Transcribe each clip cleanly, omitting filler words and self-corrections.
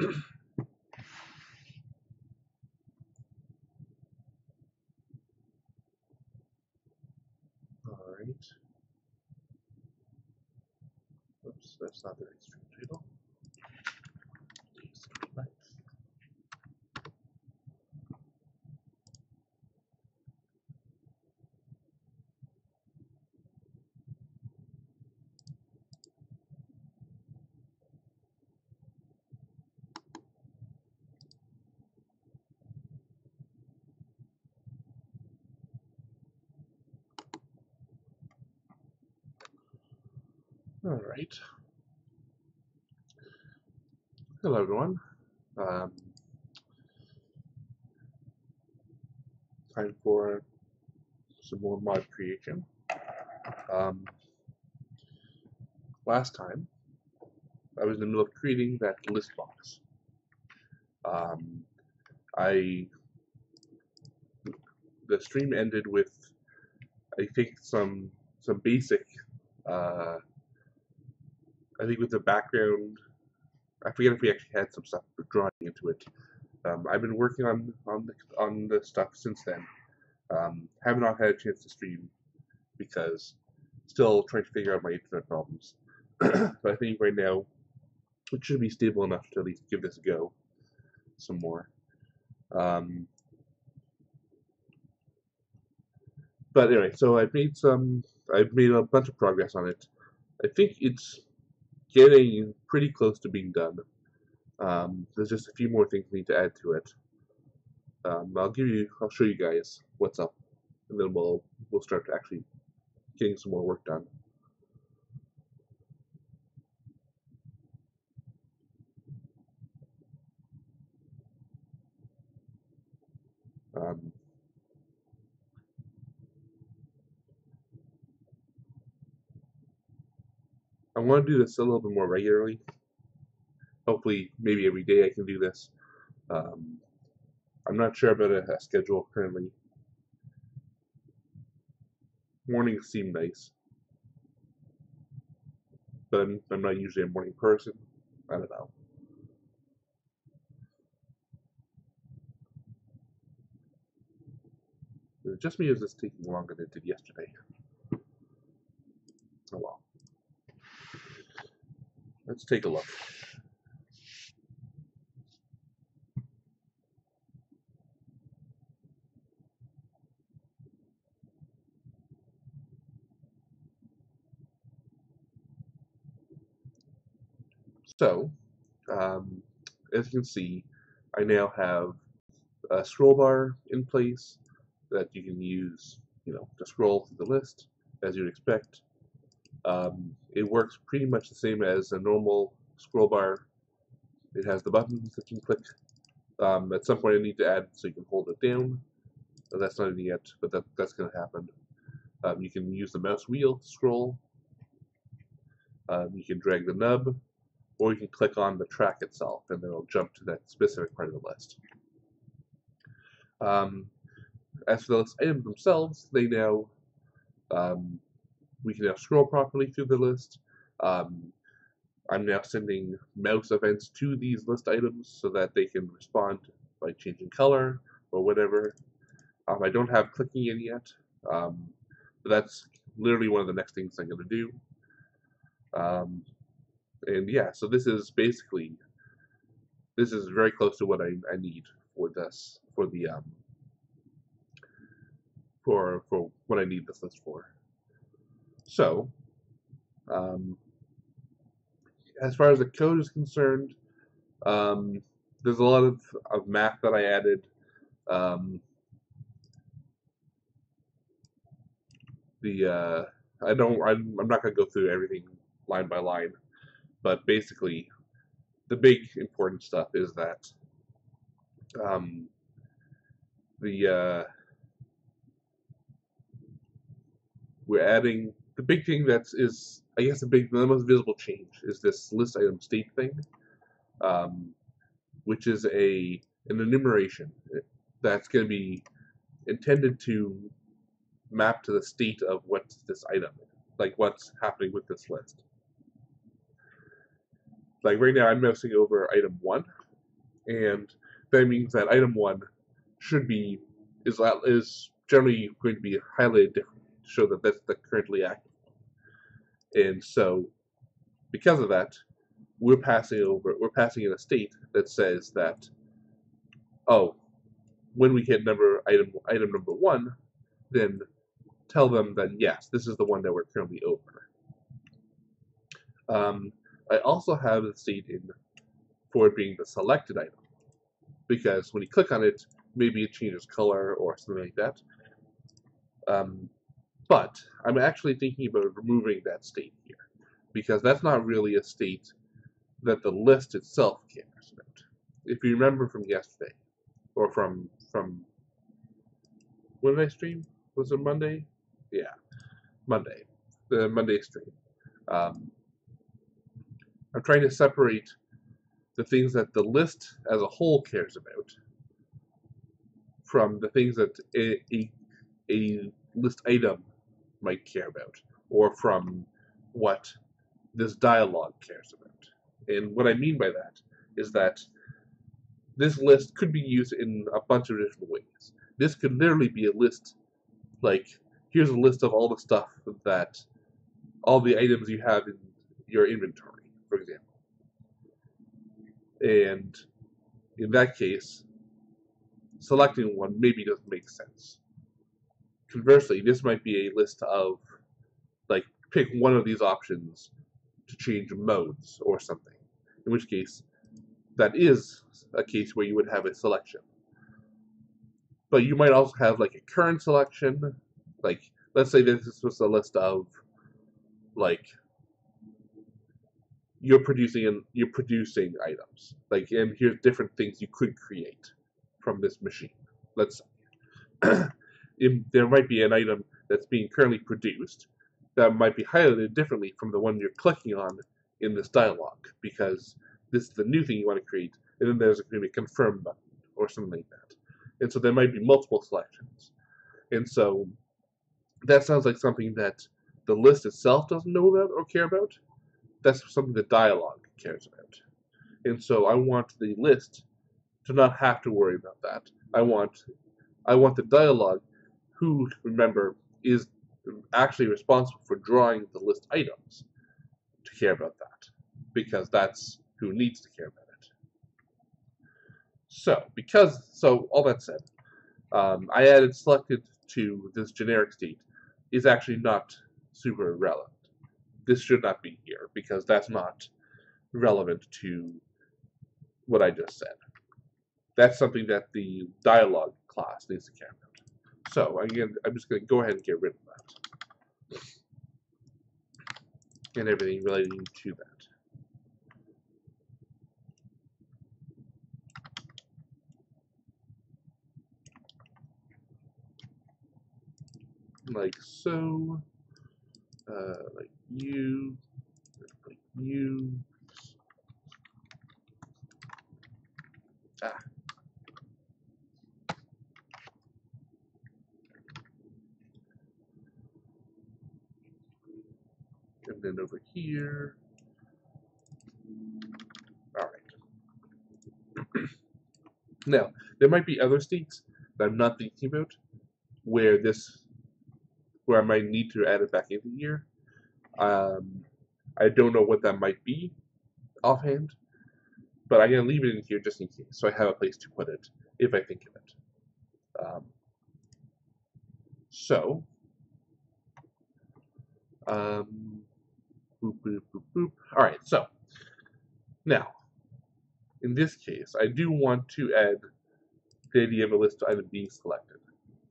All right. Oops, that's not the right stream title. All right. Hello, everyone. Um, Time for some more mod creation. Um, Last time, I was in the middle of creating that list box. Um, the stream ended with, I think, some basic. I think with the background, I forget if we actually had some stuff drawing into it. I've been working on the stuff since then. Have not had a chance to stream because still trying to figure out my internet problems. But I think right now it should be stable enough to at least give this a go some more. But anyway, so I've made a bunch of progress on it. I think it's getting pretty close to being done. There's just a few more things I need to add to it. I'll show you guys what's up, and then we'll start actually getting some more work done. Um, I want to do this a little bit more regularly. Hopefully, maybe every day I can do this. I'm not sure about a schedule currently. Mornings seem nice, but I'm not usually a morning person. I don't know. Is it just me or is this taking longer than it did yesterday? Oh well. Let's take a look. So, as you can see, I now have a scroll bar in place that you can use, to scroll through the list as you'd expect. It works pretty much the same as a normal scroll bar. It has the buttons that you can click. At some point I need to add so you can hold it down. That's not in yet, but that's going to happen. You can use the mouse wheel to scroll. You can drag the nub, or you can click on the track itself, and then it'll jump to that specific part of the list. As for the list items themselves, we can now scroll properly through the list. I'm now sending mouse events to these list items so that they can respond by changing color or whatever. I don't have clicking in yet, but that's literally one of the next things I'm going to do. And yeah, so this is very close to what I need for this, for what I need this list for. So, as far as the code is concerned, there's a lot of math that I added. I'm not going to go through everything line by line, but basically, the big important stuff is that we're adding the big thing is I guess the most visible change is this list item state thing, which is an enumeration that's going to be intended to map to the state of what's this item, like what's happening with this list. Like right now, I'm mousing over item 1, and that means that item 1 is generally going to be highlighted differently to show that that's the currently active. And so, because of that, we're passing in a state that says that, oh, when we hit item number 1, then tell them that yes, this is the one that we're currently over. I also have the state in for it being the selected item, because when you click on it, maybe it changes color or something like that. But I'm actually thinking about removing that state here, because that's not really a state that the list itself cares about. If you remember from yesterday, or from when did I stream? Was it Monday? Yeah, Monday. The Monday stream. I'm trying to separate the things that the list as a whole cares about from the things that a list item might care about, or from what this dialogue cares about. And what I mean by that is that this list could be used in a bunch of different ways. This could literally be a list, like, here's a list of all the stuff that, all the items you have in your inventory, for example. And in that case, selecting one maybe doesn't make sense. Conversely, this might be a list of, like, pick one of these options to change modes or something. In which case, that is a case where you would have a selection. But you might also have like a current selection. Like, let's say this was a list of, like, you're producing items. Like, and here's different things you could create from this machine. Let's say there might be an item that's being currently produced that might be highlighted differently from the one you're clicking on in this dialogue, because this is the new thing you want to create, and then there's going to be a confirm button or something like that. And so there might be multiple selections. And so that sounds like something that the list itself doesn't know about or care about. That's something the dialogue cares about. And so I want the list to not have to worry about that. I want the dialogue, who, remember, is actually responsible for drawing the list items, to care about that, because that's who needs to care about it. So all that said, I added selected to this generic state is actually not super relevant. This should not be here, because that's not relevant to what I just said. That's something that the dialogue class needs to care about. So again, I'm just going to go ahead and get rid of that and everything relating to that. Like so, like you, and then over here. All right. Now, there might be other states that I'm not thinking about where I might need to add it back in here. I don't know what that might be offhand, but I'm going to leave it in here just in case, so I have a place to put it if I think of it. Boop, boop, boop, boop. All right, so now, in this case, I do want to add the idea of a list item being selected.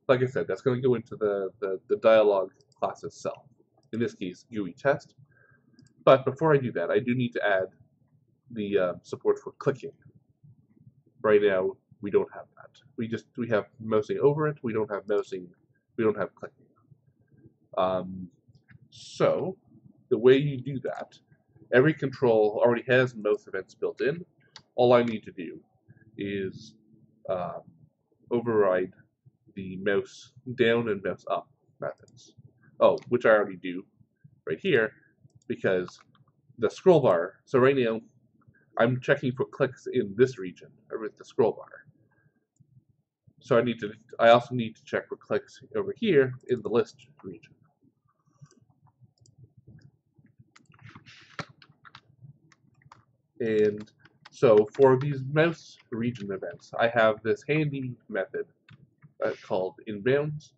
Like I said, that's going to go into the dialogue class itself. In this case, GUI test. But before I do that, I do need to add the support for clicking. Right now, we don't have that. We have mousing over it. We don't have mousing. We don't have clicking. So the way you do that, every control already has mouse events built in. All I need to do is override the mouse down and mouse up methods. Oh, which I already do right here, because the scroll bar. So right now, I'm checking for clicks in this region, or with the scroll bar. So I also need to check for clicks over here in the list region. And so for these mouse region events, I have this handy method called inbounds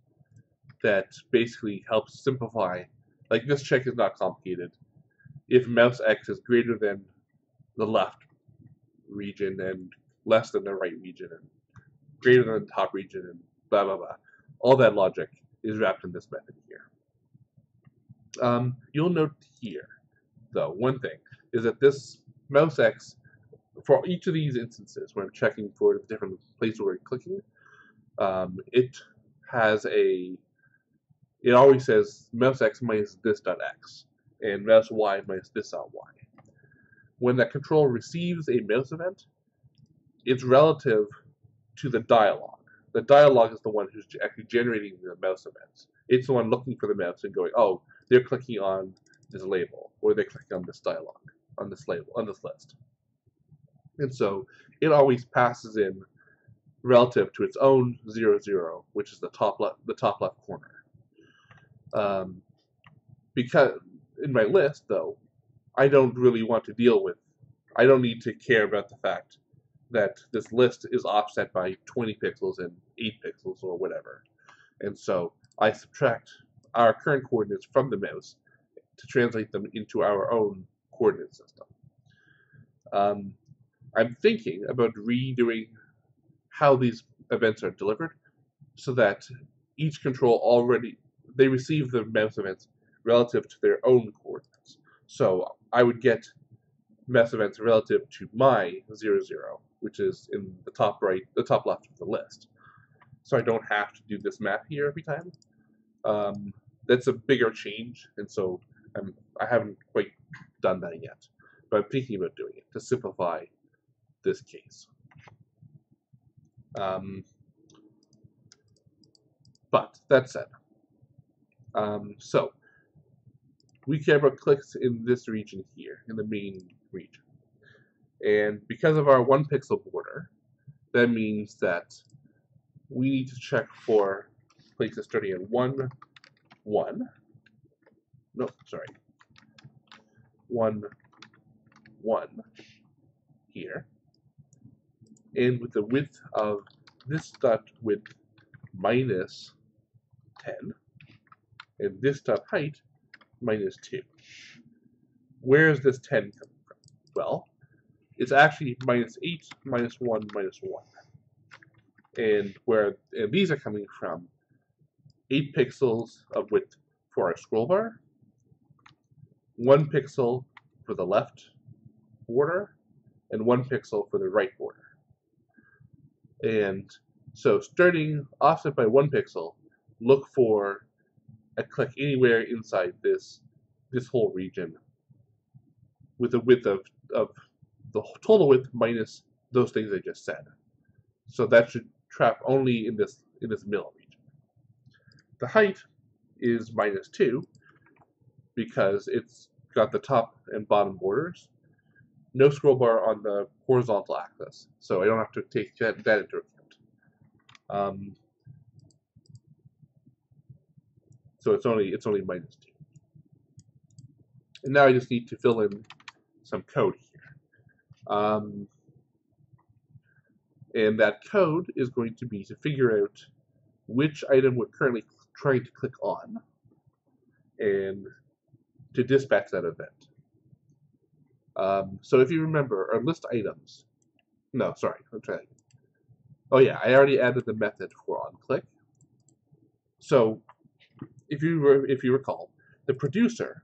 that basically helps simplify. Like, this check is not complicated. If mouse X is greater than the left region and less than the right region and greater than the top region and blah blah blah, all that logic is wrapped in this method here. You'll note here, though, one thing is that this mouse X, for each of these instances, when I'm checking for the different places where I'm clicking, it always says mouse X minus this dot X and mouse Y minus this dot Y. When that control receives a mouse event, it's relative to the dialog. The dialog is the one who's actually generating the mouse events. It's the one looking for the mouse and going, oh, they're clicking on this label, or they're clicking on this dialog, on this label, on this list. And so it always passes in relative to its own 0, 0, which is the top left corner. Because in my list, though, I don't really want to I don't need to care about the fact that this list is offset by 20 pixels and 8 pixels or whatever. And so I subtract our current coordinates from the mouse to translate them into our own coordinate system. I'm thinking about redoing how these events are delivered so that each control they receive the mouse events relative to their own coordinates. So I would get mouse events relative to my 0, 0, which is in the top left of the list. So I don't have to do this math here every time. That's a bigger change, and so I haven't quite done that yet. But I'm thinking about doing it to simplify this case. But that said, so we care about clicks in this region here, in the main region. And because of our 1 pixel border, that means that we need to check for places starting at 1, 1. No, sorry. 1, 1 here. And with the width of this dot width minus 10, and this dot height minus 2. Where is this 10 coming from? Well, it's actually minus 8, minus 1, minus 1. And these are coming from 8 pixels of width for our scroll bar, 1 pixel for the left border, and 1 pixel for the right border. And so starting offset by 1 pixel, look for a click anywhere inside this whole region with a width of the total width minus those things I just said. So that should trap only in this middle region. The height is minus 2 because it's got the top and bottom borders. No scroll bar on the horizontal axis, so I don't have to take that into account. So it's only minus 2. And now I just need to fill in some code here. And that code is going to be to figure out which item we're currently trying to click on and to dispatch that event. So if you remember, our list items, no, sorry, I'm trying. Oh yeah, I already added the method for onClick. So if you recall, the producer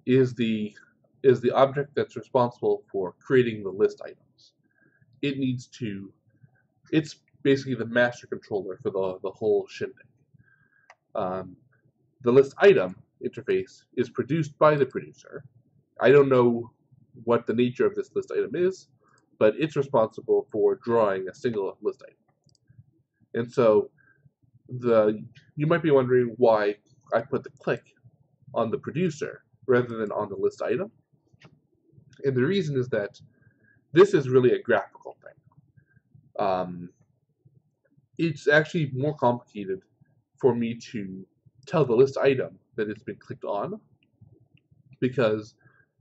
is the object that's responsible for creating the list items. It's basically the master controller for the whole shindig. The list item interface is produced by the producer. I don't know what the nature of this list item is, but it's responsible for drawing a single list item. And so you might be wondering why I put the click on the producer rather than on the list item. And the reason is that This is really a graphical thing. It's actually more complicated for me to tell the list item that it's been clicked on, because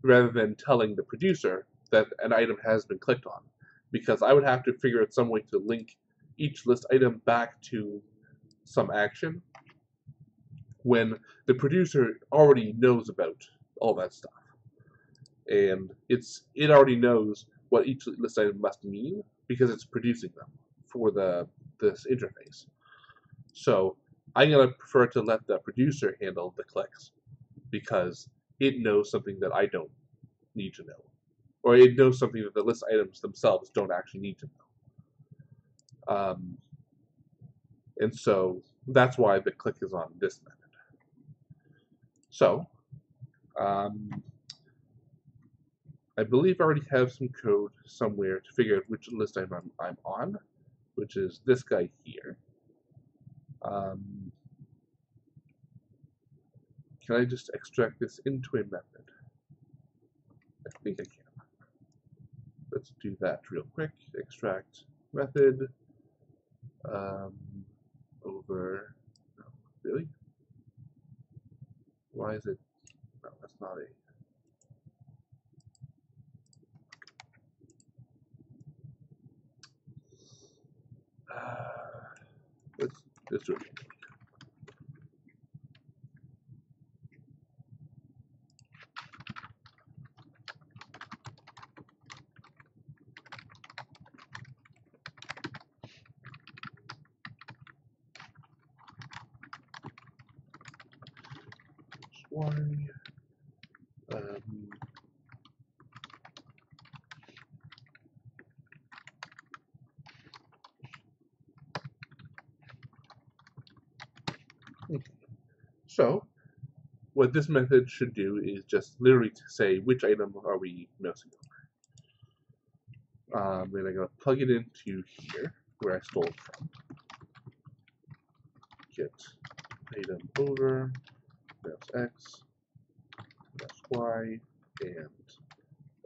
rather than telling the producer that an item has been clicked on, because I would have to figure out some way to link each list item back to some action when the producer already knows about all that stuff. And it already knows what each list item must mean because it's producing them for this interface. So I'm going to prefer to let the producer handle the clicks because it knows something that I don't need to know. Or it knows something that the list items themselves don't actually need to know. And so that's why the click is on this method. So, I believe I already have some code somewhere to figure out which list item I'm on, which is this guy here. Can I just extract this into a method? I think I can. Let's do that real quick. Extract method over. No, really? Why is it? No, that's not a. Let's do it. Why? So, what this method should do is just literally to say which item are we mousing over. Then I'm going to plug it into here, where I stole it from. Get item over, mouse X, mouse Y, and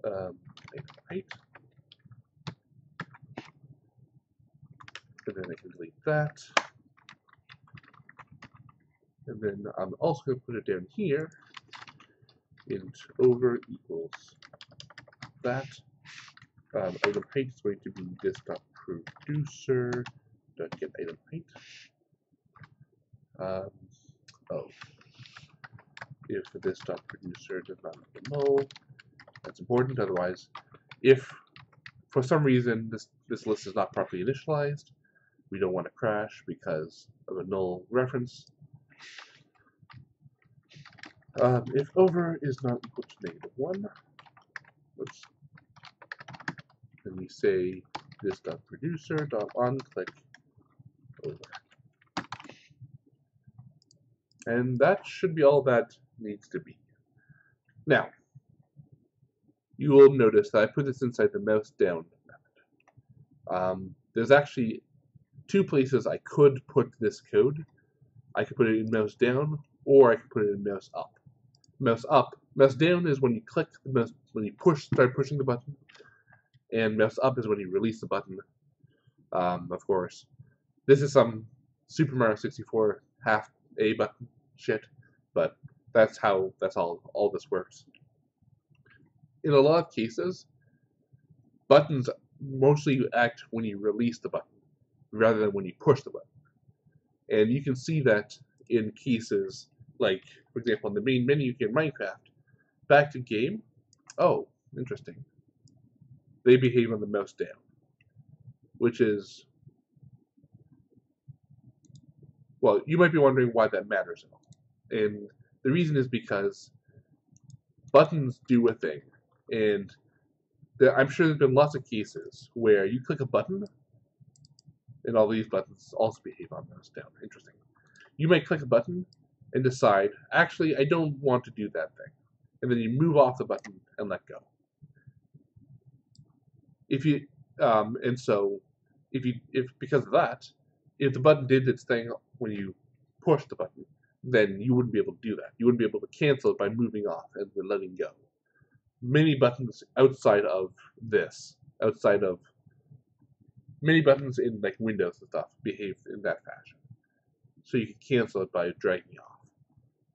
item height. And then I can delete that. And then I'm also going to put it down here. Int over equals that. Item height is going to be this dot producer dot get item height. If this dot producer does not have a null, that's important. Otherwise, if for some reason this list is not properly initialized, we don't want to crash because of a null reference. If over is not equal to -1, oops, then we say this dot producer dot on click over, and that should be all that needs to be. Now, you will notice that I put this inside the mouse down method. There's actually two places I could put this code. I could put it in mouse down, or I could put it in mouse up. Mouse up, mouse down is when you click the mouse, when you start pushing the button, and mouse up is when you release the button. Of course, this is some Super Mario 64 half A button shit, but that's how all this works. In a lot of cases, buttons mostly act when you release the button rather than when you push the button. And you can see that in cases like, for example, in the main menu in Minecraft, back to game. Oh, interesting. They behave on the mouse down, which is, well, you might be wondering why that matters at all. And the reason is because buttons do a thing. And I'm sure there's been lots of cases where you click a button, and all these buttons also behave on mouse down. Interesting. You might click a button and decide, actually, I don't want to do that thing. And then you move off the button and let go. And so, if because of that, if the button did its thing when you push the button, then you wouldn't be able to do that. You wouldn't be able to cancel it by moving off and then letting go. Many buttons outside of this outside of many buttons in like Windows and stuff behave in that fashion. So you can cancel it by dragging off.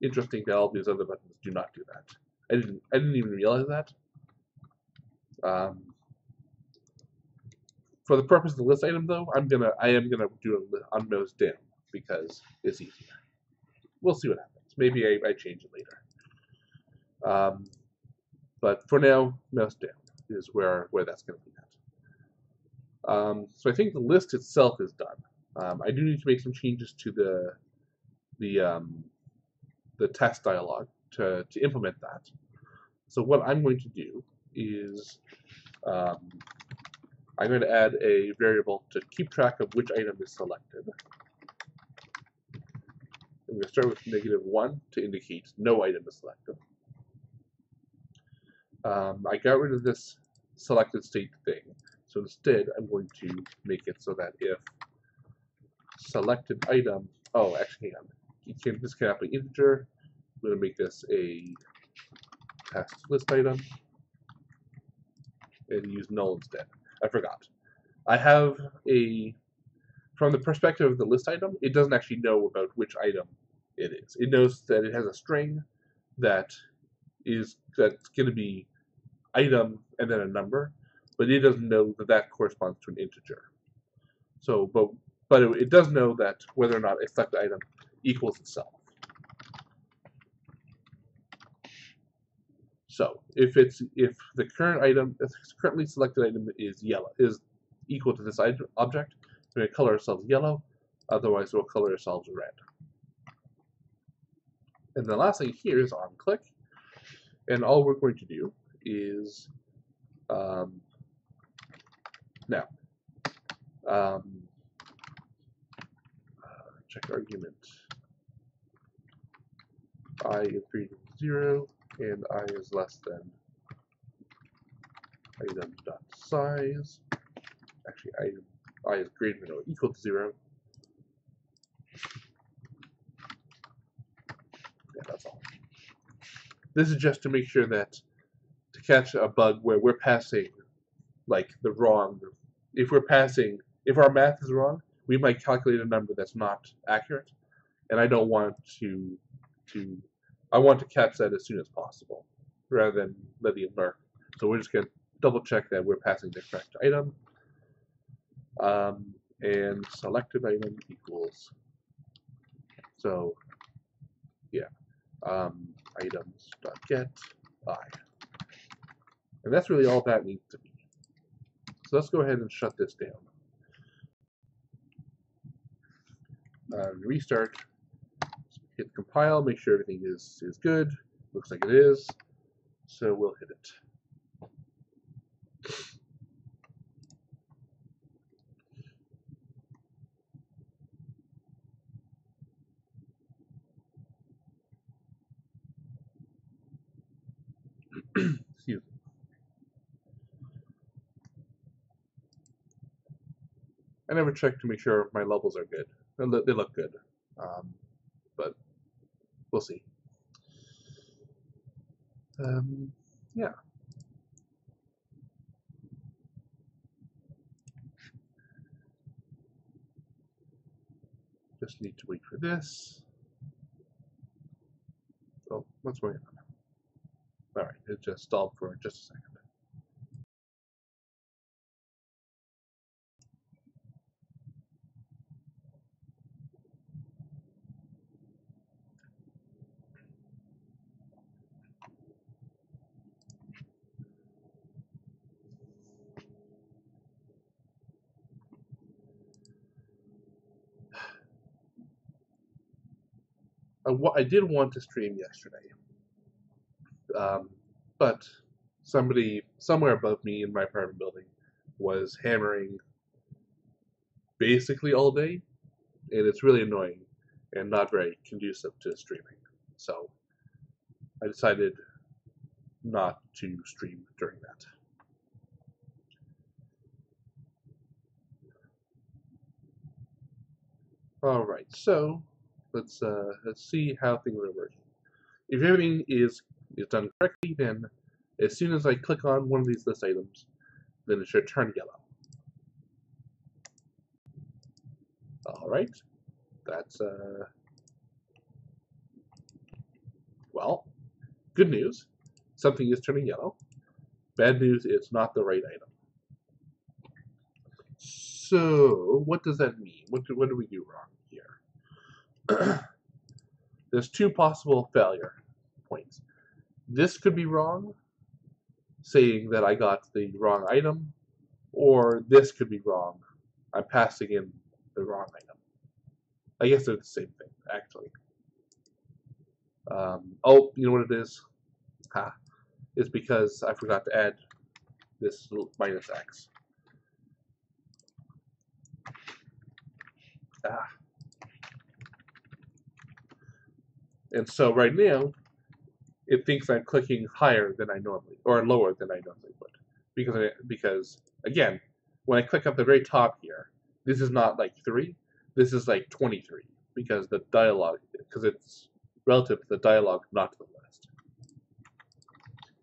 Interesting that all these other buttons do not do that. I didn't even realize that. For the purpose of the list item, though, I am gonna do it on mouse down because it's easier. We'll see what happens. Maybe I change it later. But for now, mouse down is where that's gonna be at. So I think the list itself is done. I do need to make some changes to the text dialog to implement that. So what I'm going to do is I'm going to add a variable to keep track of which item is selected. I'm going to start with -1 to indicate no item is selected. I got rid of this selected state thing, so instead I'm going to make it so that if selected item, oh actually hang on, this cannot be integer. I'm going to make this a text list item and use null instead. I forgot. I have from the perspective of the list item, it doesn't actually know about which item it is. It knows that it has a string that's going to be item and then a number, but it doesn't know that that corresponds to an integer. So, but it does know that whether or not a selected item equals itself. So if the currently selected item is yellow, is equal to this object, we're going to color ourselves yellow. Otherwise, we'll color ourselves red. And the last thing here is on click, and all we're going to do is check argument I is greater than 0 and I is less than item dot size. Actually, I is greater than or equal to 0. Yeah, that's all. This is just to make sure that to catch a bug where we're passing like the wrong. If our math is wrong, we might calculate a number that's not accurate, and I don't want I want to catch that as soon as possible, rather than letting it lurk. So we're just going to double check that we're passing the correct item, and selected item equals. So yeah, items.get I, and that's really all that needs to be. So let's go ahead and shut this down. Restart. Hit compile, make sure everything is good. Looks like it is. So we'll hit it. Excuse me. I never check to make sure my levels are good. They look good, but we'll see. Yeah. Just need to wait for this. Oh, what's going on? Alright, it just stalled for just a second. I did want to stream yesterday, but somebody somewhere above me in my apartment building was hammering basically all day, and it's really annoying and not very conducive to streaming. So I decided not to stream during that. All right, so let's see how things are working. If everything is done correctly, then as soon as I click on one of these list items, then it should turn yellow. Alright, that's, well, good news, something is turning yellow. Bad news, it's not the right item. So, what does that mean? What do we do wrong here? There's two possible failure points. This could be wrong, saying that I got the wrong item, or this could be wrong. I'm passing in the wrong item. I guess they're the same thing, actually. Oh, you know what it is? It's because I forgot to add this minus X. And so right now, it thinks I'm clicking higher than I normally, or lower than I normally would. Because again, when I click up the very top here, this is not like 3, this is like 23, because the dialogue, because it's relative to the dialogue, not to the list.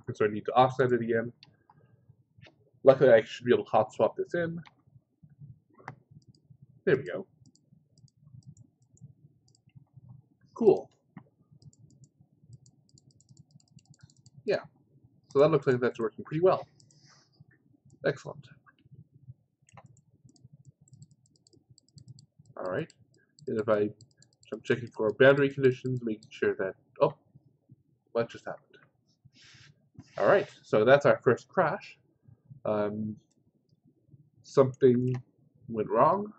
And so I need to offset it again. Luckily, I should be able to hot swap this in. There we go. Cool. Yeah. So that looks like that's working pretty well. Excellent. All right. And if I'm checking for boundary conditions, making sure that, oh, what just happened? All right. So that's our first crash. Something went wrong,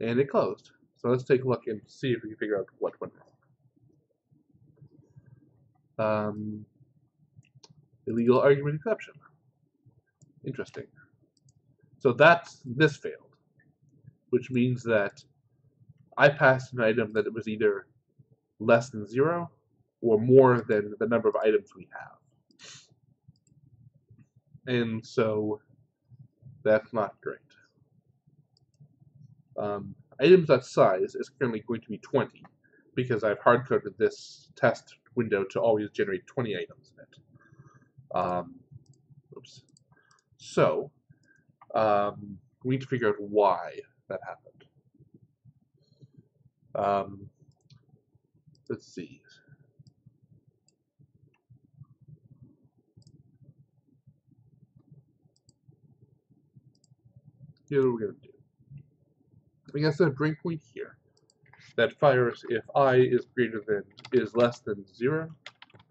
and it closed. So let's take a look and see if we can figure out what went wrong. Illegal argument exception. Interesting. So this failed, which means that I passed an item that it was either less than 0 or more than the number of items we have. And so that's not great. Items.size is currently going to be 20 because I've hard-coded this test window to always generate 20 items in it. Oops. So, we need to figure out why that happened. Let's see. Here's what we're going to do. We got a breakpoint here that fires if I is less than 0,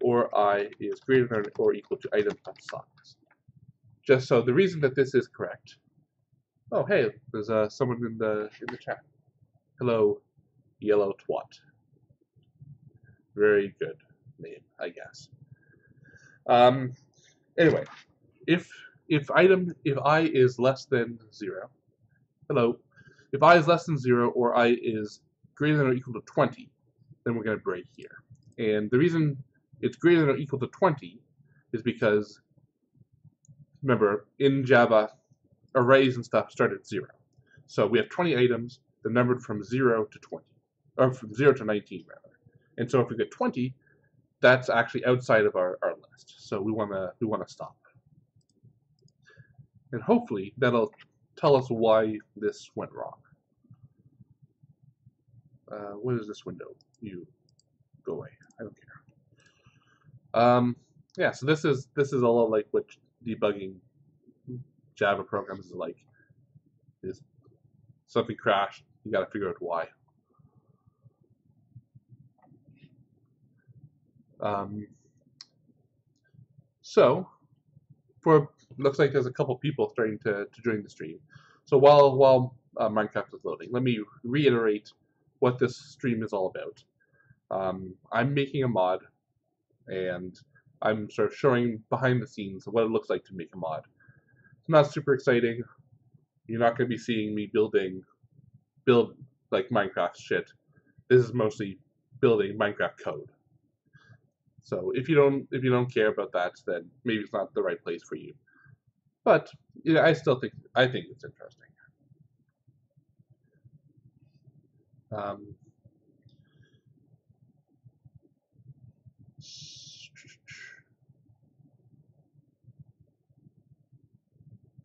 or I is greater than or equal to item.size. Just so the reason that this is correct. Oh, hey, there's someone in the chat. Hello, yellow twat. Very good name, I guess. Anyway, if I is less than 0, hello, if I is less than 0 or I is greater than or equal to 20, then we're going to break here. And the reason it's greater than or equal to 20 is because, remember, in Java, arrays and stuff start at 0. So we have 20 items, they're numbered from 0 to 20, or from 0 to 19, rather. And so if we get 20, that's actually outside of our list. So we want to stop. And hopefully that'll tell us why this went wrong. What is this window? You go away. I don't care. Yeah, so this is a lot like what debugging Java programs is like. Is something crashed, you got to figure out why. So, looks like there's a couple people starting to join the stream. So while Minecraft is loading, let me reiterate what this stream is all about. I'm making a mod, and I'm sort of showing behind the scenes what it looks like to make a mod. It's not super exciting. You're not going to be seeing me build like Minecraft shit. This is mostly building Minecraft code. So if you don't care about that, then maybe it's not the right place for you. But yeah, I think it's interesting.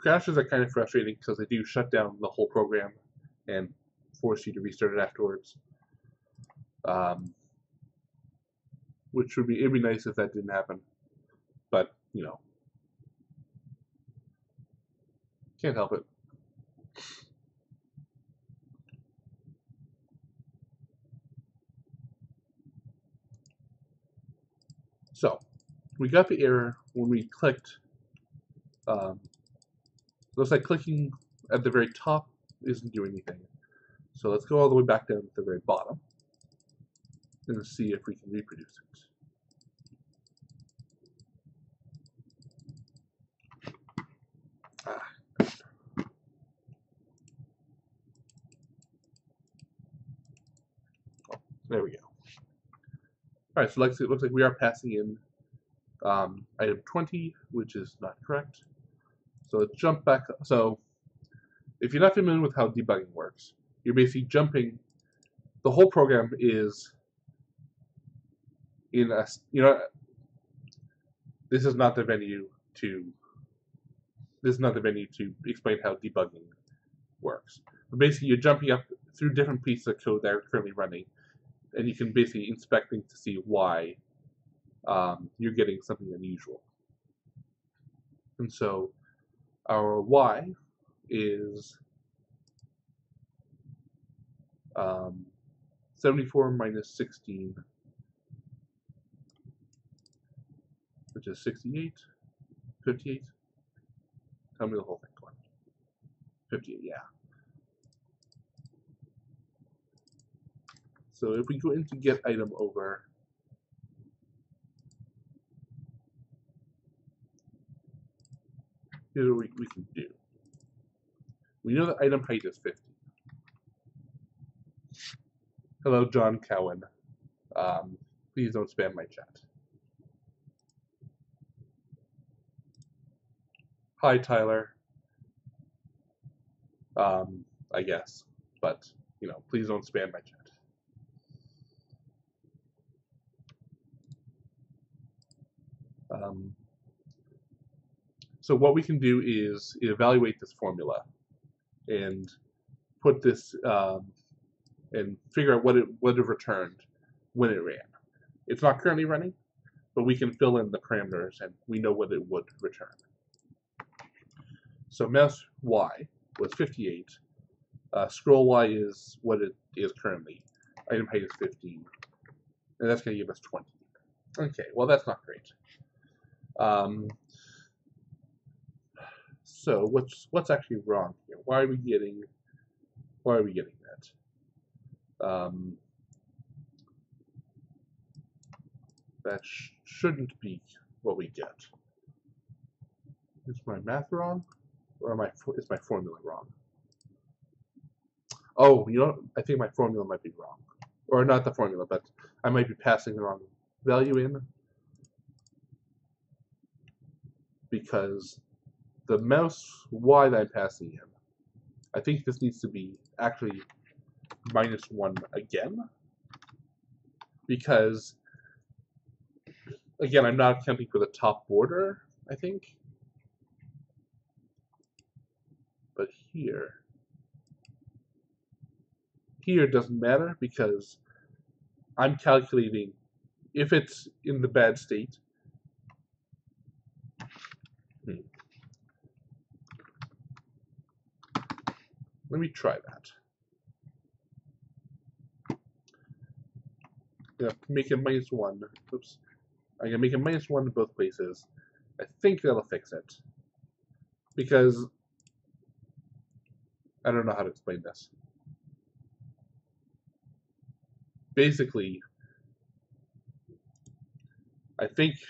Crashes are kind of frustrating because they do shut down the whole program and force you to restart it afterwards. Which it'd be nice if that didn't happen, but you know, can't help it. So we got the error when we clicked. Looks like clicking at the very top isn't doing anything. So let's go all the way back down to the very bottom and see if we can reproduce it. There we go. Alright, so it looks like we are passing in item 20, which is not correct. So let's jump back. So if you're not familiar with how debugging works, you're basically jumping. The whole program is in a, this is not the venue to explain how debugging works. But basically, you're jumping up through different pieces of code that are currently running, and you can basically inspect things to see why you're getting something unusual. And so our y is 74 minus 16, which is 68, 58. Tell me the whole thing, go on. 58, yeah. So if we go into get item over, here's what we can do. We know that item height is 50. Hello, John Cowan. Please don't spam my chat. Hi, Tyler. I guess, but please don't spam my chat. So what we can do is evaluate this formula and put this and figure out what it would have returned when it ran. It's not currently running, but we can fill in the parameters and we know what it would return. So mouse Y was 58. Scroll Y is what it is currently. Item height is 15. And that's going to give us 20. Okay, well that's not great. So what's actually wrong here? Why are we getting that? That shouldn't be what we get. Is my math wrong, or is my formula wrong? Oh, I think my formula might be wrong, or not the formula, but I might be passing the wrong value in, because the mouse Y that I'm passing in, I think this needs to be actually -1 again, because again, I'm not accounting for the top border, I think. But here it doesn't matter because I'm calculating if it's in the bad state. Let me try that. I'm gonna make it -1. Oops. I'm gonna make it -1 in both places. I think that'll fix it. Because I don't know how to explain this. Basically, I think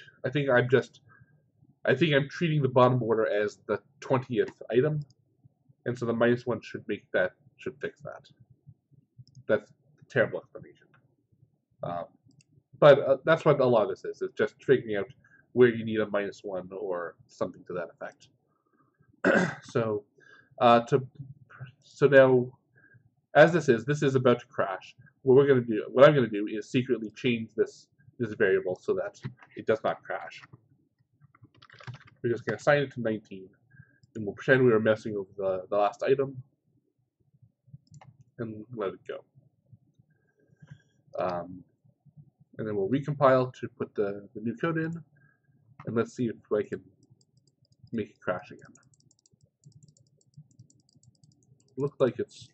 I'm treating the bottom border as the 20th item, and so the -1 should fix that. That's a terrible explanation. But that's what a lot of this is. It's just figuring out where you need a -1 or something to that effect. So now, as this is about to crash. What I'm going to do is secretly change this variable so that it does not crash. We're just going to assign it to 19, And we'll pretend we were messing over the last item and let it go. And then we'll recompile to put the new code in, and let's see if I can make it crash again. Looks like it's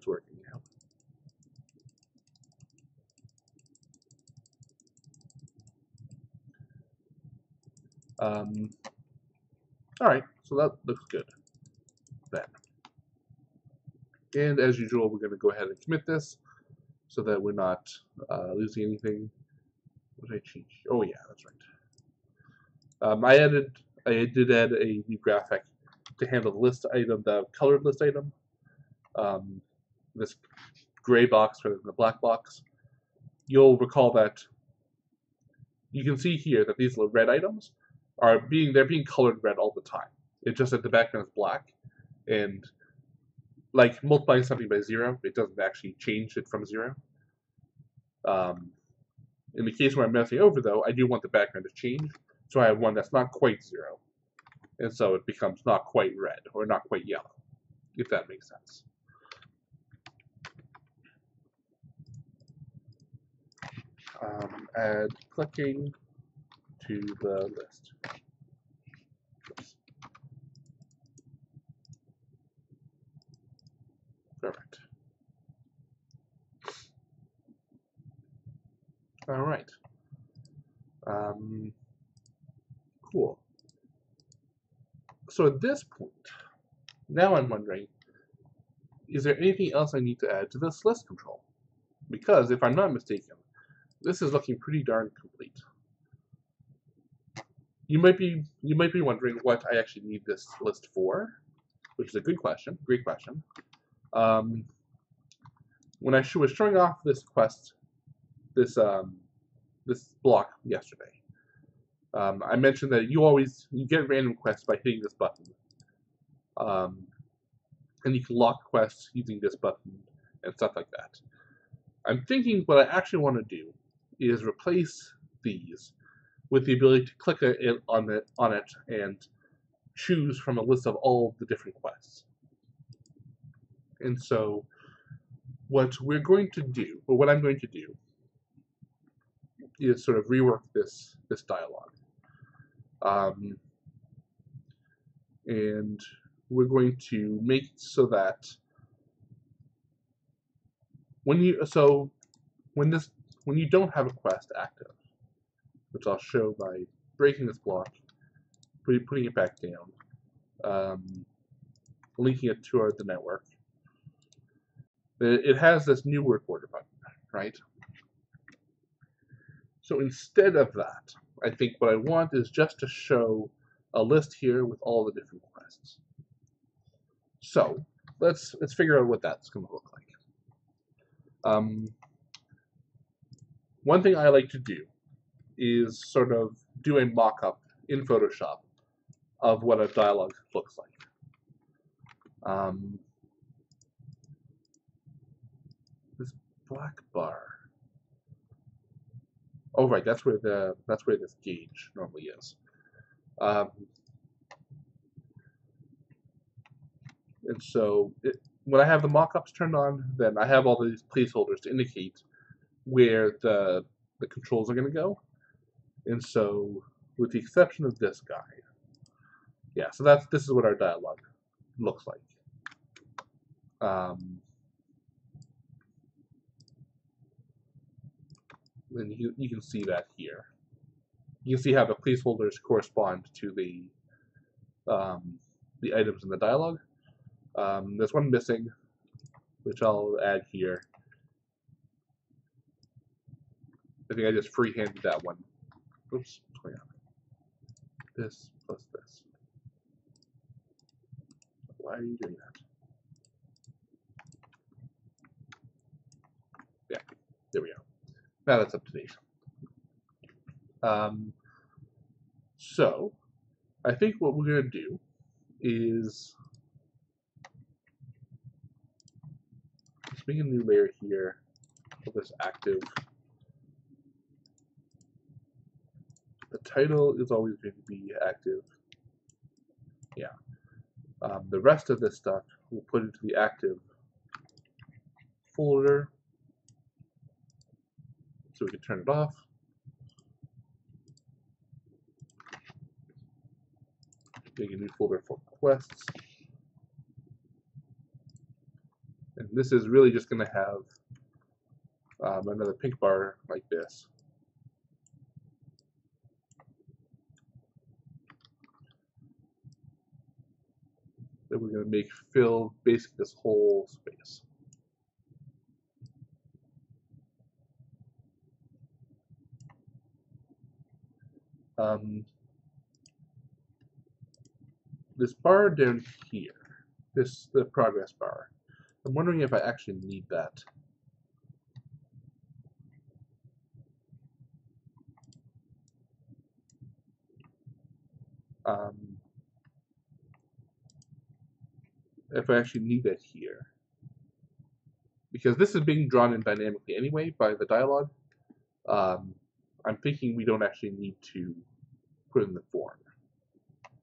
working now. All right, so that looks good then. And as usual, we're going to go ahead and commit this so that we're not losing anything. What did I change? Oh yeah, that's right. I did add a new graphic to handle the list item, the colored list item. This gray box rather than the black box. You'll recall that you can see here that these red items they're being colored red all the time. It's just that the background is black, and like multiplying something by 0, it doesn't actually change it from 0. In the case where I'm messing over, though, I do want the background to change, so I have one that's not quite 0, and so it becomes not quite red or not quite yellow, if that makes sense. Add clicking to the list. Oops. Perfect. All right. Cool. So at this point, now I'm wondering, is there anything else I need to add to this list control? Because if I'm not mistaken, this is looking pretty darn complete. You might be wondering what I actually need this list for, which is a good question, great question. When I was showing off this quest, this block yesterday, I mentioned that you get random quests by hitting this button, and you can lock quests using this button and stuff like that. I'm thinking what I actually want to do is replace these with the ability to click on it and choose from a list of all the different quests. And so what I'm going to do is sort of rework this dialogue. And we're going to make it so that when you don't have a quest active, which I'll show by breaking this block, putting it back down, linking it to the network. It has this new work order button, right? So instead of that, I think what I want is just to show a list here with all the different quests. So let's figure out what that's going to look like. One thing I like to do is sort of do a mock-up in Photoshop of what a dialogue looks like. This black bar. Oh right, that's where this gauge normally is. And so when I have the mock-ups turned on, then I have all these placeholders to indicate where the controls are going to go. And so, with the exception of this guy, yeah, so this is what our dialogue looks like. And you can see that here. You can see how the placeholders correspond to the items in the dialogue. There's one missing, which I'll add here. I think I just freehanded that one. Oops, hang on. This plus this. Why are you doing that? Yeah, there we go. Now that's up to date. So, I think what we're going to do is let's make a new layer here. Call this active. The title is always going to be active. Yeah. The rest of this stuff we'll put into the active folder, so we can turn it off. Make a new folder for quests. And this is really just going to have another pink bar like this. That we're going to make fill basically this whole space. This bar down here, the progress bar, I'm wondering if I actually need that. If I actually need that here. Because this is being drawn in dynamically anyway by the dialogue. I'm thinking we don't actually need to put in the form.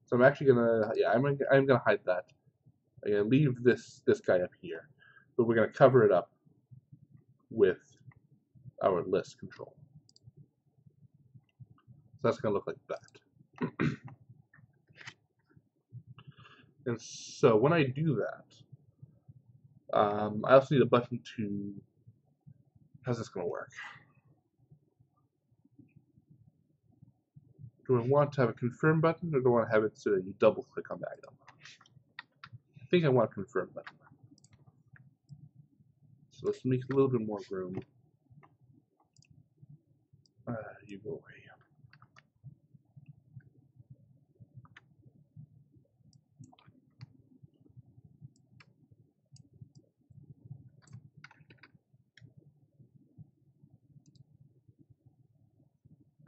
So I'm actually gonna, yeah, I'm gonna hide that. I'm gonna leave this guy up here, but we're gonna cover it up with our list control. So that's gonna look like that. And so when I do that, I also need a button to. How's this gonna work? Do I want to have a confirm button, or do I want to have it so that you double click on the item? I think I want a confirm button. So let's make a little bit more room. You go away.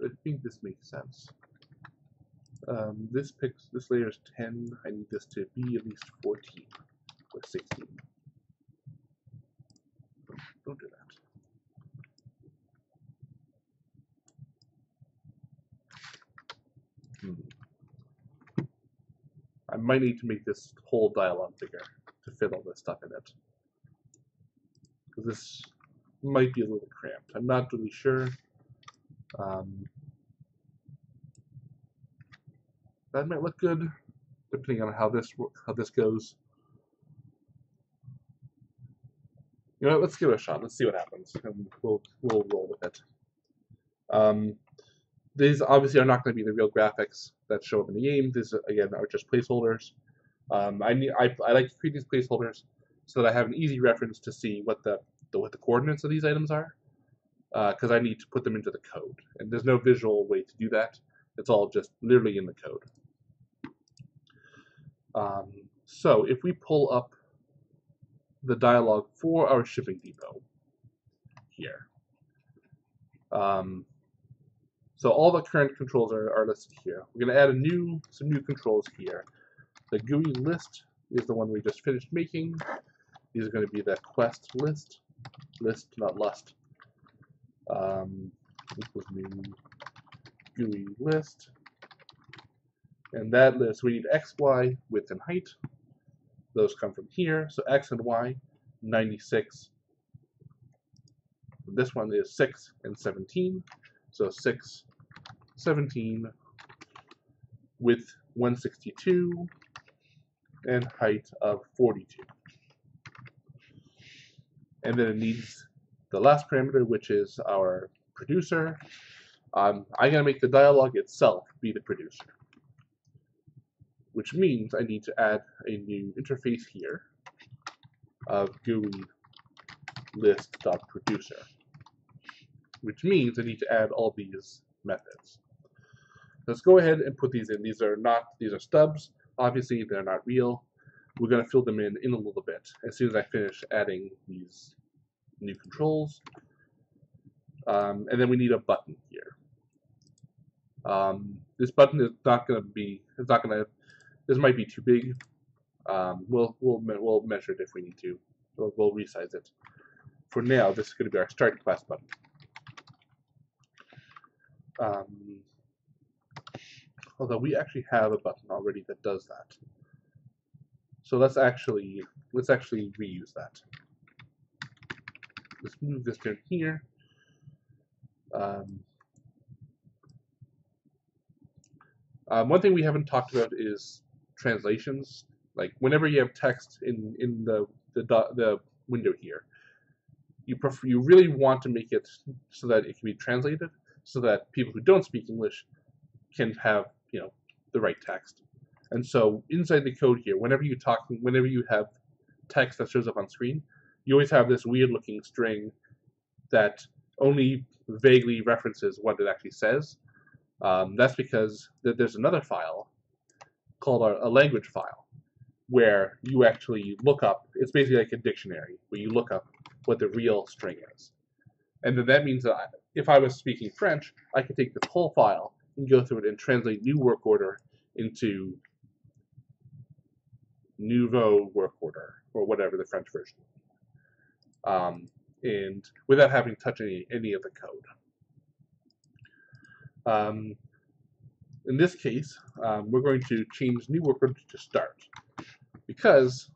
I think this makes sense. This layer is 10. I need this to be at least 14 or 16. Don't do that. I might need to make this whole dialogue bigger to fit all this stuff in it. Because this might be a little cramped. I'm not really sure. That might look good, depending on how this goes. You know, let's give it a shot. Let's see what happens, and we'll roll with it. These obviously are not going to be the real graphics that show up in the game. These again are just placeholders. I like to create these placeholders so that I have an easy reference to see what the coordinates of these items are, because I need to put them into the code, and there's no visual way to do that. It's all just literally in the code. So if we pull up the dialogue for our shipping depot here, so all the current controls are listed here. We're going to add some new controls here. The GUI list is the one we just finished making. These are going to be the quest list, not lust. Equals new GUI list. And that list, we need X, Y, width, and height. Those come from here. So X and Y, 96. This one is 6 and 17. So 6, 17, width 162, and height of 42. And then it needs the last parameter, which is our producer. I'm going to make the dialogue itself be the producer, which means I need to add a new interface here of GUI list.producer, which means I need to add all these methods. Let's go ahead and put these in. These are stubs. Obviously, they're not real. We're going to fill them in a little bit as soon as I finish adding these new controls. And then we need a button here. This button is not going to be. This might be too big. We'll measure it if we need to. We'll resize it. For now, this is going to be our start class button. Although we actually have a button already that does that. So let's actually reuse that. Let's move this down here. One thing we haven't talked about is translations. Like whenever you have text in the window here, you really want to make it so that it can be translated, so that people who don't speak English can have the right text. And so inside the code here, whenever you have text that shows up on screen, you always have this weird looking string that only vaguely references what it actually says. That's because there's another file called a language file where you actually look up, it's basically like a dictionary, where you look up what the real string is. And then that means that if I was speaking French, I could take this whole file and go through it and translate new work order into nouveau work order, or whatever the French version is. And without having to touch any of the code. In this case, we're going to change new work order to start, because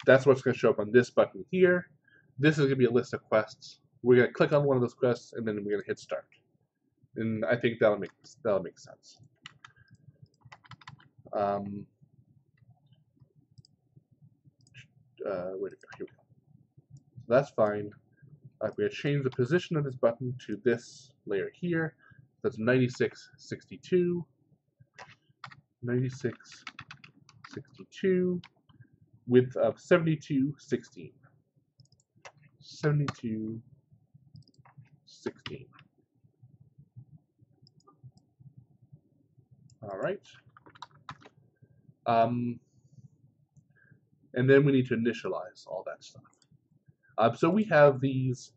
that's what's going to show up on this button here. This is going to be a list of quests. We're going to click on one of those quests, and then we're going to hit start. And I think that'll make sense. Where'd it go? Here we go. So that's fine. We're going to change the position of this button to this layer here. That's 9662. 9662. Width of 7216. 7216. All right. And then we need to initialize all that stuff. So we have these.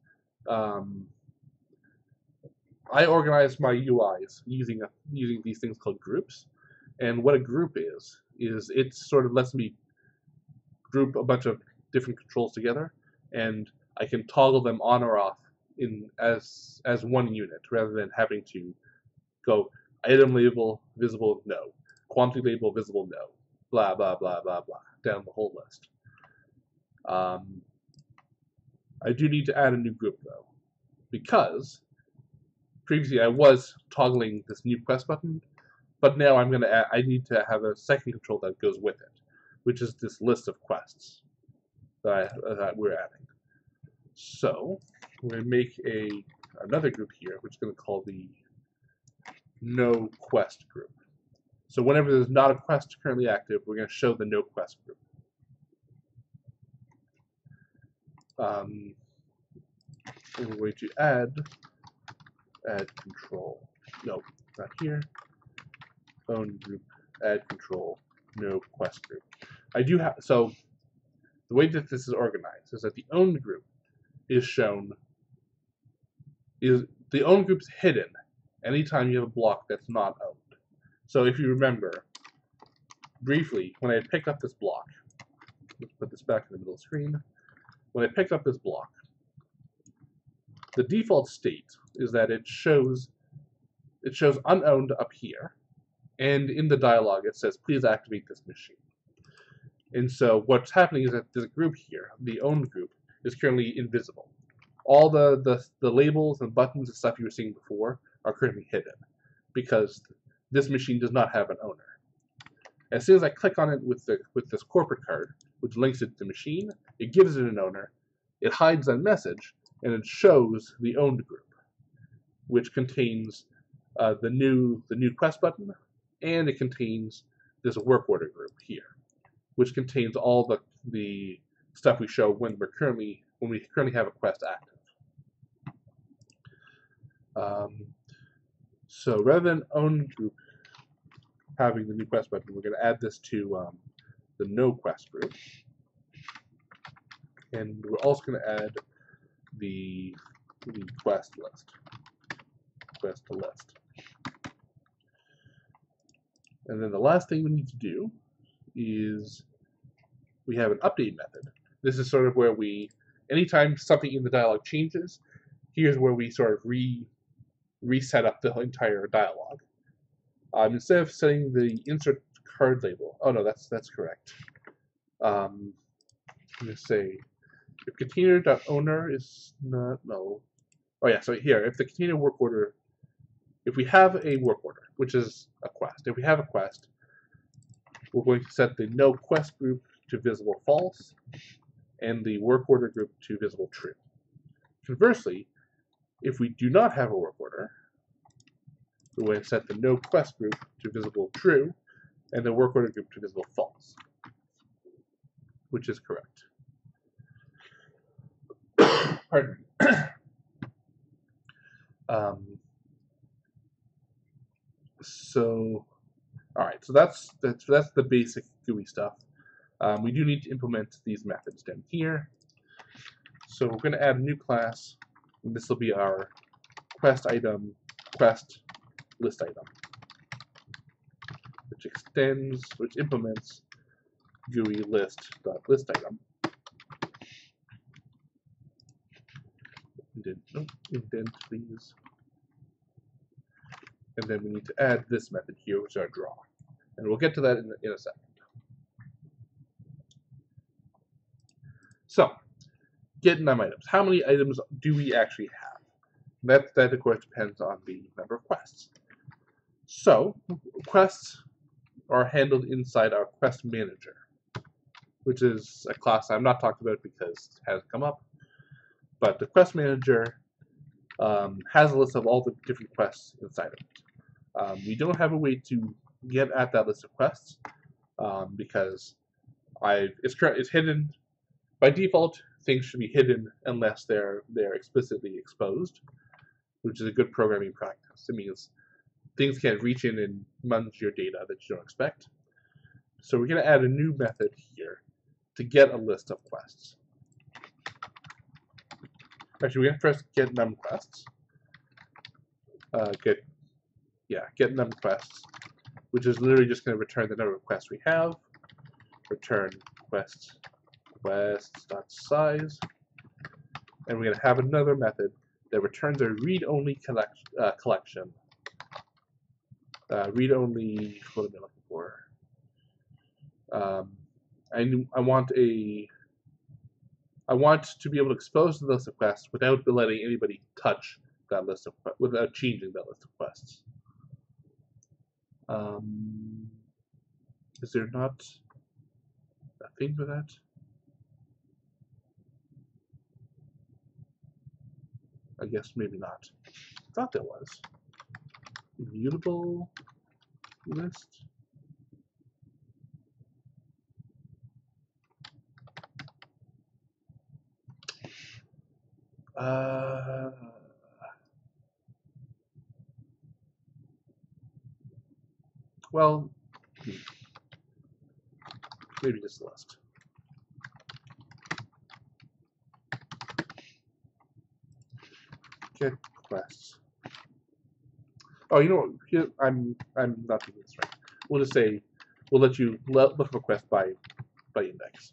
I organize my UIs using these things called groups. And what a group is it sort of lets me group a bunch of different controls together, and I can toggle them on or off as one unit, rather than having to go item label visible no, quantity label visible no, blah blah blah blah blah, down the whole list. I do need to add a new group though, because previously I was toggling this new quest button, but now I need to have a second control that goes with it, which is this list of quests that we're adding. So we're going to make another group here, which is going to call the no quest group. So whenever there's not a quest currently active, we're going to show the no quest group. And we're going to add control. No, not here. Own group, add control, no quest group. So the way that this is organized is that the owned group is the owned group's hidden anytime you have a block that's not owned. So if you remember, briefly, when I picked up this block, let's put this back in the middle of the screen. When I picked up this block, the default state is that it shows unowned up here, and in the dialog it says, please activate this machine. And so what's happening is that this group here, the owned group, is currently invisible. All the labels and buttons and stuff you were seeing before are currently hidden, because this machine does not have an owner. As soon as I click on it with this corporate card, which links it to the machine, it gives it an owner, it hides that message, and it shows the owned group, which contains the new quest button, and it contains this work order group here, which contains all the stuff we show when we currently have a quest active. So rather than own group having the new quest button, we're going to add this to the no quest group, and we're also going to add the quest list. And then the last thing we need to do is we have an update method. This is sort of where anytime something in the dialog changes, here's where we sort of reset up the entire dialog. Instead of setting the insert card label. Oh no, that's correct. I'm gonna say if container.owner is not no. Oh yeah, so here if the container work order, if we have a work order, which is a quest, if we have a quest, we're going to set the no quest group to visible false and the work order group to visible true. Conversely, if we do not have a work order, we're going to set the no quest group to visible true and the work order group to visible false, which is correct. Pardon me. So, all right. So that's the basic GUI stuff. We do need to implement these methods down here. So we're going to add a new class, and this will be our quest item, quest list item, which implements GUI list.list item. Indent, please. And then we need to add this method here, which is our draw. And we'll get to that in a second. So, get num items. How many items do we actually have? That of course depends on the number of quests. So, quests are handled inside our quest manager, which is a class I'm not talking about because it hasn't come up. But the quest manager has a list of all the different quests inside of it. We don't have a way to get at that list of quests because it's hidden. By default, things should be hidden unless they're explicitly exposed, which is a good programming practice. It means things can't reach in and munch your data that you don't expect. So we're going to add a new method here to get a list of quests. Actually, we're going to first get num quests. Get num quests, which is literally just going to return the number of quests we have. Return quests.size, and we're going to have another method that returns a read-only collection. Read-only. What am I looking for? I want to be able to expose the list of quests without letting anybody touch that list of without changing that list of quests. Is there not a thing for that? I guess maybe not. I thought there was. Immutable list. Well, maybe just list. Get quests. Oh, you know what? Here, I'm not doing this right. We'll just say we'll let you look for quest by index.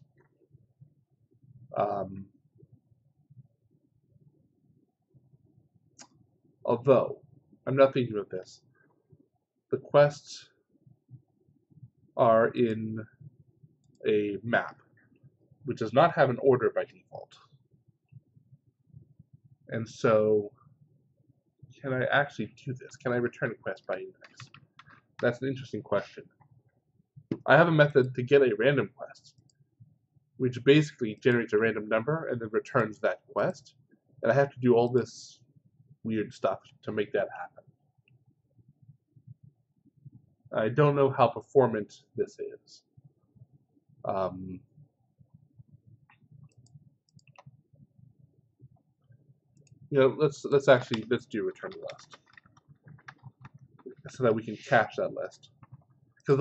Although I'm not thinking about this, the quests are in a map, which does not have an order by default. And so, can I actually do this? Can I return a quest by index? That's an interesting question. I have a method to get a random quest, which basically generates a random number and then returns that quest. And I have to do all this weird stuff to make that happen. I don't know how performant this is. Let's do return list so that we can cache that list. Because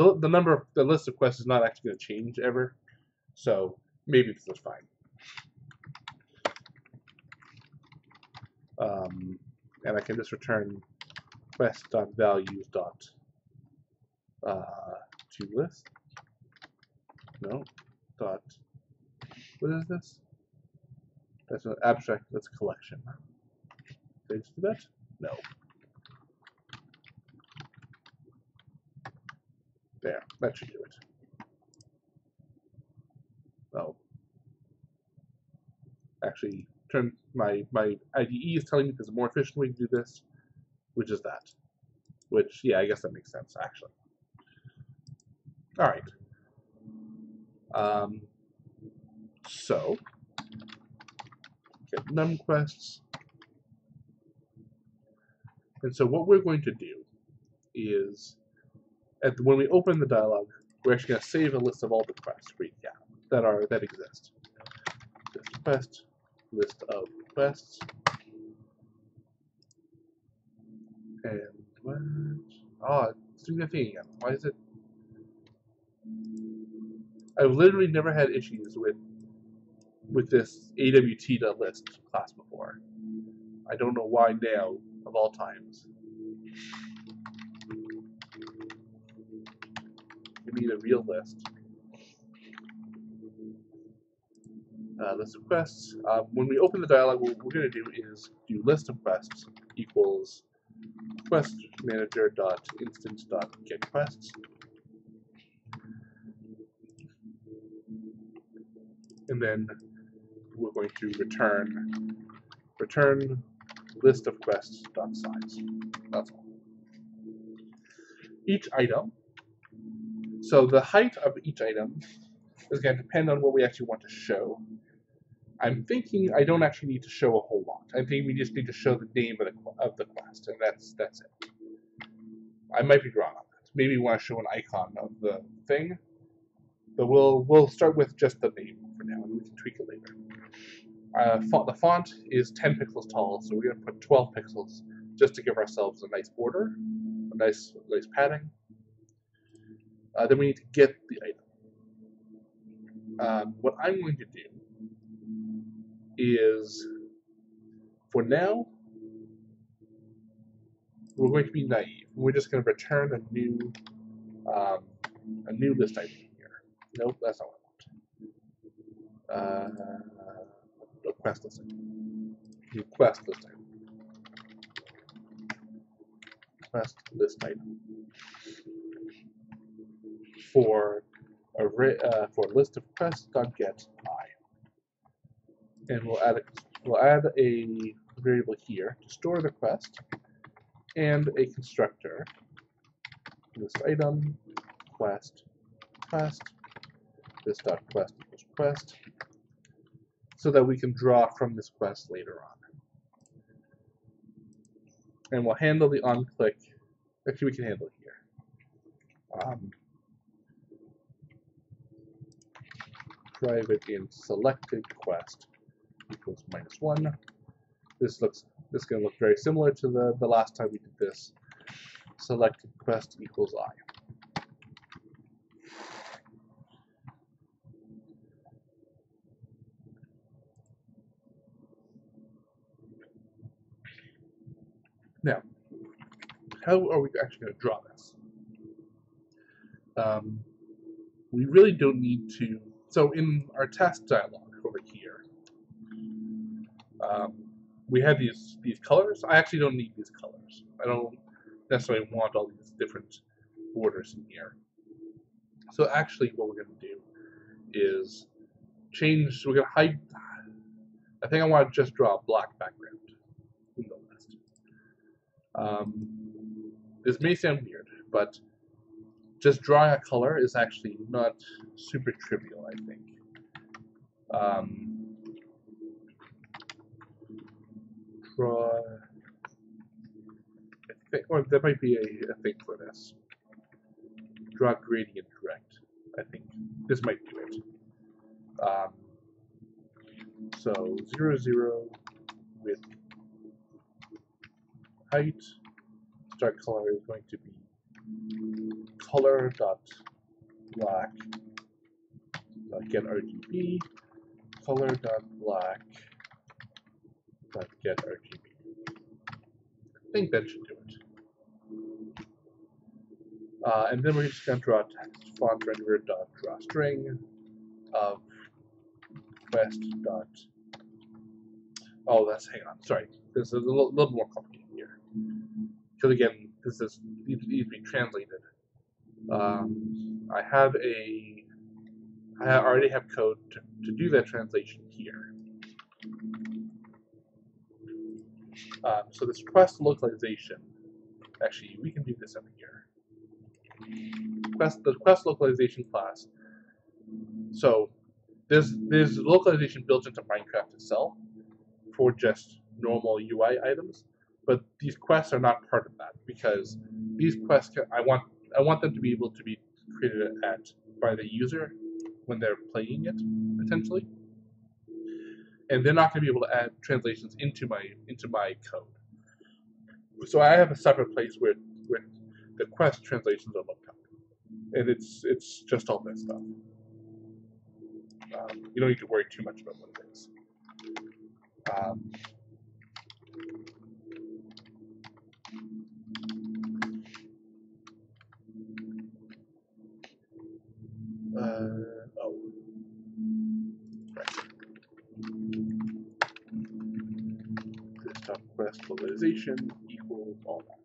the list of quests is not actually going to change ever, so maybe this is fine. And I can just return quest.values to list. No. What is this? That's an abstract. That's a collection. Did I just do that? No. There, that should do it. Oh, actually, my IDE is telling me there's a more efficient way to do this, which is that. Which, yeah, I guess that makes sense, actually. All right. So, get num quests. And so what we're going to do is, when we open the dialog, we're actually going to save a list of all the quests that exist. Just quest, list of quests, and what? Oh, it's doing that thing again. Why is it? I've literally never had issues with this AWT.list class before. I don't know why now, of all times. You need a real list. List of quests. When we open the dialog, what we're going to do is do list of quests equals quest manager dot instance dot get quests, and then we're going to return list of quests dot size. That's all. Each item. So the height of each item is going to depend on what we actually want to show. I'm thinking I don't actually need to show a whole lot. I think we just need to show the name of the quest, and that's it. I might be wrong on that. Maybe we want to show an icon of the thing, but we'll start with just the name for now, and we can tweak it later. The font is 10 pixels tall, so we're going to put 12 pixels just to give ourselves a nice border, a nice padding. Then we need to get the item. What I'm going to do is, for now, we're going to be naive. We're just going to return a new list item here. Nope, that's not what I want. No, quest list item. New quest list item. Quest list item. For a list of quests.get I, and we'll add a variable here to store the quest, and a constructor list item quest this dot quest equals quest, so that we can draw from this quest later on. And we'll handle the onClick. Actually, we can handle it here. Private in selected quest equals -1. This is going to look very similar to the last time we did this. Selected quest equals I. Now, how are we actually going to draw this? We really don't need to. So in our test dialog over here, we had these colors. I actually don't need these colors. I don't necessarily want all these different borders in here. So actually what we're going to do is change, we're going to hide, I think I want to just draw a black background in the list. This may sound weird, but just drawing a color is actually not super trivial, I think. Or there might be a thing for this. Draw gradient direct. I think this might do it. So 0, 0 with height. Start color is going to be color dot black dot get RGB. Color dot black dot get RGB. I think that should do it. And then we're just going to draw text. Font renderer dot draw string of quest dot. Oh, hang on. Sorry, this is a little more complicated here. Because again, this needs to be translated I already have code to do that translation here. So this quest localization, actually, we can do this over here. The quest localization class. So there's localization built into Minecraft itself for just normal UI items, but these quests are not part of that because these quests I want them to be able to be created by the user when they're playing it potentially, and they're not going to be able to add translations into my code. So I have a separate place where the quest translations are looked up, and it's just all this stuff. You don't need to worry too much about what it is. Desktop quest localization equals all that.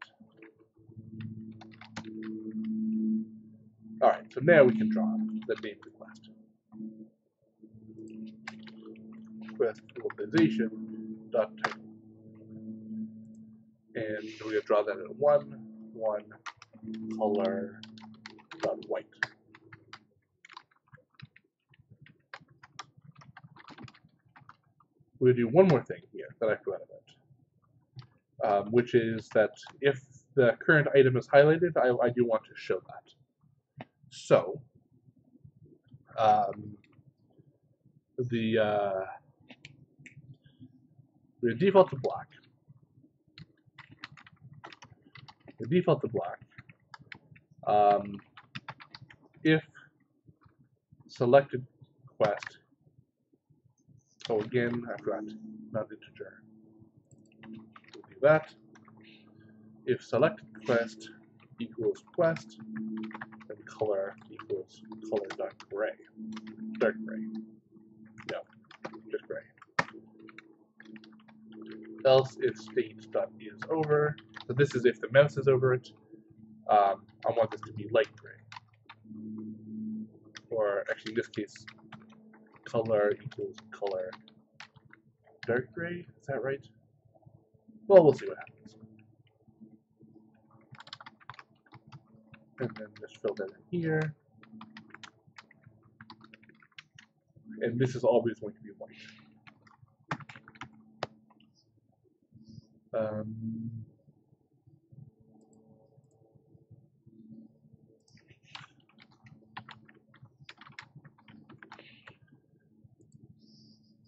All right, so now we can draw the name of the quest. Quest localization dot title, and we're gonna draw that at 1 color dot white. We're gonna do one more thing here that I forgot about, which is that if the current item is highlighted, I do want to show that. So we default to black. The default to black. If selected quest. Oh, again, I forgot. Not integer. We'll do that. If selected quest equals quest, then color equals color.gray. Dark gray. No, just gray. Else if state.is over. So this is if the mouse is over it. I want this to be light gray. Or actually in this case, color equals color dark gray. Is that right? Well, we'll see what happens. And then just fill that in here. And this is always going to be white.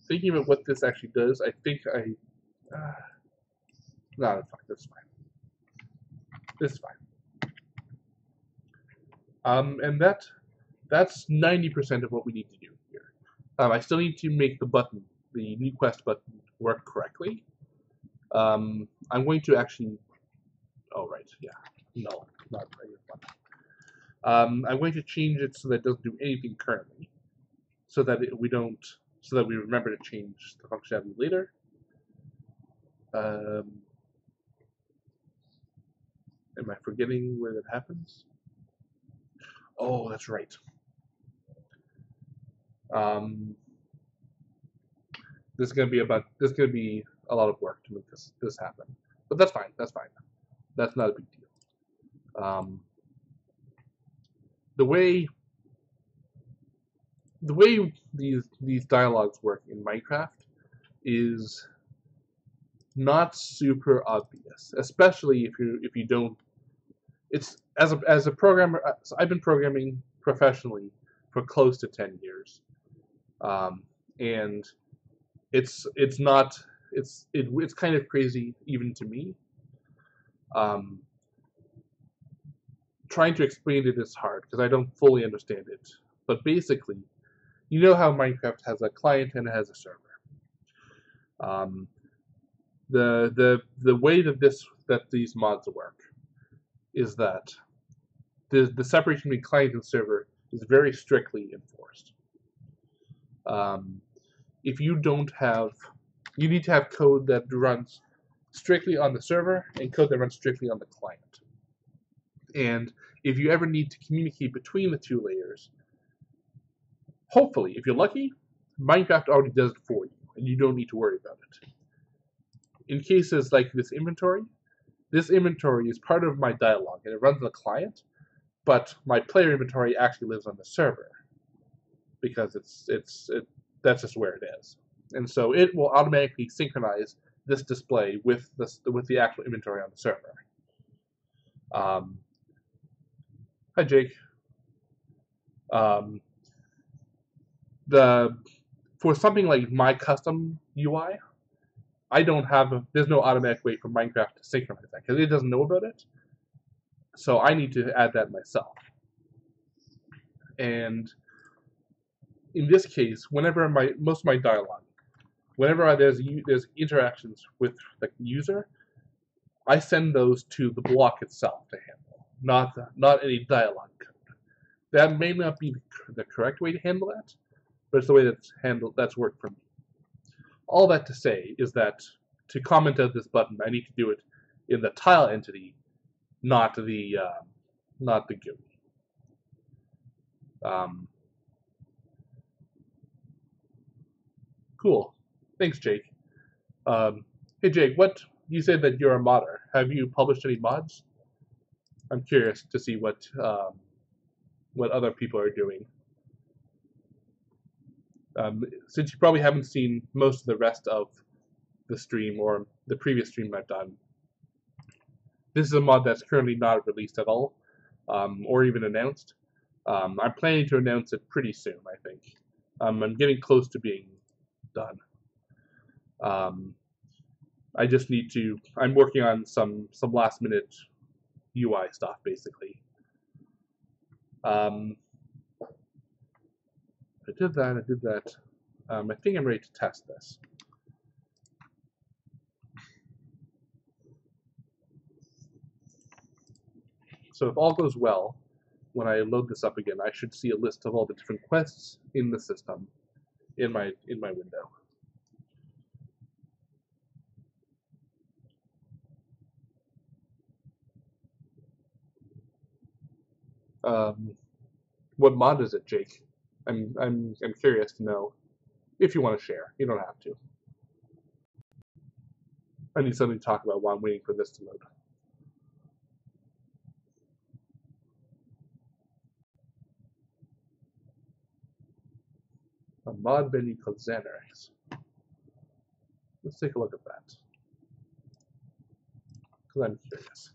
Thinking about what this actually does, I think no, that's fine. That's fine. This is fine. And that's 90% of what we need to do here. I still need to make the new quest button, work correctly. I'm going to actually. Oh right, yeah, no, not regular button. I'm going to change it so that it doesn't do anything currently, so that we remember to change the functionality later. Am I forgetting where that happens? Oh, that's right. This is gonna be a lot of work to make this happen, but that's fine. That's fine. That's not a big deal. The way these dialogues work in Minecraft is not super obvious, especially if you don't. It's as a programmer. So I've been programming professionally for close to 10 years, and it's kind of crazy even to me. Trying to explain it is hard because I don't fully understand it. But basically, you know how Minecraft has a client and it has a server. The way that these mods work is that the separation between client and server is very strictly enforced. If you don't have, you need to have code that runs strictly on the server and code that runs strictly on the client. And if you ever need to communicate between the two layers, hopefully, if you're lucky, Minecraft already does it for you, and you don't need to worry about it. In cases like this inventory is part of my dialog, and it runs on the client, but my player inventory actually lives on the server, because that's just where it is. And so it will automatically synchronize this display with the actual inventory on the server. Hi, Jake. For something like my custom UI, there's no automatic way for Minecraft to synchronize that because it doesn't know about it. So I need to add that myself. And in this case, whenever most of my dialogue, whenever there's interactions with the user, I send those to the block itself to handle, not any dialogue code. That may not be the correct way to handle that, but it's the way that's worked for me. All that to say is that to comment out this button, I need to do it in the tile entity, not the GUI. Cool. Thanks, Jake. Hey, Jake, you said that you're a modder. Have you published any mods? I'm curious to see what other people are doing. Since you probably haven't seen most of the rest of the stream or the previous stream I've done, this is a mod that's currently not released at all, or even announced. I'm planning to announce it pretty soon, I think. I'm getting close to being done. I just need to. I'm working on some last minute UI stuff, basically. I did that. I think I'm ready to test this. So if all goes well, when I load this up again, I should see a list of all the different quests in the system in my window. What mod is it, Jake? I'm curious to know. If you want to share, you don't have to. I need something to talk about while I'm waiting for this to load. A mod menu called Xanarex. Let's take a look at that, because I'm curious.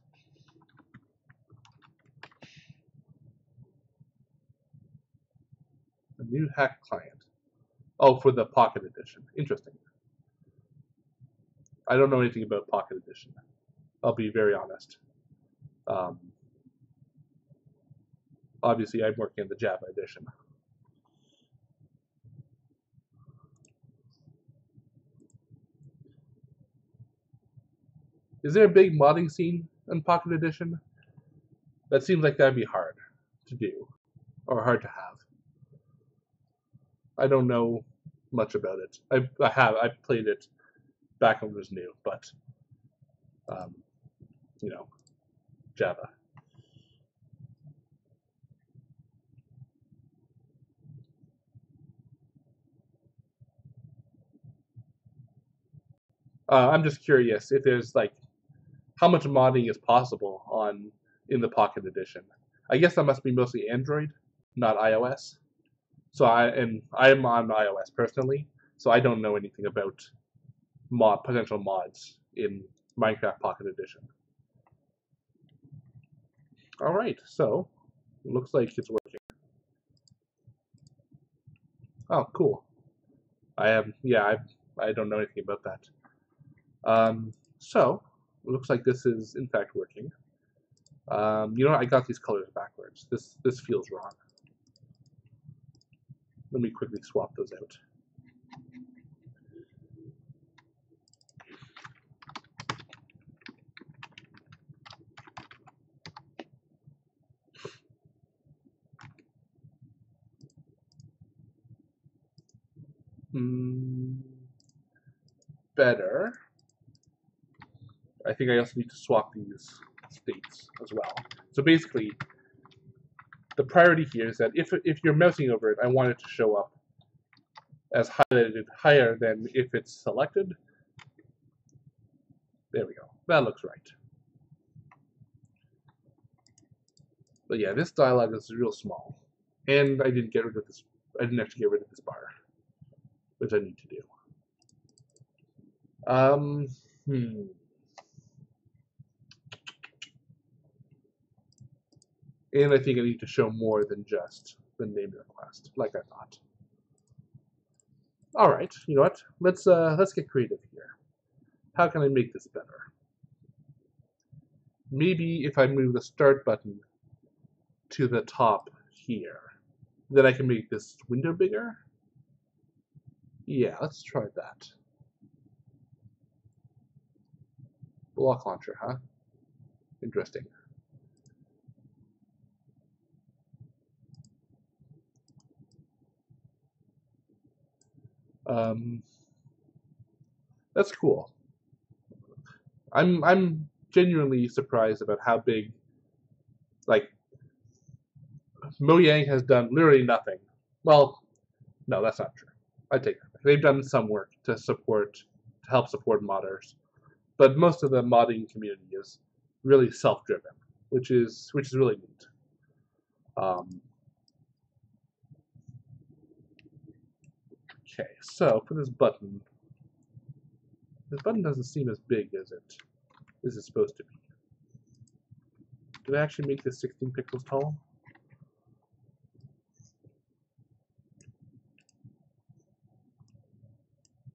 A new hack client. Oh, for the Pocket Edition. Interesting. I don't know anything about Pocket Edition. I'll be very honest. Obviously, I'm working on the Java edition. Is there a big modding scene in Pocket Edition? That seems like that'd be hard to do, or hard to have. I don't know much about it. I've played it back when it was new, but you know, Java. I'm just curious if there's like how much modding is possible in the Pocket Edition. I guess that must be mostly Android, not iOS. So I'm on iOS personally, so I don't know anything about potential mods in Minecraft Pocket Edition. All right, so looks like it's working. Oh, cool. I don't know anything about that. So looks like this is in fact working. You know, I got these colors backwards. This feels wrong. Let me quickly swap those out. Better. I think I also need to swap these states as well. So basically, the priority here is that if you're mousing over it, I want it to show up as highlighted higher than if it's selected. There we go. That looks right. But yeah, this dialog is real small. And I didn't get rid of this. I didn't actually get rid of this bar, which I need to do. And I think I need to show more than just the name request, like I thought. All right, you know what? Let's get creative here. How can I make this better? Maybe if I move the start button to the top here, then I can make this window bigger. Yeah, let's try that. Block launcher, huh? Interesting. That's cool. I'm genuinely surprised about how big, like, Mojang has done literally nothing. Well, no, that's not true. I take that back. They've done some work to help support modders, but most of the modding community is really self-driven, which is really neat. Okay, so for this button doesn't seem as big as it's supposed to be. Did I actually make this 16 pixels tall?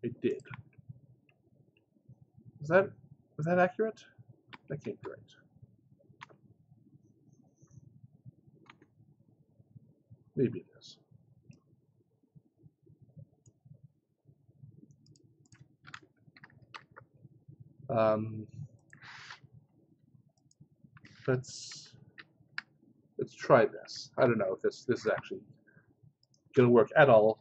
It did. Was that accurate? That can't be right. Maybe it is. Let's try this. I don't know if this is actually gonna work at all.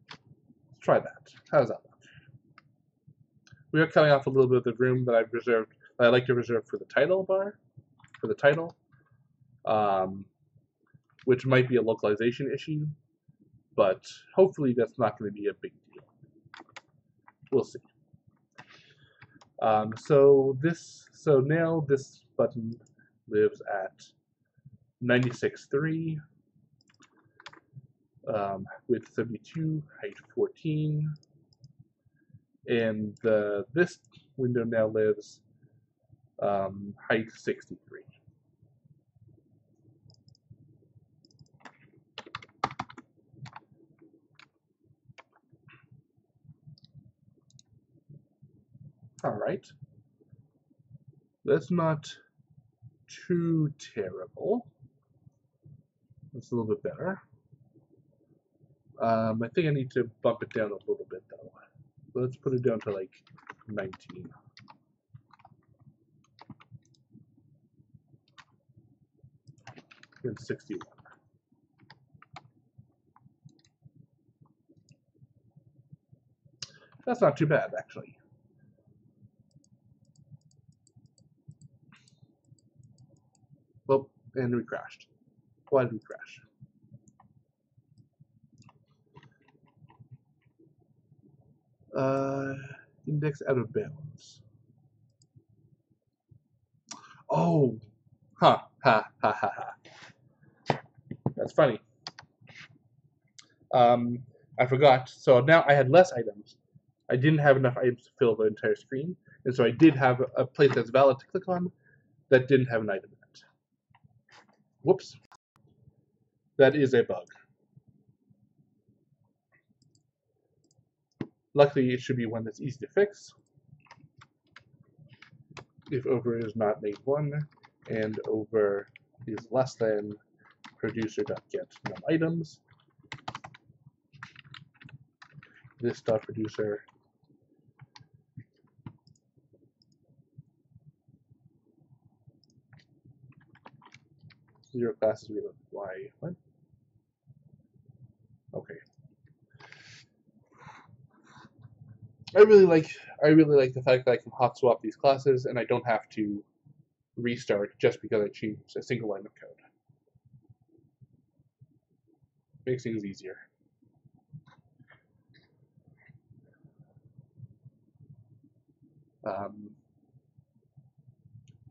Let's try that. How does that look? We are cutting off a little bit of the room that I've reserved. That I like to reserve for the title bar, for the title, which might be a localization issue, but hopefully that's not going to be a big deal. We'll see. So now this button lives at 96.3, width 72, height 14, and this window now lives height 63. All right, that's not too terrible. That's a little bit better. I think I need to bump it down a little bit though. Let's put it down to like 19. And 61. That's not too bad, actually. Well, and we crashed. Why did we crash? Index out of bounds. Oh, ha ha ha ha ha. That's funny. I forgot. So now I had less items. I didn't have enough items to fill the entire screen, and so I did have a place that's valid to click on that didn't have an item in it. Whoops. That is a bug. Luckily, it should be one that's easy to fix. If over is not made 1 and over is less than producer.get num items, this dot producer zero classes we have why what Okay. I really like the fact that I can hot swap these classes and I don't have to restart just because I changed a single line of code. Makes things easier.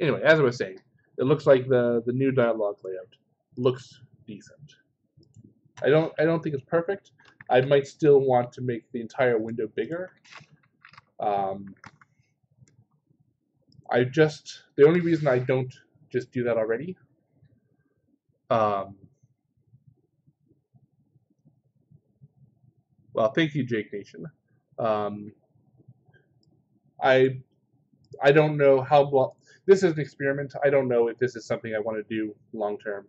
Anyway, as I was saying, it looks like the new dialog layout looks decent. I don't think it's perfect. I might still want to make the entire window bigger. The only reason I don't just do that already. Well, thank you, Jake Nation. I don't know how this is an experiment. I don't know if this is something I want to do long term,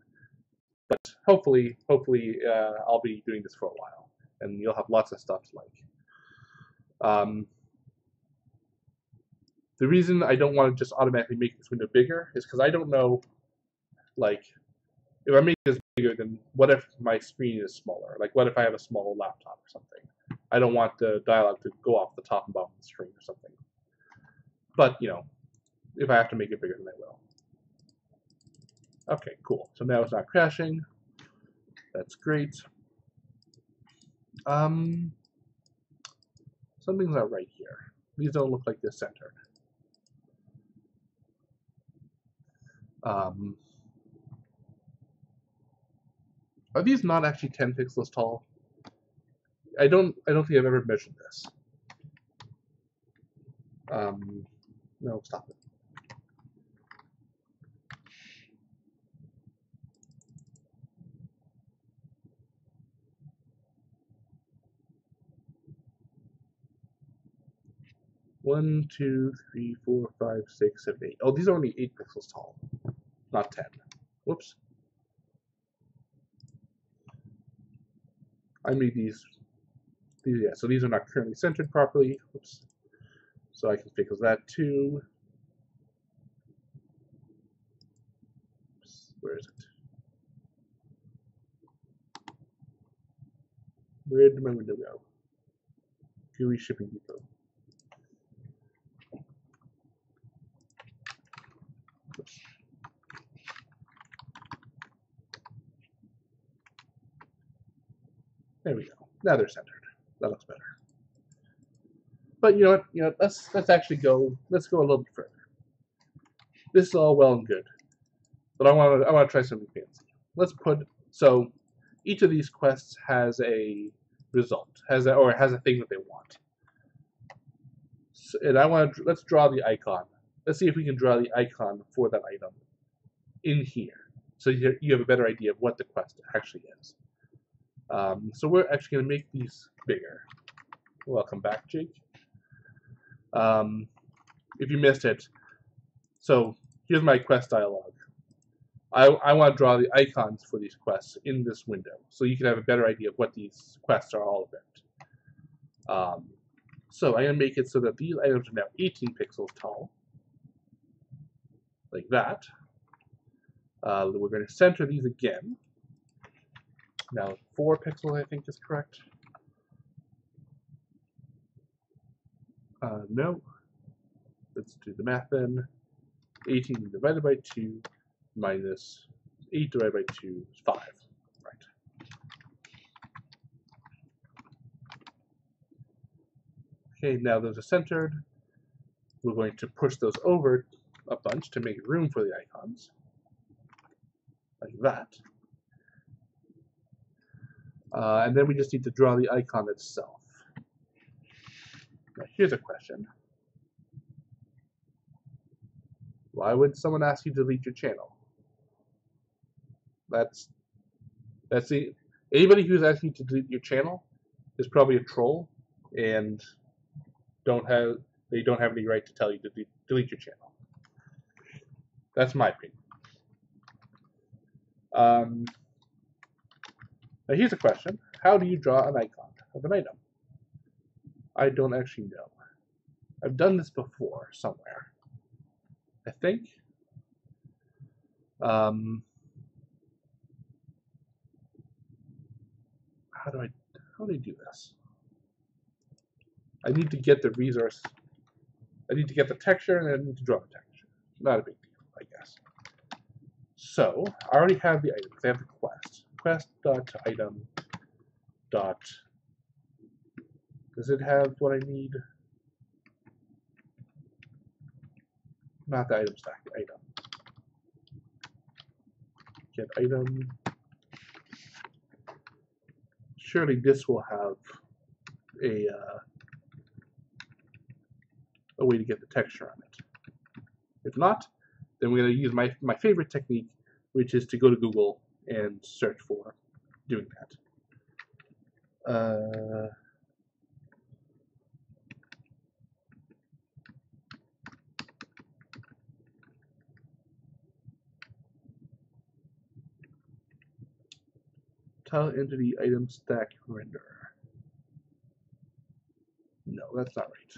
but hopefully, I'll be doing this for a while, and you'll have lots of stuff to like. The reason I don't want to just automatically make this window bigger is because I don't know, like, if I make this bigger, then what if my screen is smaller? Like, what if I have a small laptop or something? I don't want the dialog to go off the top and bottom of the screen or something. But, you know, if I have to make it bigger, then I will. Okay, cool. So now it's not crashing. That's great. Something's not right here. These don't look like they're centered. Are these not actually 10 pixels tall? I don't think I've ever measured this. No, stop it. One, two, three, 4, 5, 6, 7, 8. Oh, these are only 8 pixels tall, not 10. Whoops. I made these, yeah, so these are not currently centered properly. Whoops. So I can fix that too. Oops, where is it? Where did my window go? GUI shipping depot. Oops. There we go. Now they're centered. That looks better. But you know what? Let's actually go. Let's go a little bit further. This is all well and good, but I want to try something fancy. Let's put so each of these quests has a result, has a thing that they want. So, and let's draw the icon. Let's see if we can draw the icon for that item in here, so you have a better idea of what the quest actually is. So we're actually going to make these bigger. Welcome back, Jake. If you missed it, so here's my quest dialog. I want to draw the icons for these quests in this window, so you can have a better idea of what these quests are all about. So I'm going to make it so that these items are now 18 pixels tall, like that. We're going to center these again. Now 4 pixels, I think, is correct. No. Let's do the math then. 18 divided by 2 minus 8 divided by 2 is 5. Right. Okay, now those are centered. We're going to push those over a bunch to make room for the icons. Like that. And then we just need to draw the icon itself. Now, here's a question. Why would someone ask you to delete your channel? Anybody who's asking you to delete your channel is probably a troll and they don't have any right to tell you to delete your channel. That's my opinion. Now here's a question. How do you draw an icon of an item? I don't actually know. I've done this before somewhere, I think. How do I how do I do this? I need to get the resource. I need to get the texture, and I need to draw the texture. Not a big deal, I guess. So I already have the items. I have the quest. Quest.item. Does it have what I need? Not the item stack. The item. Get item. Surely this will have a way to get the texture on it. If not, then we're going to use my favorite technique, which is to go to Google and search for doing that. Tile entity item stack render. No, that's not right.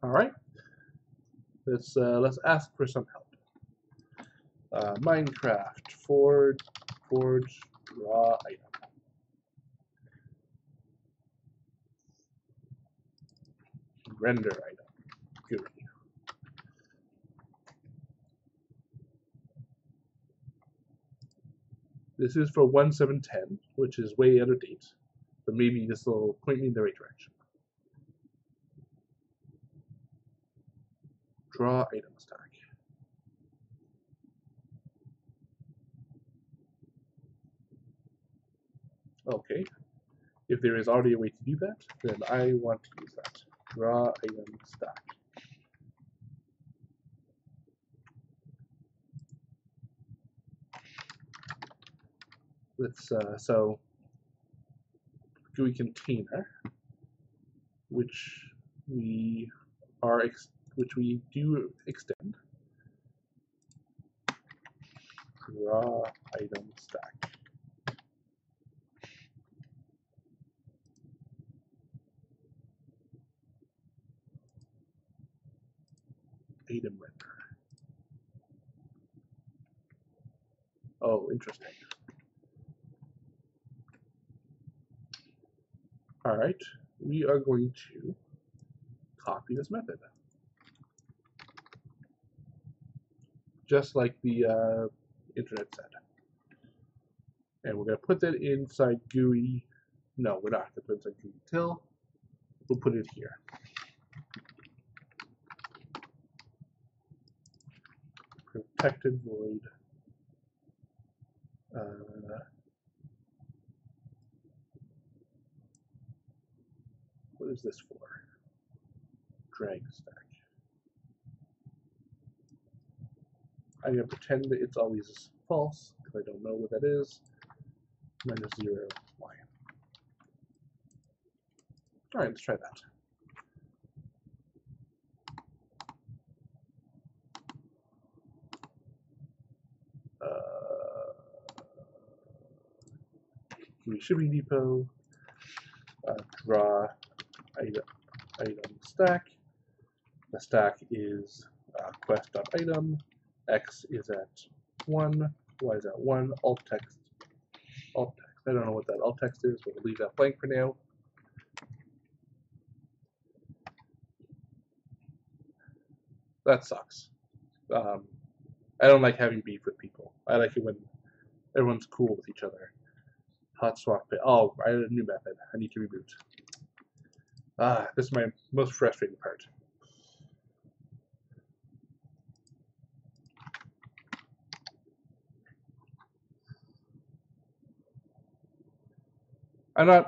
All right. Let's ask for some help. Minecraft forge draw item. Render item. GUI. This is for 1710, which is way out of date, but maybe this will point me in the right direction. Draw item stack. Okay. If there is already a way to do that, then I want to use that. Draw item stack. Let's so GUI container, which we do extend. Draw item stack. Item render. Oh, interesting. All right, we are going to copy this method, just like the internet said. And we're going to put that inside GUI. No, we're not going to put it inside GUI till. We'll put it here. Protected void. What is this for? Drag stack. I'm going to pretend that it's always false, because I don't know what that is. -0, y. Alright, let's try that. Shipping depot, draw item stack. The stack is quest.item. X is at 1, Y is at 1, alt text. I don't know what that alt text is, but we'll leave that blank for now. That sucks. I don't like having beef with people. I like it when everyone's cool with each other. Hot swap pit. Oh, I added a new method. I need to reboot. This is my most frustrating part. I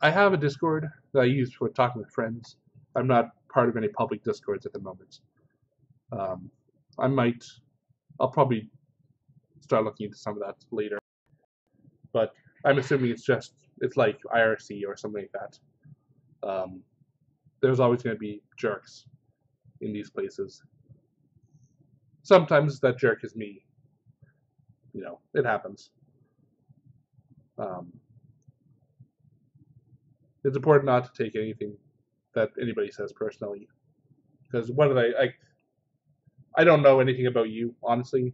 have a Discord that I use for talking with friends. I'm not part of any public Discords at the moment. I'll probably start looking into some of that later. But I'm assuming it's like IRC or something like that. There's always going to be jerks in these places. Sometimes that jerk is me. You know, it happens. It's important not to take anything that anybody says personally, because I don't know anything about you, honestly,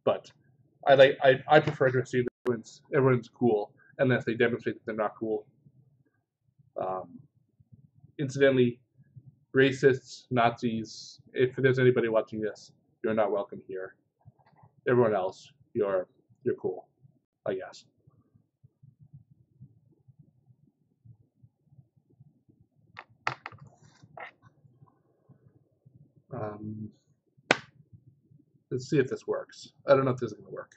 but I prefer to assume that everyone's cool unless they demonstrate that they're not cool. Um, Incidentally, racists, Nazis, if there's anybody watching this, you're not welcome here. Everyone else, you're cool, I guess. Um, let's see if this works. I don't know if this is going to work.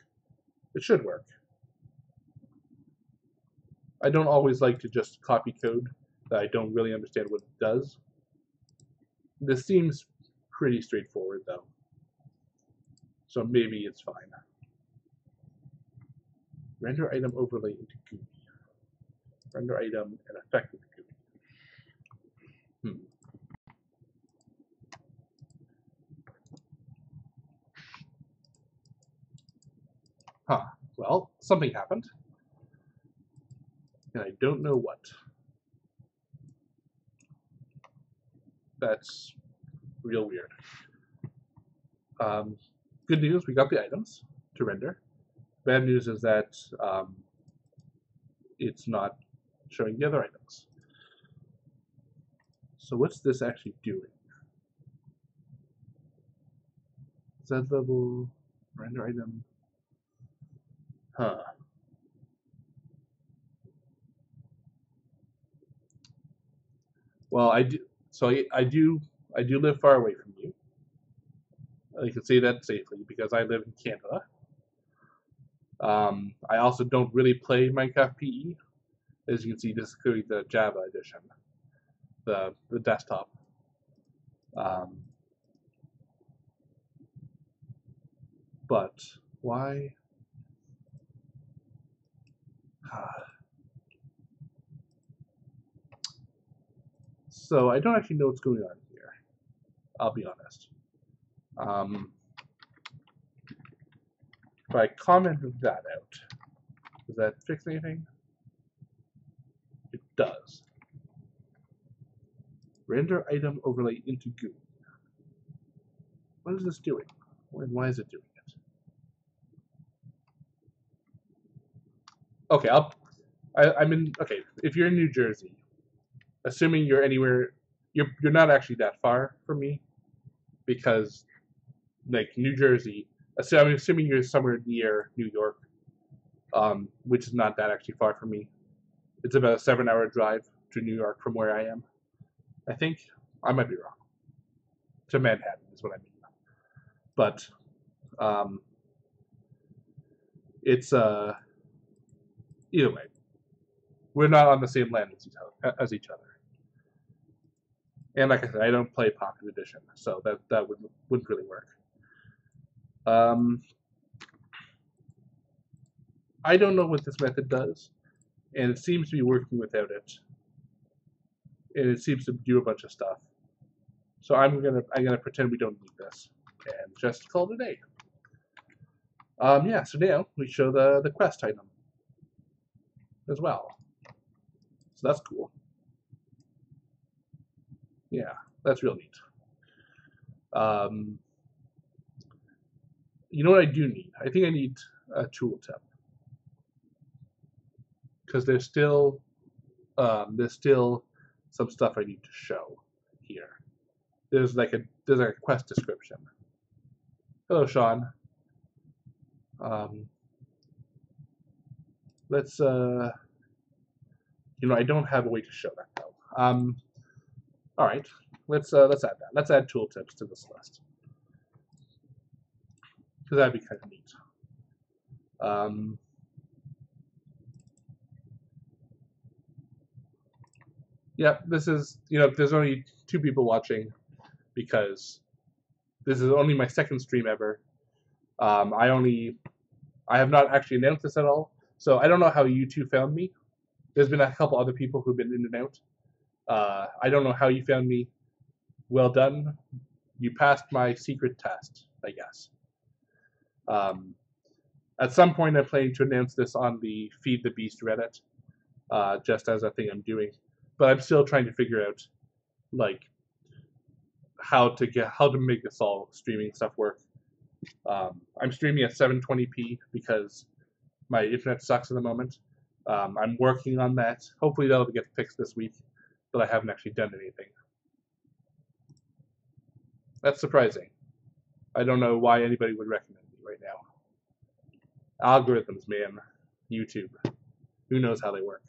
It should work. I don't always like to just copy code that I don't really understand what it does. This seems pretty straightforward, though. So maybe it's fine. Render item overlay into GUI. Render item and effect with GUI. Huh. Well, something happened. And I don't know what. That's real weird. Good news, we got the items to render. Bad news is that it's not showing the other items. So what's this actually doing? Z level, render item. Huh. Well, I do. So I do live far away from you. I can say that safely because I live in Canada. I also don't really play Minecraft PE. As you can see, this is clearly the Java edition, the desktop. But why? So I don't actually know what's going on here. I'll be honest. If I commented that out, does that fix anything? It does. Render item overlay into GUI. What is this doing? And why is it doing it? Okay, I'm in. Okay, if you're in New Jersey, assuming you're anywhere, you're not actually that far from me, because like New Jersey. So I'm assuming you're somewhere near New York, which is not that actually far from me. It's about a 7-hour drive to New York from where I am. I think I might be wrong. To Manhattan is what I mean. But it's either way, we're not on the same land as each other. And like I said, I don't play Pocket Edition, so that wouldn't really work. I don't know what this method does, and it seems to be working without it. And it seems to do a bunch of stuff. So I'm gonna pretend we don't need this and just call it a day. Yeah, so now we show the quest item as well. So that's cool. Yeah, that's real neat. You know what I do need? I think I need a tooltip, because there's still some stuff I need to show here. There's like a quest description. Hello, Sean. Let's I don't have a way to show that though. All right, let's add that. Let's add tooltips to this list, because that'd be kind of neat. Yeah, this is, there's only 2 people watching because this is only my second stream ever. I have not actually announced this at all, so I don't know how you 2 found me. There's been a couple other people who've been in and out. I don't know how you found me. Well done. You passed my secret test, I guess. At some point, I'm planning to announce this on the Feed the Beast Reddit, just as a thing I'm doing. But I'm still trying to figure out, like, how to make this all streaming stuff work. I'm streaming at 720p because my internet sucks at the moment. I'm working on that. Hopefully that'll get fixed this week, but I haven't actually done anything. That's surprising. I don't know why anybody would recommend me right now. Algorithms, man. YouTube. Who knows how they work?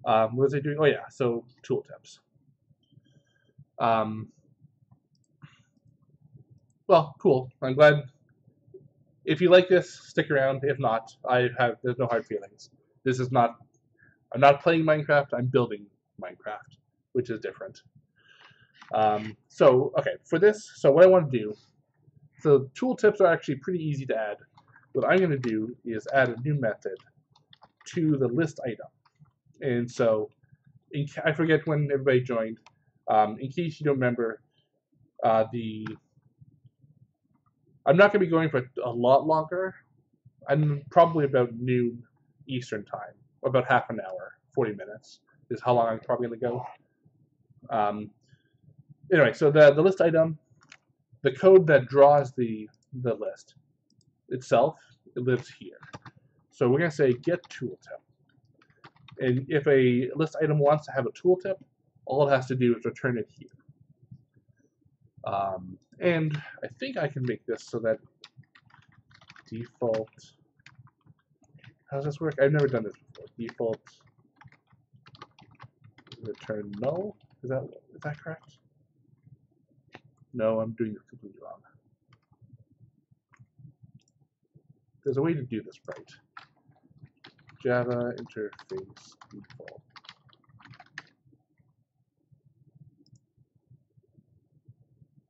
What was I doing? Oh yeah, so tooltips. Well, cool. I'm glad. If you like this, stick around. If not, there's no hard feelings. This is not. I'm not playing Minecraft. I'm building Minecraft, which is different. So okay, for this, so what I want to do. So tooltips are actually pretty easy to add. What I'm going to do is add a new method to the list item. And so, I forget when everybody joined. In case you don't remember, I'm not going to be going for a lot longer. I'm probably about noon Eastern time, or about half an hour, 40 minutes is how long I'm probably going to go. Anyway, so the list item, the code that draws the list itself, it lives here. So we're going to say get tooltip. And if a list item wants to have a tooltip, all it has to do is return it here. And I think I can make this so that default. How does this work? I've never done this before. Default return null. Is that correct? No, I'm doing this completely wrong. There's a way to do this right. Java interface default.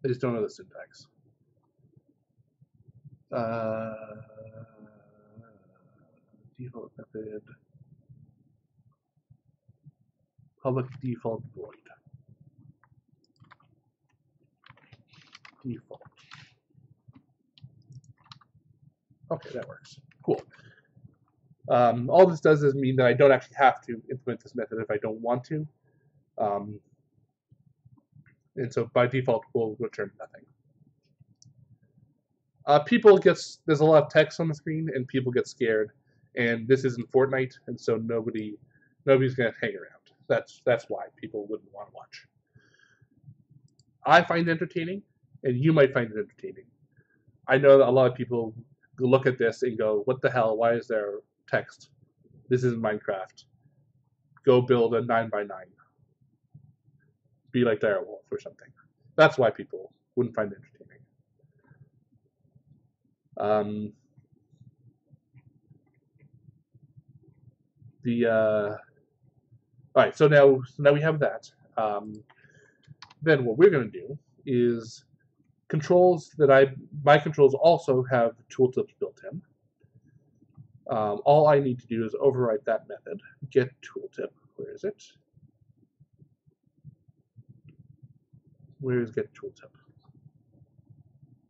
I just don't know the syntax. Default method. Public default void. Default. Okay, that works. Cool. All this does is mean that I don't actually have to implement this method if I don't want to. And so by default, we'll return nothing. There's a lot of text on the screen, and people get scared. And this isn't Fortnite, and so nobody's gonna hang around. That's why people wouldn't want to watch. I find it entertaining, and you might find it entertaining. I know that a lot of people look at this and go, "What the hell? Why is there text? This isn't Minecraft. Go build a 9x9. Be like Direwolf or something." That's why people wouldn't find it entertaining. All right, so now we have that. Then what we're going to do is controls that my controls also have tooltips built in. All I need to do is overwrite that method, get tooltip. Where is it? Where is get tooltip?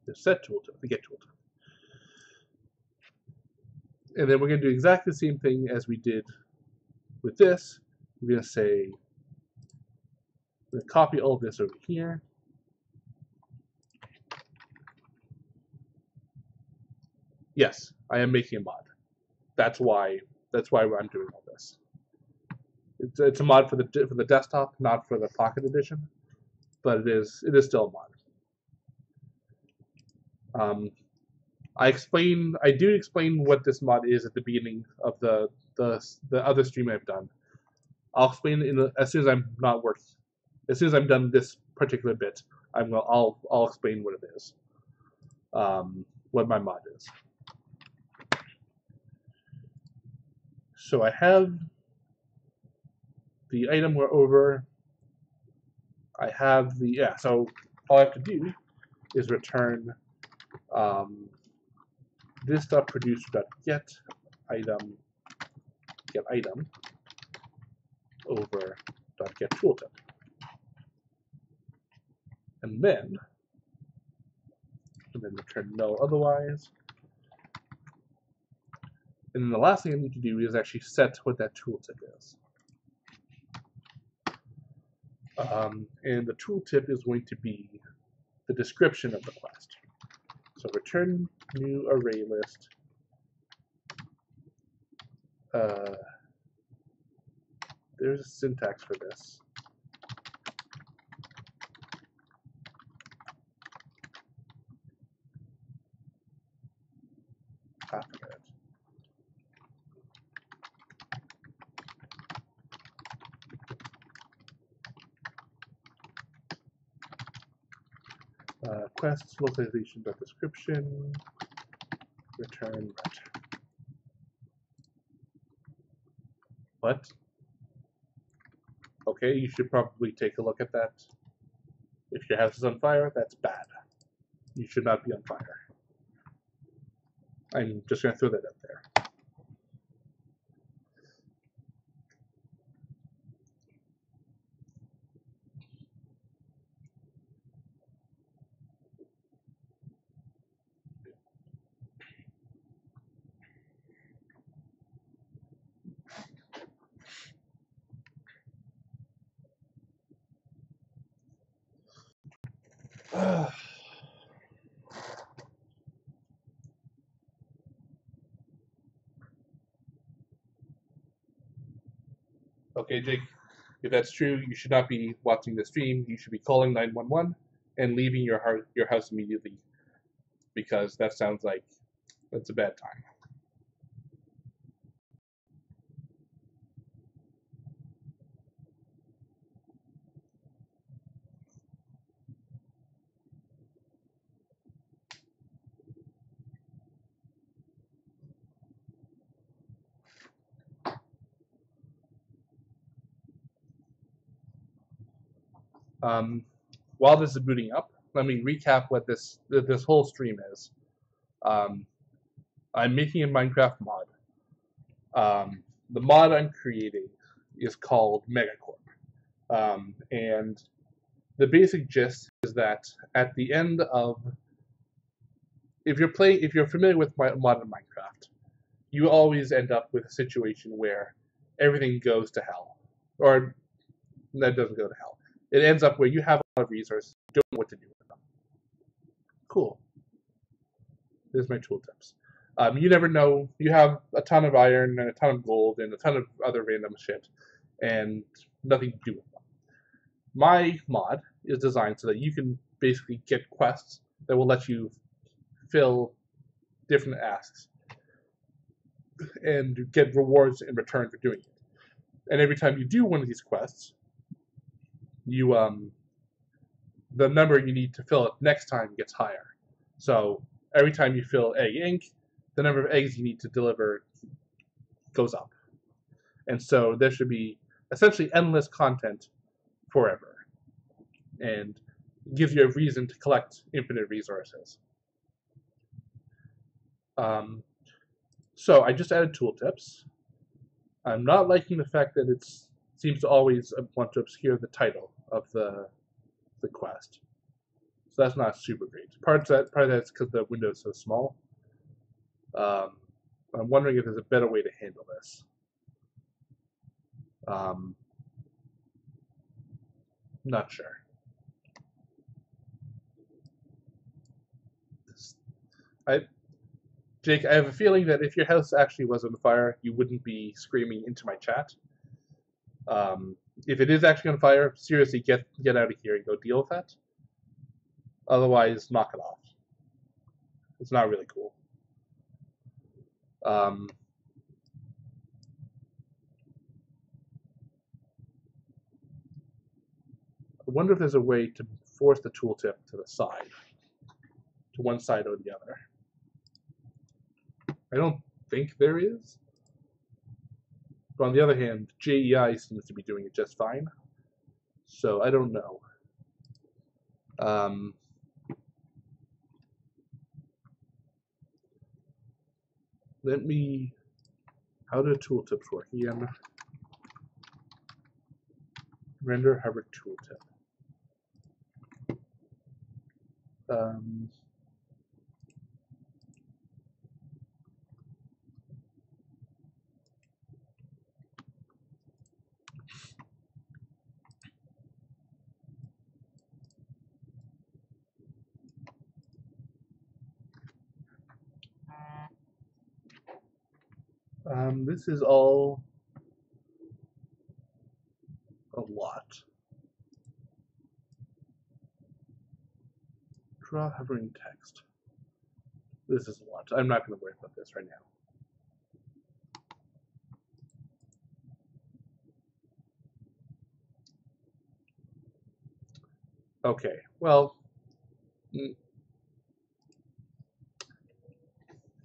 The set tooltip, the get tooltip. And then we're going to do exactly the same thing as we did with this. We're going to say, we're going to copy all of this over here. Yes, I am making a mod. That's why I'm doing all this. It's a mod for the desktop, not for the Pocket Edition, but it is still a mod. I do explain what this mod is at the beginning of the other stream I've done. I'll explain it as soon as I'm not working. As soon as I'm done this particular bit, I'll explain what it is, what my mod is. So I have the item we're over. I have so all I have to do is return this.producer.get item over .get tooltip. And then return null otherwise. And then the last thing I need to do is actually set what that tooltip is. And the tooltip is going to be the description of the quest. So return new array list. There's a syntax for this. Half a minute. Quest localization description. Return ret. What? Okay, you should probably take a look at that. If your house is on fire, that's bad. You should not be on fire. I'm just going to throw that out there. Okay, Jake, if that's true, you should not be watching the stream. You should be calling 911 and leaving your house immediately, because that sounds like that's a bad time. While this is booting up, let me recap what this whole stream is. I'm making a Minecraft mod. The mod I'm creating is called Megacorp, and the basic gist is that at the end of, if you're familiar with modern Minecraft, you always end up with a situation where everything goes to hell, or that doesn't go to hell. It ends up where you have a lot of resources, you don't know what to do with them. Cool. There's my tooltips. You never know. You have a ton of iron and a ton of gold and a ton of other random shit, and nothing to do with them. My mod is designed so that you can basically get quests that will let you fill different asks and get rewards in return for doing it. And every time you do one of these quests, you the number you need to fill it next time gets higher. So every time you fill egg ink, the number of eggs you need to deliver goes up. And so there should be essentially endless content forever, and gives you a reason to collect infinite resources. So I just added tooltips. I'm not liking the fact that it seems to always want to obscure the title of the quest. So that's not super great. Part of that's because the window is so small. I'm wondering if there's a better way to handle this. Not sure. Jake, I have a feeling that if your house actually was on fire, you wouldn't be screaming into my chat. If it is actually on fire, seriously, get out of here and go deal with that. Otherwise, knock it off. It's not really cool. I wonder if there's a way to force the tooltip to the side, to one side or the other. I don't think there is. But on the other hand, JEI seems to be doing it just fine. So I don't know. How do tooltips work again? Render hover tooltip. This is all a lot. Draw hovering text. This is a lot. I'm not going to worry about this right now. Okay, well,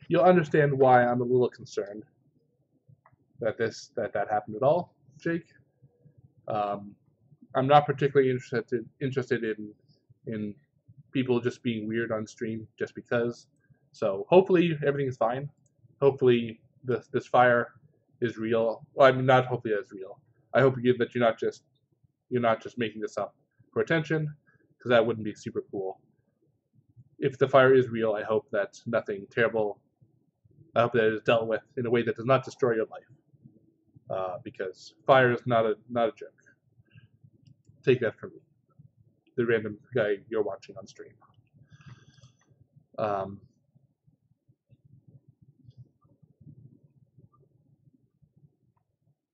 you'll understand why I'm a little concerned that that happened at all, Jake. I'm not particularly interested in people just being weird on stream just because. So hopefully everything is fine. Hopefully this fire is real. Well, I mean, not hopefully it's real. I hope that you're not just making this up for attention, because that wouldn't be super cool. If the fire is real, I hope that nothing terrible. I hope that it is dealt with in a way that does not destroy your life, because fire is not a joke. Take that from me, the random guy you're watching on stream.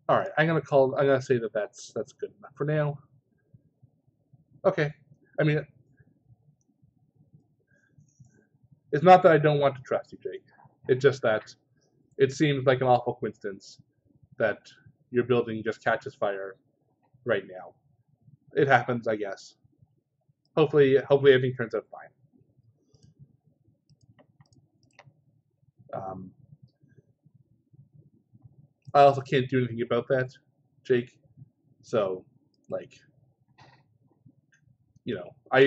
All right, I'm gonna say that that's good enough for now. Okay, I mean, it's not that I don't want to trust you, Jake. It's just that it seems like an awful coincidence that your building just catches fire right now. It happens, I guess. Hopefully everything turns out fine. I also can't do anything about that, Jake. So, like, you know, I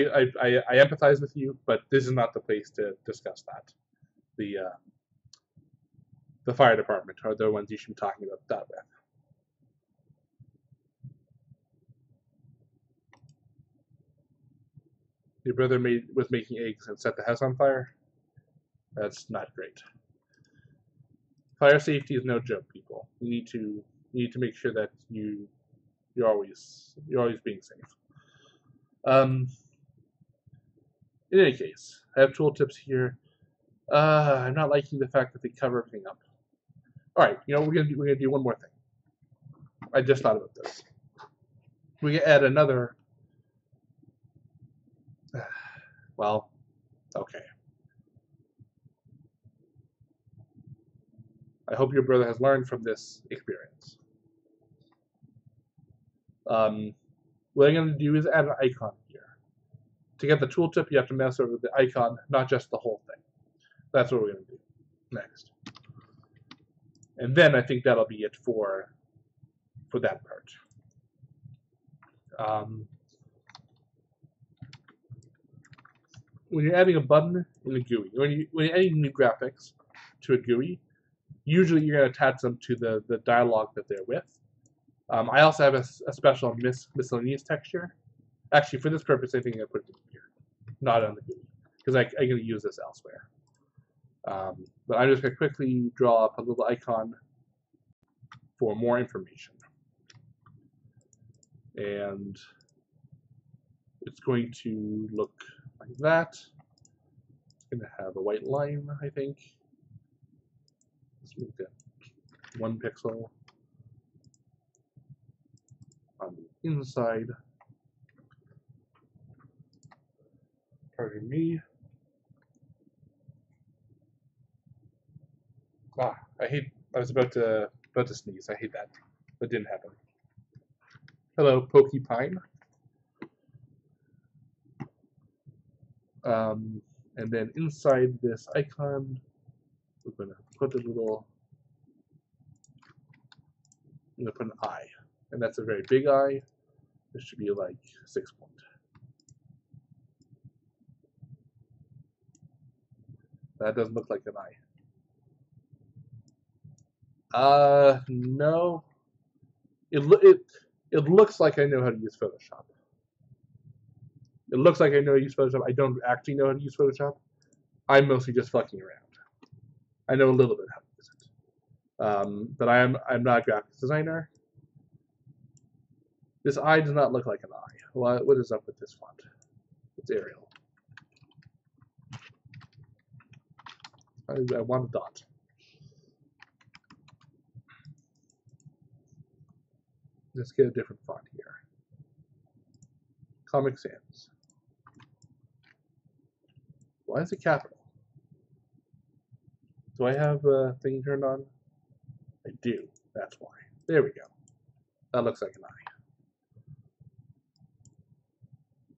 empathize with you, but this is not the place to discuss that. The fire department are the ones you should be talking about that with. Your brother was making eggs and set the house on fire. That's not great. Fire safety is no joke, people. You need to make sure that you're always being safe. In any case, I have tooltips here. I'm not liking the fact that they cover everything up. All right, you know we're gonna do one more thing. I just thought about this. We can add another. Well, okay. I hope your brother has learned from this experience. What I'm going to do is add an icon here. To get the tooltip, you have to mess over the icon, not just the whole thing. That's what we're going to do next. And then I think that'll be it for that part. When you're adding a button in a GUI, when you're adding new graphics to a GUI, usually you're going to attach them to the dialog that they're with. I also have a special miscellaneous texture. Actually, for this purpose, I think I put it in here, not on the GUI, because I'm going to use this elsewhere. But I'm just going to quickly draw up a little icon for more information. And it's going to look like that. It's going to have a white line, I think. Let's make that 1 pixel on the inside. Pardon me. I was about to sneeze. I hate that. That didn't happen. Hello, Pokepine. And then inside this icon, we're going to put I'm going to put an eye. And that's a very big eye. This should be like 6 point. That doesn't look like an eye. No. It looks like I know how to use Photoshop. It looks like I know how to use Photoshop. I don't actually know how to use Photoshop. I'm mostly just fucking around. I know a little bit how to use it. But I'm not a graphics designer. This eye does not look like an eye. What is up with this font? It's Arial. I want a dot. Let's get a different font here. Comic Sans. Why is it capital? Do I have a thing turned on? I do. That's why. There we go. That looks like an eye.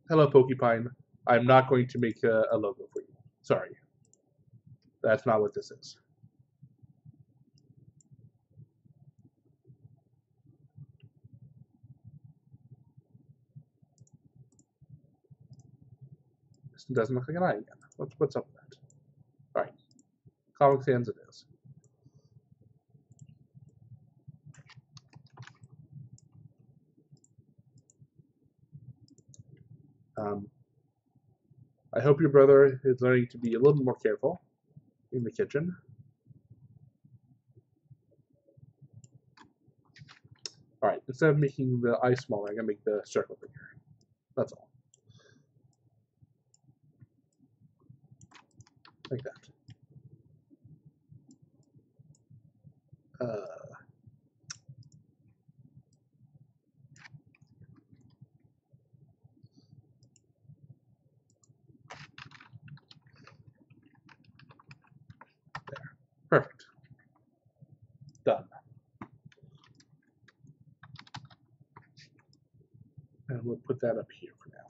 Hello, Porcupine. I'm not going to make a logo for you. Sorry. That's not what this is. This doesn't look like an eye again. What's up with that? Alright. Comic Sans it is. I hope your brother is learning to be a little more careful in the kitchen. Alright, instead of making the eye smaller, I'm going to make the circle bigger. That's all. Like that. There. Perfect. Done. And we'll put that up here for now.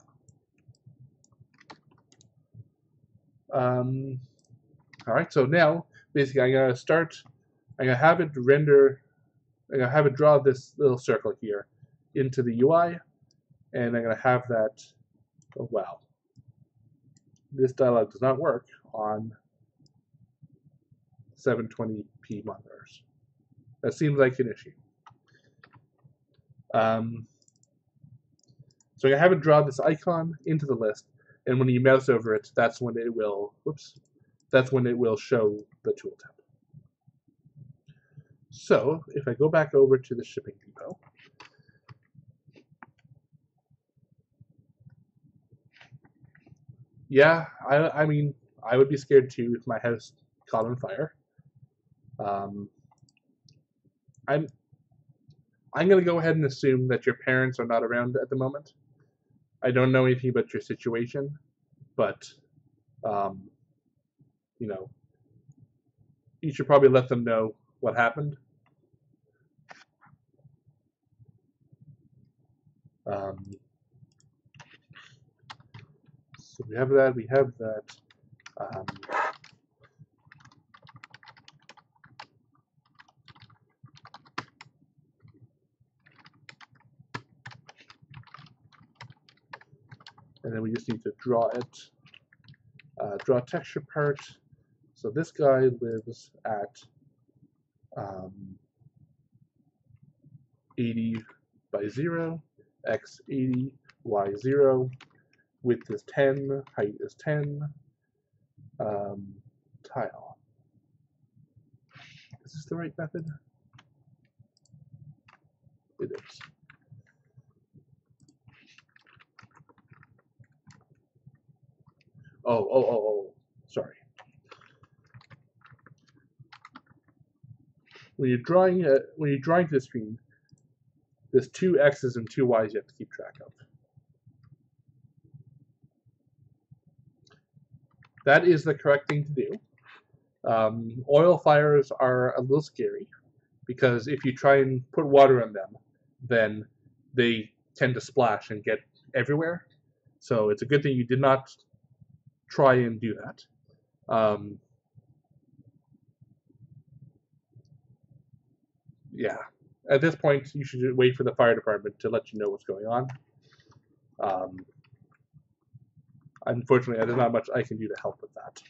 Alright, so now, basically I'm going to have it render, I'm going to have it draw this little circle here into the UI, and I'm going to have that, oh wow, this dialog does not work on 720p monitors. That seems like an issue. So I'm going to have it draw this icon into the list, and when you mouse over it, that's when it will, that's when it will show the tooltip. So if I go back over to the shipping depot, yeah, I mean, I would be scared too if my house caught on fire. I'm going to go ahead and assume that your parents are not around at the moment. I don't know anything about your situation, but you know, you should probably let them know what happened. So we have that. We have that. And then we just need to draw it. Draw texture part. So this guy lives at 80 by 0, x 80, y 0. Width is 10, height is 10. Tile. Is this the right method? It is. Oh, sorry. When you're drawing to the screen, there's 2 X's and 2 Y's you have to keep track of. That is the correct thing to do. Oil fires are a little scary because if you try and put water on them, then they tend to splash and get everywhere. So it's a good thing you did not try and do that. Yeah, at this point you should wait for the fire department to let you know what's going on. Unfortunately, there's not much I can do to help with that.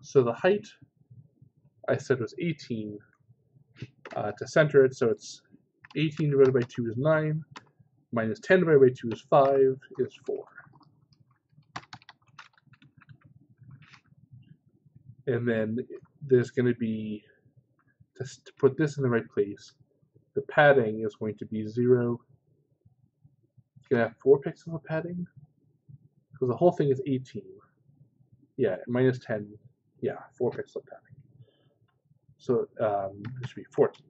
So the height I said was 18 to center it, so it's 18 divided by 2 is 9, minus 10 divided by 2 is 5, is 4. And then there's going to be, just to put this in the right place, the padding is going to be 0. It's going to have 4 pixels of padding, because the whole thing is 18. Yeah, minus 10, yeah, 4 pixels of padding. So it should be 14.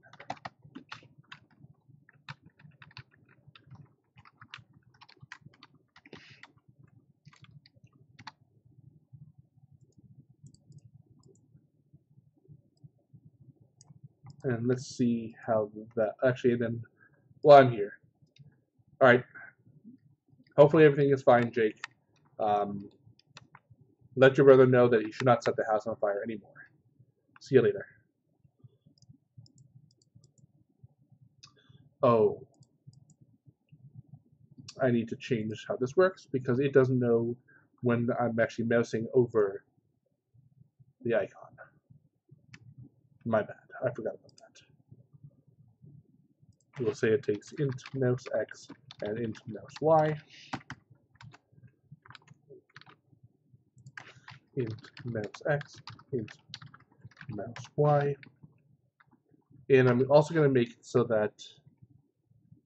And let's see how that actually. Then, well, I'm here. All right. Hopefully everything is fine, Jake. Let your brother know that he should not set the house on fire anymore. See you later. Oh, I need to change how this works because it doesn't know when I'm actually mousing over the icon. My bad. I forgot about that. We'll say it takes int mouse x and int mouse y. Int mouse x, int mouse y. And I'm also going to make it so that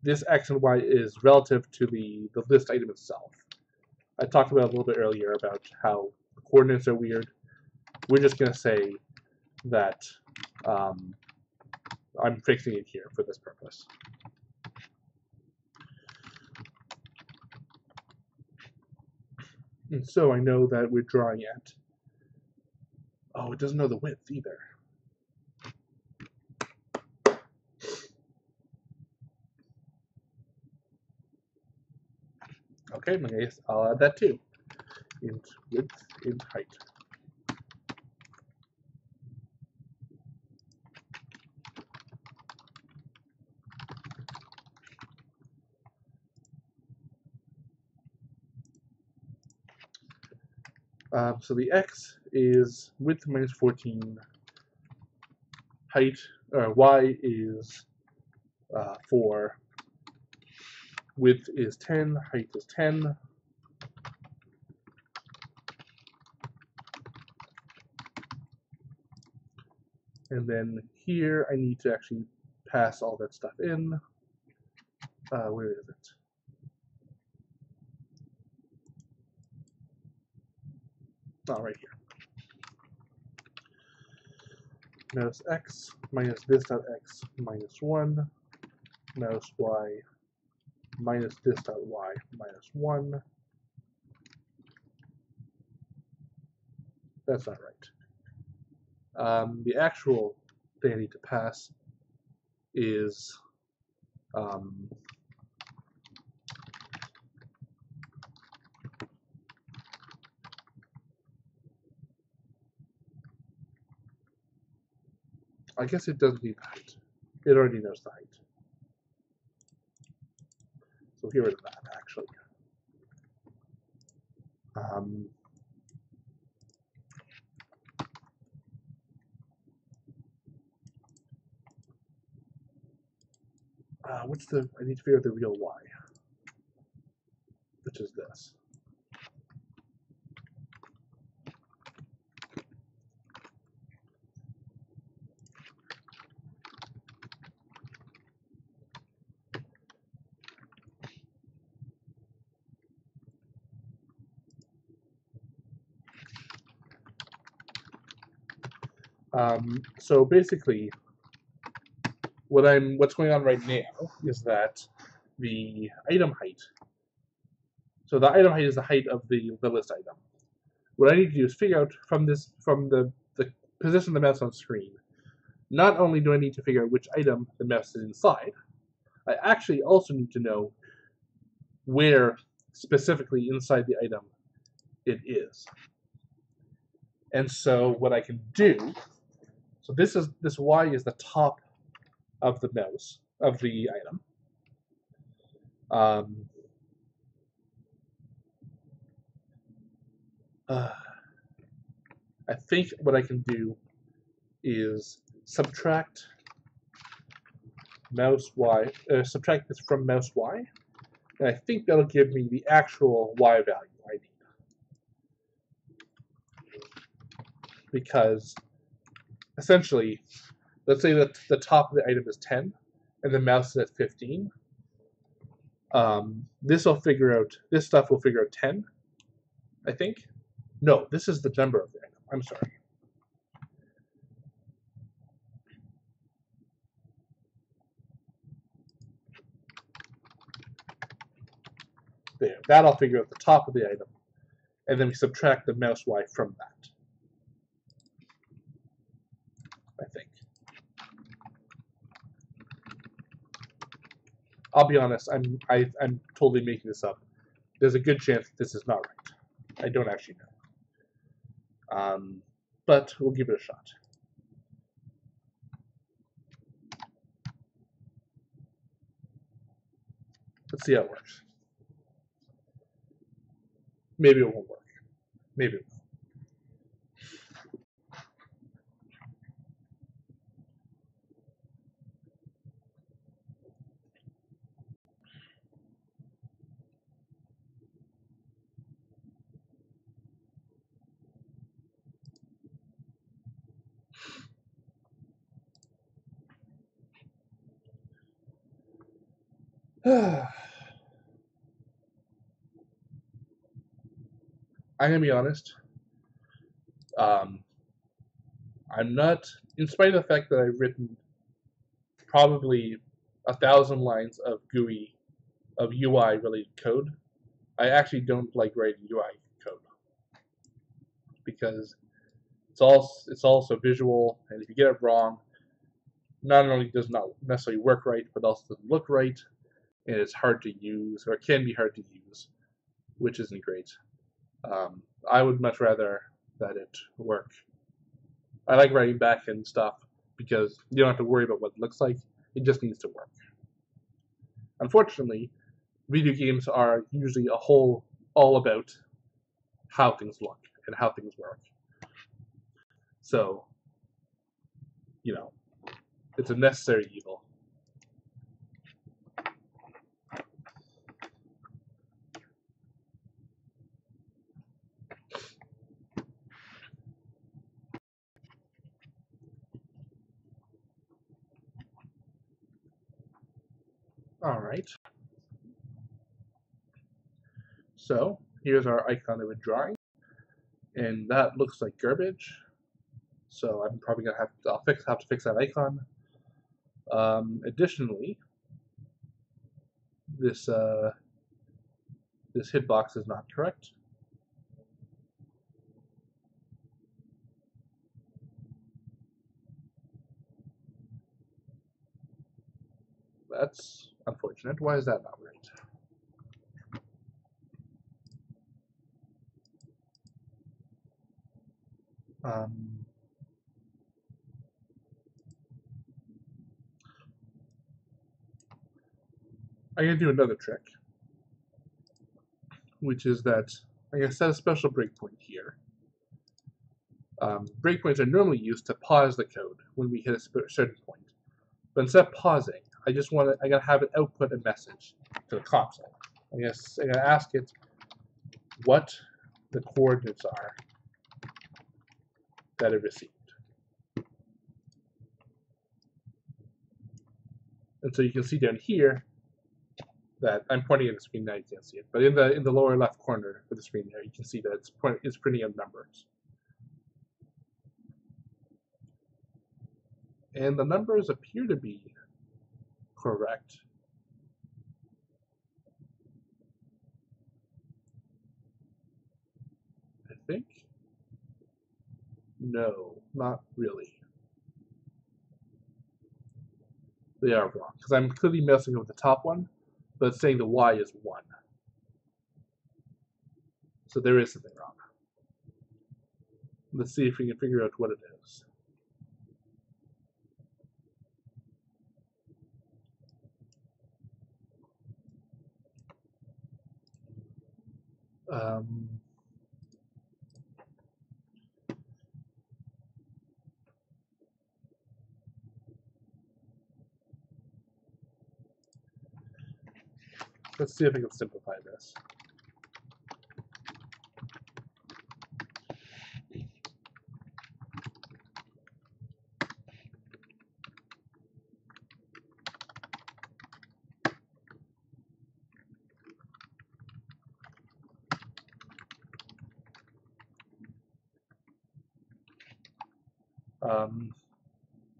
this x and y is relative to the list item itself. I talked about a little bit earlier about how the coordinates are weird. We're just going to say that I'm fixing it here for this purpose. And so I know that we're drawing at. Oh, it doesn't know the width either. Okay, I guess I'll add that too. Int width, int height. So the x is width minus 14, height, y is 4, width is 10, height is 10. And then here I need to actually pass all that stuff in. Where is it? Oh, right here. Mouse x minus this dot x minus 1, mouse y minus this dot y minus 1. That's not right. The actual thing I need to pass is I guess it doesn't need the height. It already knows the height. So get rid of that, actually. I need to figure out the real y, which is this. So basically, what's going on right now is that the item height. So the item height is the height of the list item. What I need to do is figure out from the position of the mouse on screen. Not only do I need to figure out which item the mouse is inside, I actually also need to know where specifically inside the item it is. And so what I can do, so this y is the top of the mouse of the item. I think what I can do is subtract mouse y, subtract this from mouse y, and I think that'll give me the actual y value I need. Because essentially, let's say that the top of the item is 10 and the mouse is at 15. This stuff will figure out 10, I think. No, this is the number of the item. I'm sorry. There. That I'll figure at the top of the item. And then we subtract the mouse Y from that. I think. I'll be honest, I'm totally making this up. There's a good chance that this is not right. I don't actually know. But we'll give it a shot. Let's see how it works. Maybe it won't work. Maybe it will. I'm gonna be honest. I'm not, in spite of the fact that I've written probably 1,000 lines of GUI, of UI related code, I actually don't like writing UI code because it's also visual, and if you get it wrong, not only does it not necessarily work right, but also doesn't look right, and it's hard to use, or it can be hard to use, which isn't great. I would much rather that it work. I like writing backend stuff because you don't have to worry about what it looks like. It just needs to work. Unfortunately, video games are usually all about how things look and how things work. So, it's a necessary evil. All right. So here's our icon of a drawing, and that looks like garbage. So I'm probably gonna have to fix that icon. Additionally, this hitbox is not correct. That's unfortunate. Why is that not right? I'm going to do another trick, which is that I'm going to set a special breakpoint here. Breakpoints are normally used to pause the code when we hit a certain point. But instead of pausing, I'm going to have it output a message to the console. I'm going to ask it what the coordinates are that it received. And so you can see down here that I'm pointing at the screen now. You can't see it, but in the lower left corner of the screen there, you can see that it's printing out numbers. And the numbers appear to be correct. I think. No, not really. They are wrong, because I'm clearly messing with the top one, but it's saying the Y is 1. So there is something wrong. Let's see if we can figure out what it is. Let's see if I can simplify this.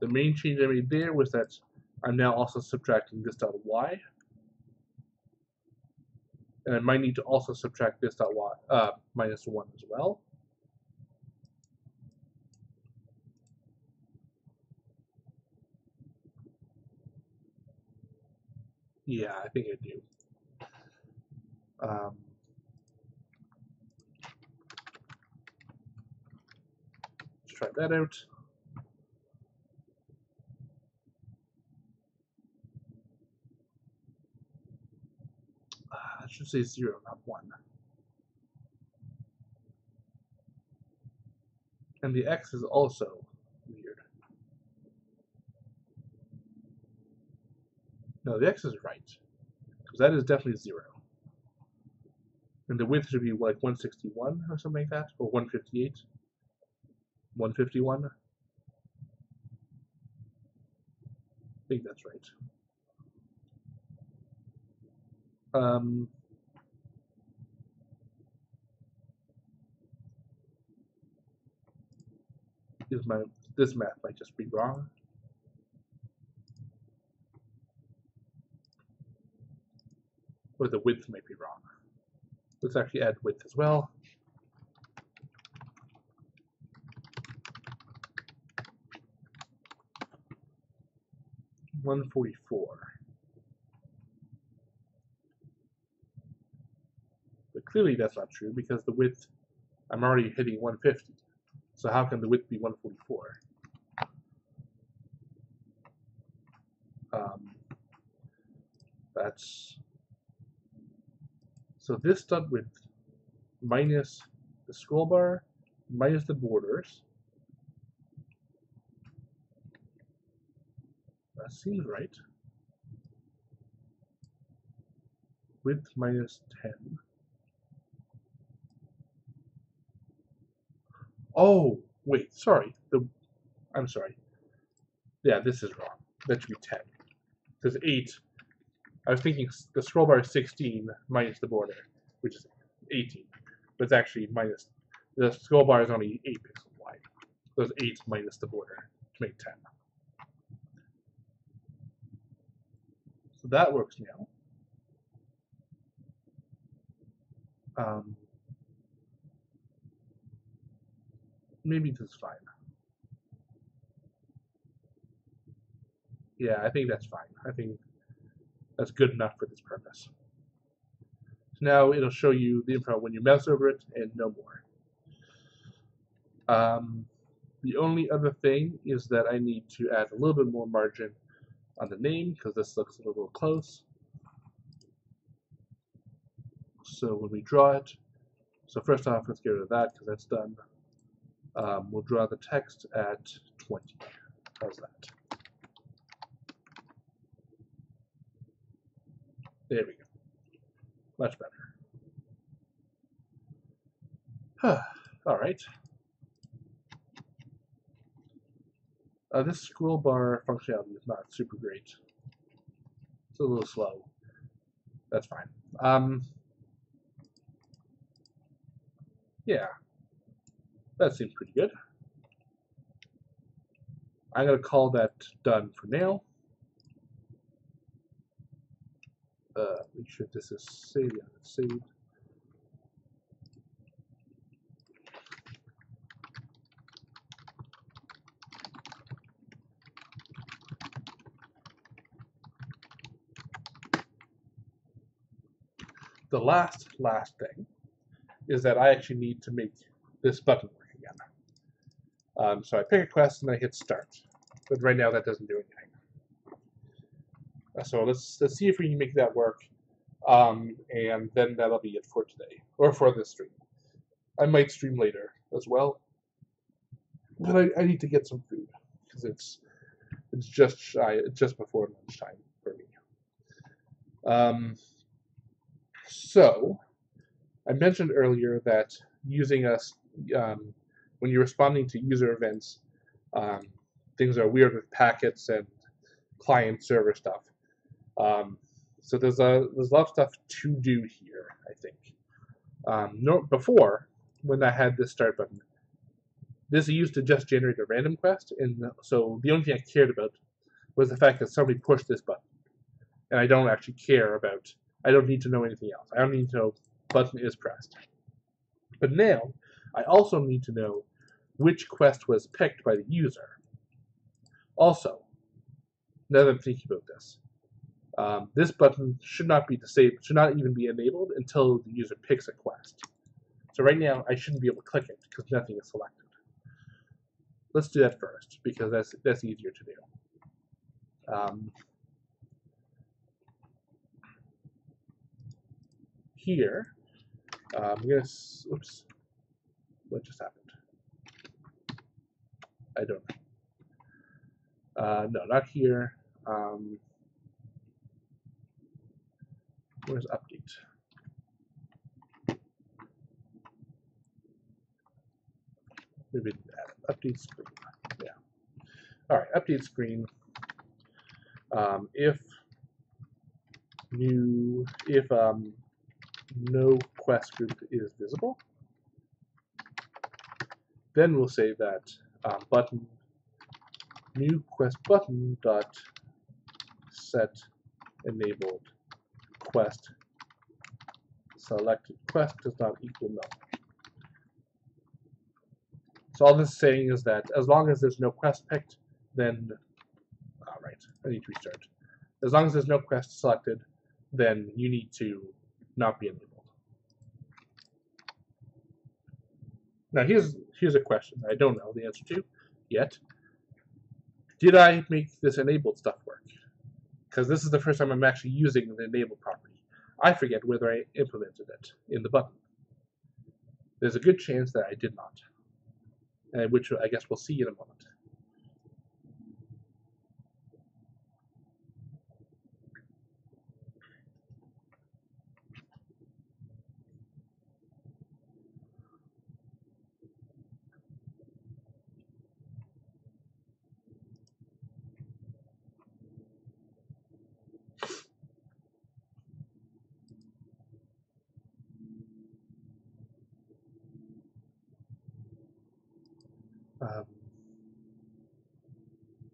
The main change I made there was that I'm now also subtracting this dot y. and I might need to also subtract this minus 1 as well. Yeah, I think I do. Let's try that out. I should say 0, not 1. And the x is also weird. No, the x is right, because that is definitely 0. And the width should be like 161 or something like that, or 158, 151. I think that's right. This math might just be wrong. Or the width might be wrong. Let's actually add width as well. $144. But clearly that's not true because the width, I'm already hitting 150. So how can the width be 144? So this stud width minus the scroll bar minus the borders. That seems right. Width minus 10. Oh, wait, sorry. I'm sorry. Yeah, this is wrong. That should be 10. Because 8. I was thinking the scroll bar is 16 minus the border, which is 18. But it's actually minus. The scroll bar is only 8 pixels wide. So it's 8 minus the border to make 10. So that works now. Maybe this is fine. Yeah, I think that's fine. I think that's good enough for this purpose. So now it'll show you the info when you mouse over it and no more. The only other thing is that I need to add a little bit more margin on the name because this looks a little close. So when we draw it, so first off, let's get rid of that because that's done. We'll draw the text at 20. How's that? There we go. Much better. All right. This scroll bar functionality is not super great. It's a little slow. That's fine. Yeah, that seems pretty good. I'm going to call that done for now. Make sure this is saved. Yeah, it's saved. The last thing is that I actually need to make this button work again. So I pick a quest and I hit start, but right now that doesn't do anything. So let's see if we can make that work, and then that'll be it for today or for this stream. I might stream later as well, but I need to get some food because it's just before lunchtime for me. So I mentioned earlier that using us when you're responding to user events, things are weird with packets and client server stuff. So there's a lot of stuff to do here, I think. Before, when I had this start button, this used to just generate a random quest, and so the only thing I cared about was the fact that somebody pushed this button, and I don't actually care about I don't need to know anything else. I don't need to know button is pressed. But now, I also need to know which quest was picked by the user. Also, now that I'm thinking about this, this button should not be disabled, should not even be enabled until the user picks a quest. So right now, I shouldn't be able to click it because nothing is selected. Let's do that first because that's easier to do. Here, I'm gonna. Oops, what just happened? I don't know. No, not here. Where's update? Maybe update screen. Yeah. All right, update screen. If no quest group is visible, then we'll say that button new quest button dot set enabled quest selected quest does not equal null. So all this is saying is that as long as there's no quest picked, then right, I need to restart. As long as there's no quest selected, then you need to not be enabled. Now here's a question I don't know the answer to yet. Did I make this enabled stuff work? Because this is the first time I'm actually using the enable property. I forget whether I implemented it in the button. There's a good chance that I did not, which I guess we'll see in a moment.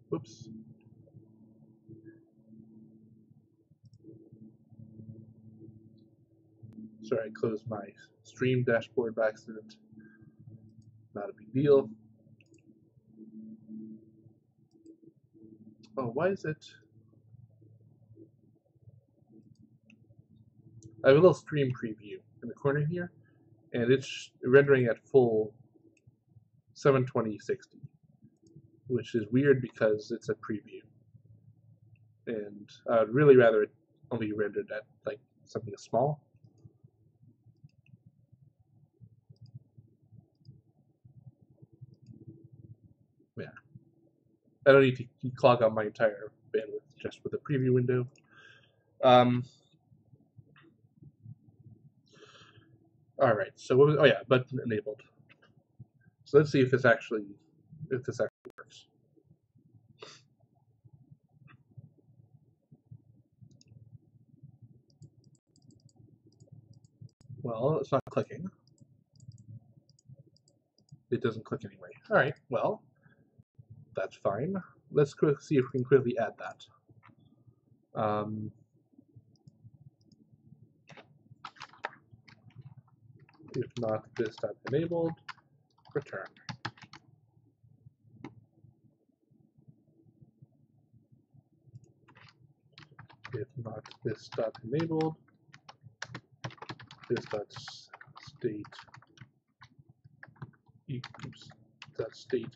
Whoops. Sorry, I closed my stream dashboard by accident. Not a big deal. Oh, why is it? I have a little stream preview in the corner here, and it's rendering at full 720/60, which is weird because it's a preview. And I'd really rather it only rendered at like something small. Yeah. I don't need to clog out my entire bandwidth just with a preview window. All right. So what was, oh yeah, button enabled. So let's see if this actually works. Well, it's not clicking. It doesn't click anyway. All right. Well, that's fine. Let's see if we can quickly add that. If not this type enabled, return. If not this dot enabled, this dot state equals dot state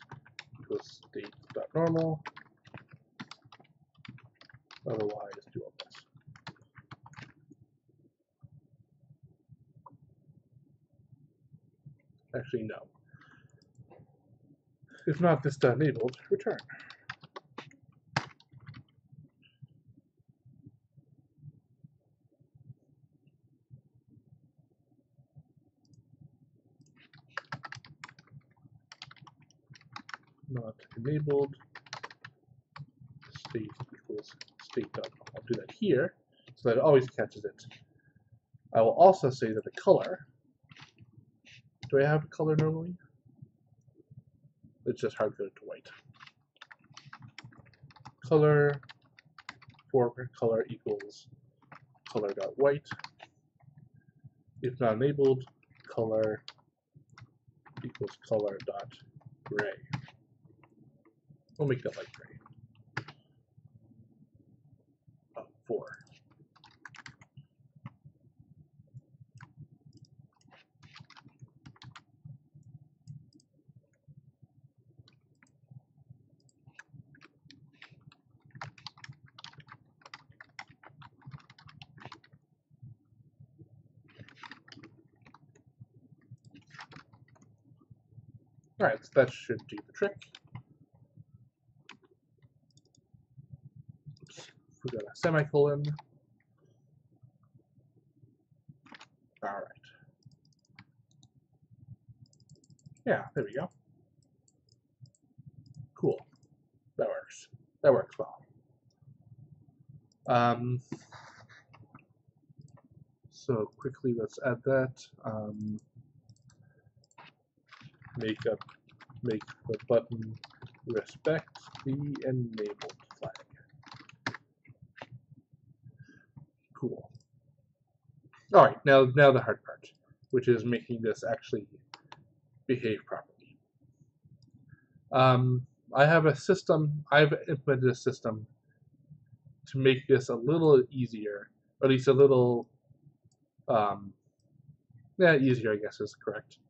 equals state dot normal. Otherwise, do all this. Actually, no. If not this dot enabled, return. Not enabled state equals state dot. I'll do that here so that it always catches it. I will also say that the color. Do I have a color normally? It's just hard coded to white. Color for color equals color.white. If not enabled, color equals color.gray. We'll make that light gray. 4. Alright, so that should do the trick. Oops, forgot a semicolon. Alright. Yeah, there we go. Cool. That works. That works well. So quickly, let's add that. Make the button respect the enabled flag. Cool. All right, now the hard part, which is making this actually behave properly. I have a system. I've implemented a system to make this a little easier, or at least a little, easier, I guess is correct.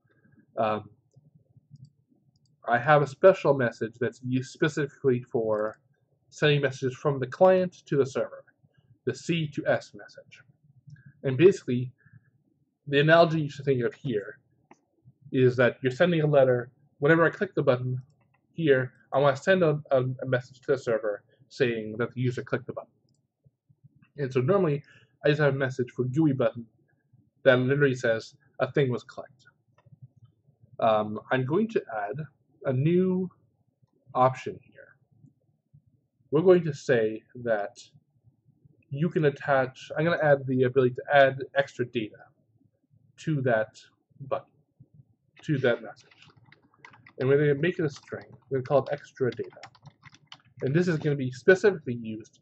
I have a special message that's used specifically for sending messages from the client to the server, the C to S message. And basically, the analogy you should think of here is that you're sending a letter. Whenever I click the button here, I want to send a message to the server saying that the user clicked the button. And so normally, I just have a message for GUI button that literally says a thing was clicked. I'm going to add a new option here. We're going to say that you can attach, I'm going to add the ability to add extra data to that button, to that message. And we're going to make it a string. We're going to call it extra data. And this is going to be specifically used,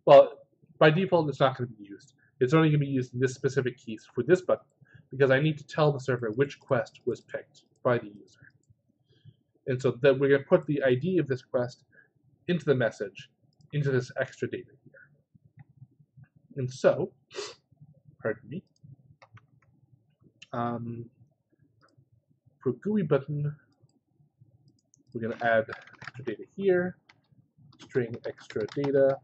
well, by default it's not going to be used. It's only going to be used in this specific case for this button, because I need to tell the server which quest was picked by the user. And so that we're going to put the ID of this quest into the message, into this extra data here. And so, pardon me, for GUI button, we're going to add extra data here, string extra data,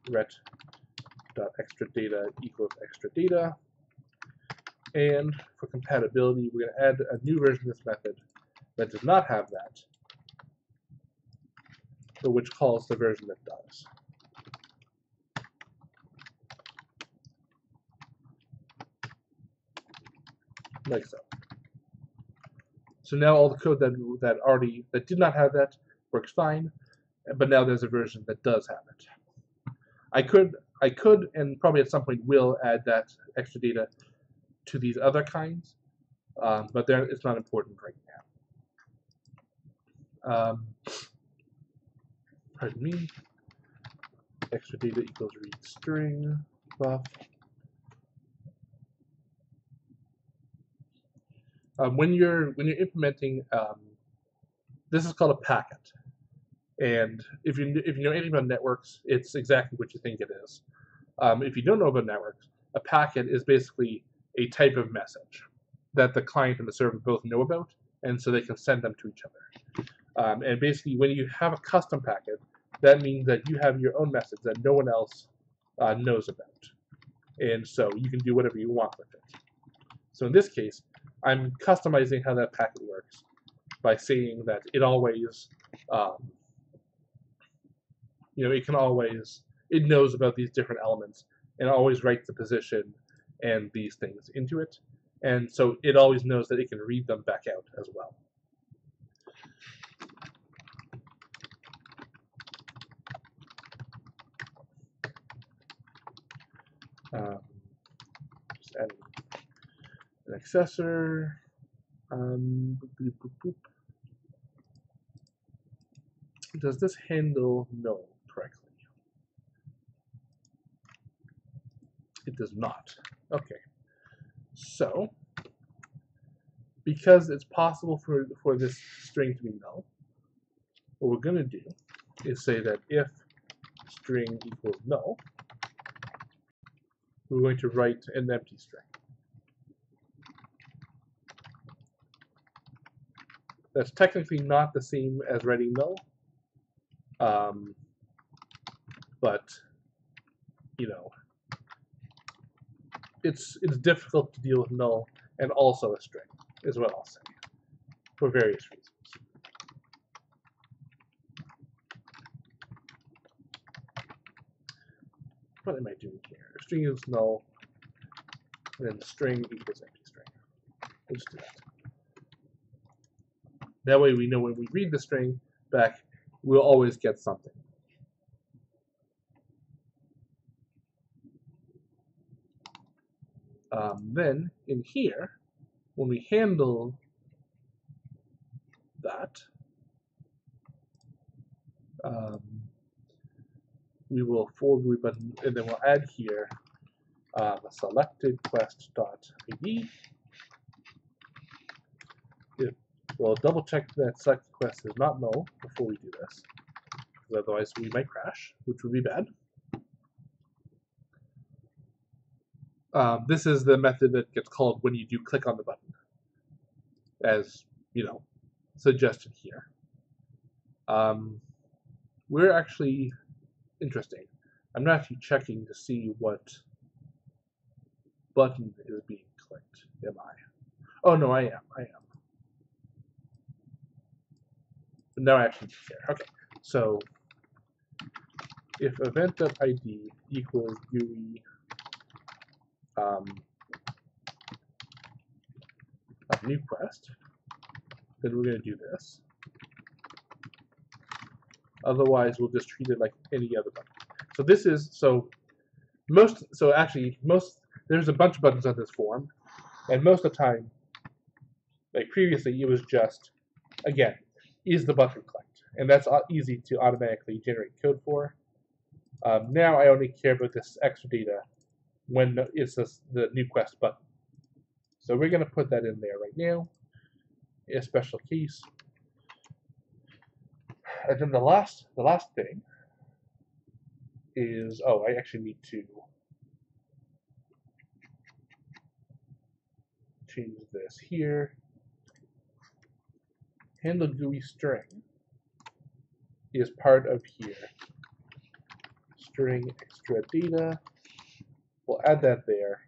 ret.extra-data equals extra data. And for compatibility, we're going to add a new version of this method that does not have that, but which calls the version that does. Like so. So now all the code that did not have that works fine, but now there's a version that does have it. I could, and probably at some point will add that extra data to these other kinds, but it's not important right now. Pardon me. Extra data equals read string buff. When you're implementing, this is called a packet, and if you know anything about networks, it's exactly what you think it is. If you don't know about networks, a packet is basically a type of message that the client and the server both know about, and so they can send them to each other. And basically, when you have a custom packet, that means that you have your own message that no one else knows about, and so you can do whatever you want with it. So in this case, I'm customizing how that packet works by saying that it always, it knows about these different elements and always writes the position and these things into it. And so it always knows that it can read them back out as well. Just adding an accessor. Boop, boop, boop, boop. Does this handle null correctly? it does not. Okay. So, because it's possible for this string to be null, what we're going to do is say that if string equals null, we're going to write an empty string. That's technically not the same as writing null, but you know, it's difficult to deal with null and also a string, is what I'll say, for various reasons. What am I doing here? A string is null, and then the string equals empty string. We'll just do that. That way we know when we read the string back, we'll always get something. Then in here, when we handle that, we will forward GUI button, and then we'll add here a selected quest.id. We'll double check that selected quest is not null before we do this, because otherwise we might crash, which would be bad. This is the method that gets called when you do click on the button, as you know, suggested here. We're actually interesting. I'm not actually checking to see what button is being clicked. Am I? Oh no, I am. But now I actually care. Okay, so if event.id equals GUI of new quest, then we're going to do this. Otherwise, we'll just treat it like any other button. So this is there's a bunch of buttons on this form, and most of the time, like previously, it was just, again, is the button clicked, and that's easy to automatically generate code for. Now I only care about this extra data when it's the new quest button. So we're going to put that in there right now, a special case. And then the last thing is, I actually need to change this here. Handle GUI string is part of here. String extra data. We'll add that there.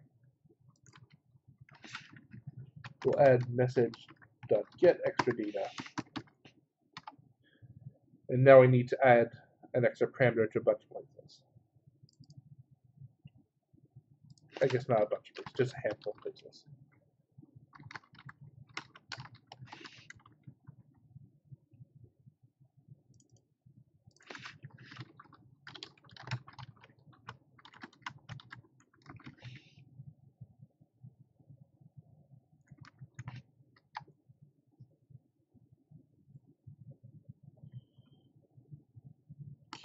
We'll add message.get extra data. And now we need to add an extra parameter to a bunch of places. I guess not a bunch of places, just a handful of places.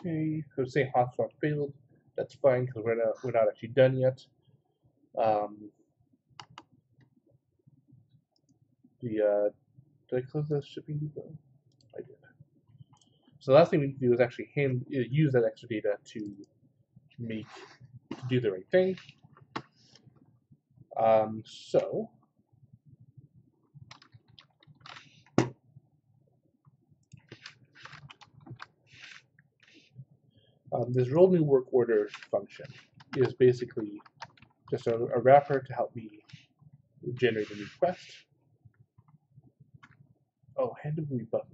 Okay, so say hotspot failed. That's fine because we're not actually done yet. Did I close the shipping depot? I did. So the last thing we need to do is actually use that extra data to do the right thing. This roll new work order function is basically just a wrapper to help me generate a new quest. Oh, handle GUI button.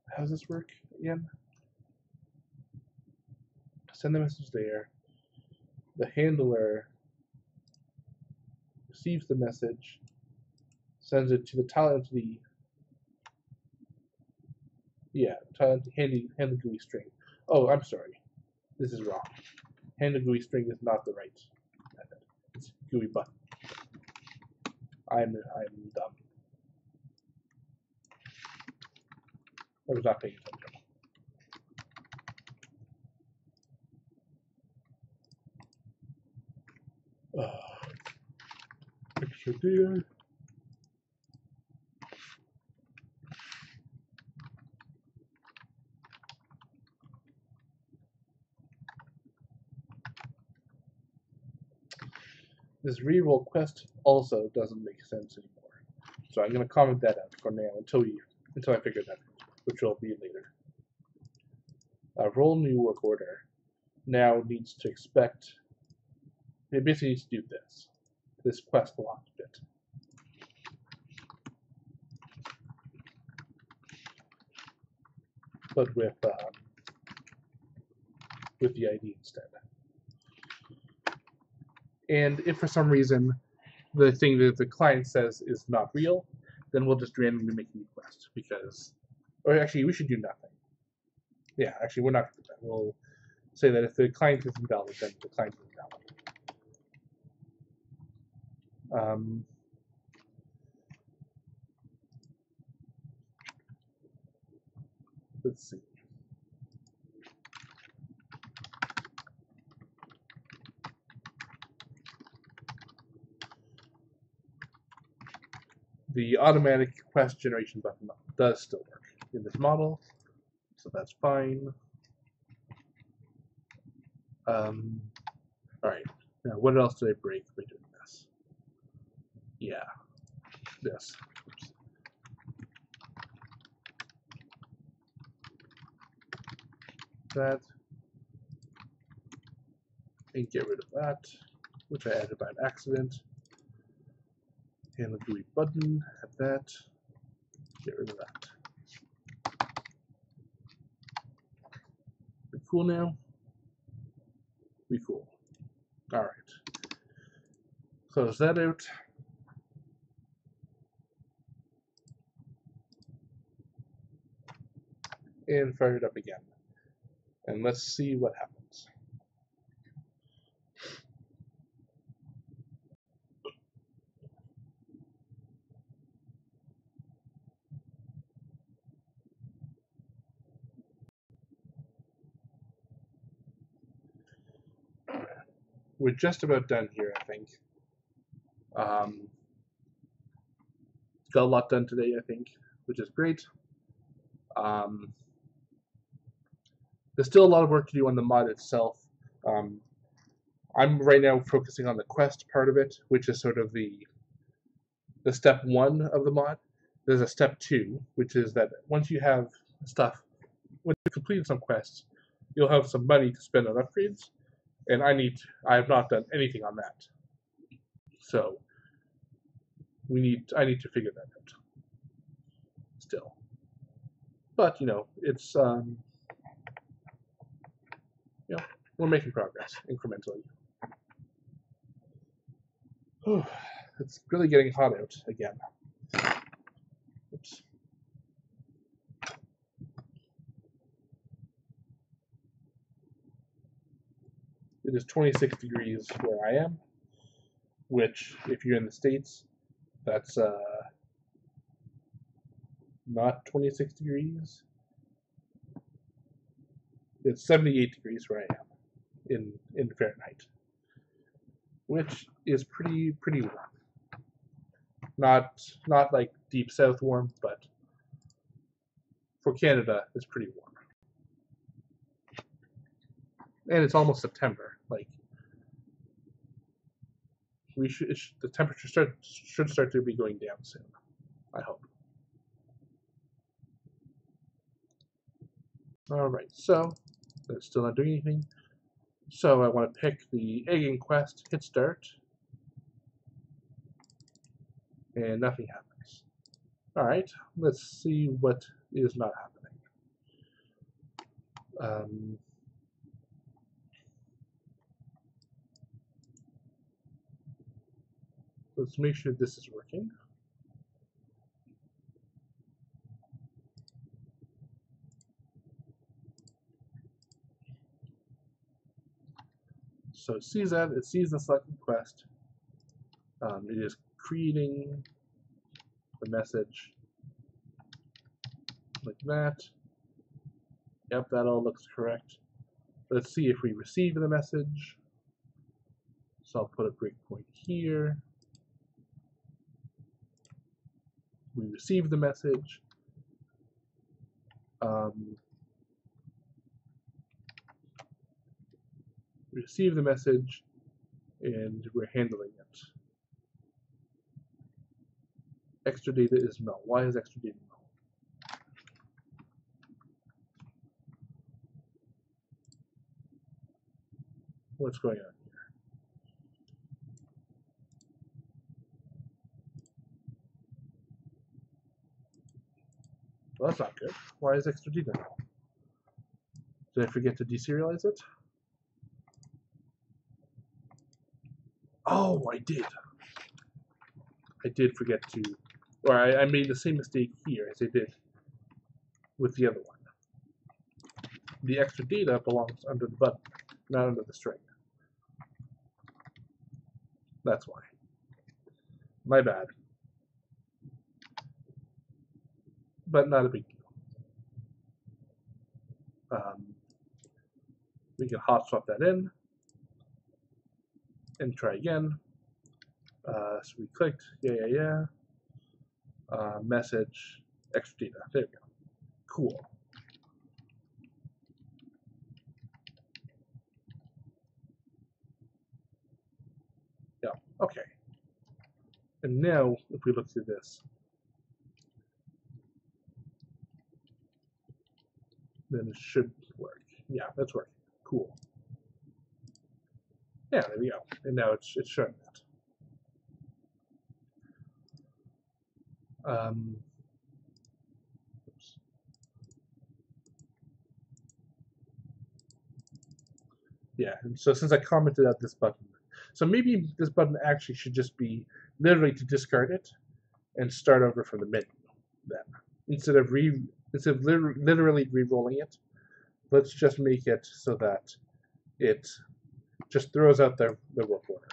How does this work again? Send the message there. The handler receives the message, sends it to the tile entity. Yeah, tile entity handle GUI string. Oh, I'm sorry. This is wrong. Handle GUI string is not the right method. It's GUI button. I'm dumb. I was not paying attention. Extra data. This reroll quest also doesn't make sense anymore. So I'm going to comment that out for now until I figure that out, which will be later. Roll new work order now needs to expect. It basically needs to do this quest locked bit. But with the ID instead. And if for some reason the thing that the client says is not real, then we'll just randomly make a new quest because, or actually we should do nothing. Yeah, actually we're not going to do that. We'll say that if the client is invalid, then the client is invalid. Let's see. The automatic quest generation button does still work in this model, so that's fine. Alright, now what else did I break by doing this? Yeah, this. Oops. That. And get rid of that, which I added by an accident. And the GUI button, have that, get rid of that. We cool now? We cool. Alright. Close that out. And fire it up again. And let's see what happens. We're just about done here, I think. Got a lot done today, I think, which is great. There's still a lot of work to do on the mod itself. I'm right now focusing on the quest part of it, which is sort of the step 1 of the mod. There's a step 2, which is that once you have stuff, when you've completed some quests, you'll have some money to spend on upgrades. And I have not done anything on that. So I need to figure that out still. But it's we're making progress incrementally. It's really getting hot out again. Oops. It is 26 degrees where I am, which, if you're in the States, that's not 26 degrees. It's 78 degrees where I am in Fahrenheit, which is pretty warm. Not like deep south warm, but for Canada, it's pretty warm. And it's almost September. Like the temperature should start to be going down soon. I hope. All right, so that's still not doing anything. So I want to pick the egging quest, hit start, and nothing happens. All right, let's see what is not happening. Let's make sure this is working. So it sees that, it sees the selected quest, It is creating the message like that. Yep, that all looks correct. Let's see if we receive the message. So I'll put a breakpoint here. We receive the message. We receive the message, and we're handling it. Extra data is null. Why is extra data null? What's going on here? Well, that's not good. Why is extra data null? Did I forget to deserialize it? Oh, I did. I did forget to, or I made the same mistake here as I did with the other one. The extra data belongs under the button, not under the string. That's why. My bad. But not a big deal. We can hot swap that in and try again. So we clicked, yeah. Message, extra data. There we go. Cool. Yeah, okay. And now, if we look through this, then it should work. Yeah, that's working. Cool. Yeah, there we go. And now it's showing that. Oops. Yeah, and so since I commented out this button, so maybe this button actually should just be literally to discard it and start over from the menu then. Instead of literally re-rolling it, let's just make it so that it just throws out the work order.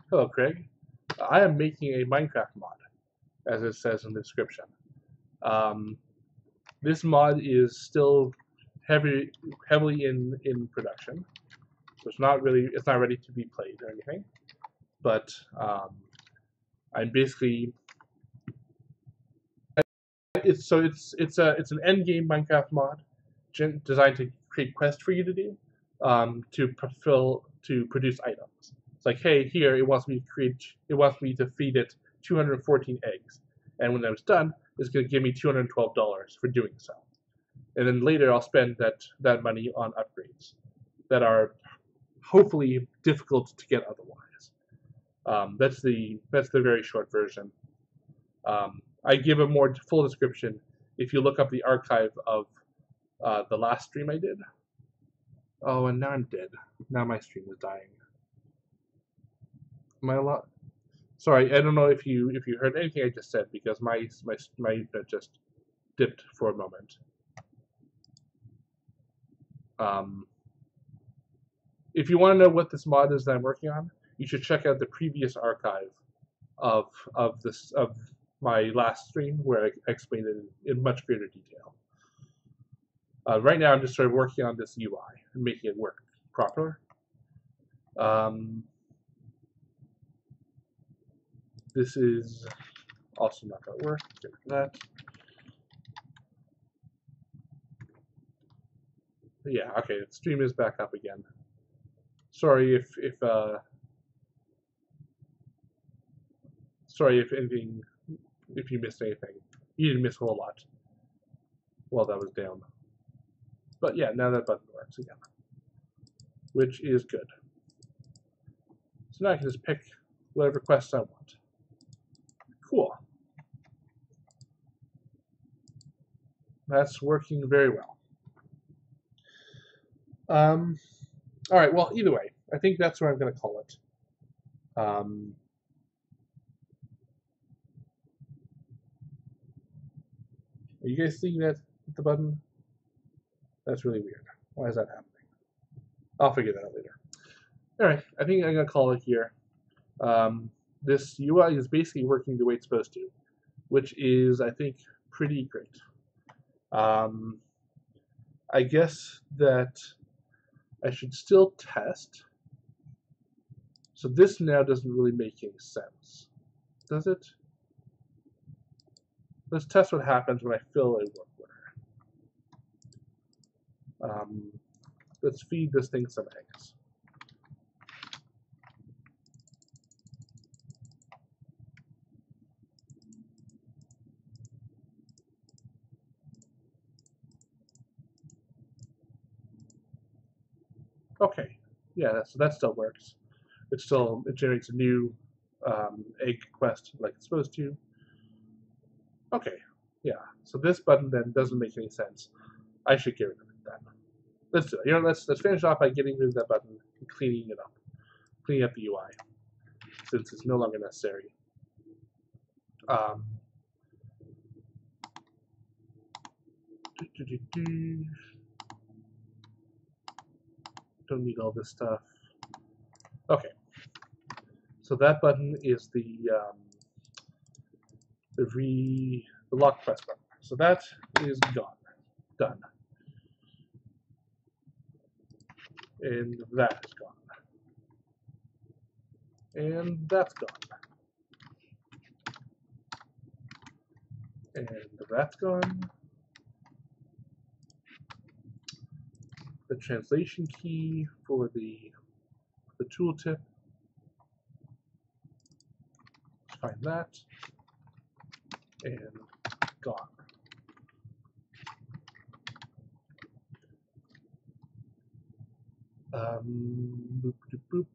Hello, Craig. I am making a Minecraft mod, as it says in the description. This mod is still heavily in production, so it's not ready to be played or anything. But I'm basically it's an end game Minecraft mod designed to create quests for you to do to produce items. It's like, hey, here it wants me to feed it 214 eggs, and when it's done, it's going to give me $212 for doing so. And then later I'll spend that money on upgrades that are hopefully difficult to get otherwise. That's the very short version. I give a more full description if you look up the archive of the last stream I did. Oh, and now I'm dead. Now my stream is dying. Am I a lot? Sorry, I don't know if you heard anything I just said because my internet just dipped for a moment. If you want to know what this mod is that I'm working on, you should check out the previous archive of my last stream where I explained it in much greater detail. Right now, I'm just sort of working on this UI and making it work proper. This is also not going to work. Get rid of that. Yeah, okay, the stream is back up again. Sorry if you missed anything. You didn't miss a whole lot while that was down. But yeah, now that button works again, which is good. So now I can just pick whatever quests I want. Cool. That's working very well. All right, well, either way, I think that's what I'm going to call it. Are you guys seeing that with the button? That's really weird. Why is that happening? I'll figure that out later. Alright, I think I'm going to call it here. This UI is basically working the way it's supposed to, which is, I think, pretty great. I guess that I should still test. So this now doesn't really make any sense, does it? Let's test what happens when I fill a work order. Let's feed this thing some eggs. Okay, yeah, so that still works. It generates a new egg quest like it's supposed to. Okay, yeah. So this button then doesn't make any sense. I should get rid of it then. Let's do it. Let's finish off by getting rid of that button and cleaning it up, cleaning up the UI, since it's no longer necessary. Don't need all this stuff. Okay. So that button is the lock quest button. So that is gone. Done. And that is gone. And that's gone. And that's gone. The translation key for the tooltip. Let's find that. And gone. Boop, boop, boop.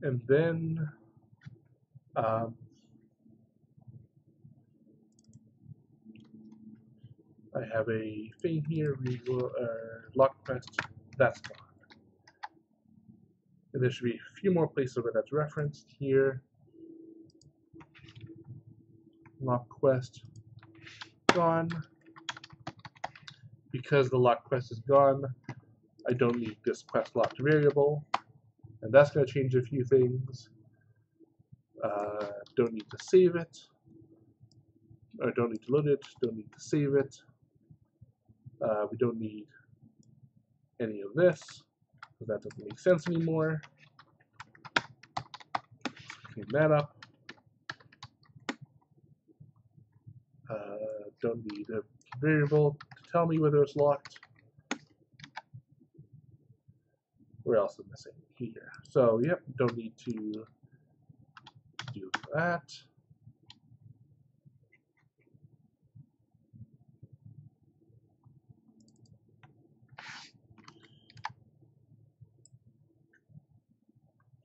And then I have a thing here, lock quest, that's gone. And there should be a few more places where that's referenced here. Lock quest, gone. Because the lock quest is gone, I don't need this quest locked variable. And that's going to change a few things. Don't need to save it. Or don't need to load it, don't need to save it. We don't need any of this, because that doesn't make sense anymore. Clean that up. Don't need a variable to tell me whether it's locked. Where else is missing? Here. So, yep, don't need to do that.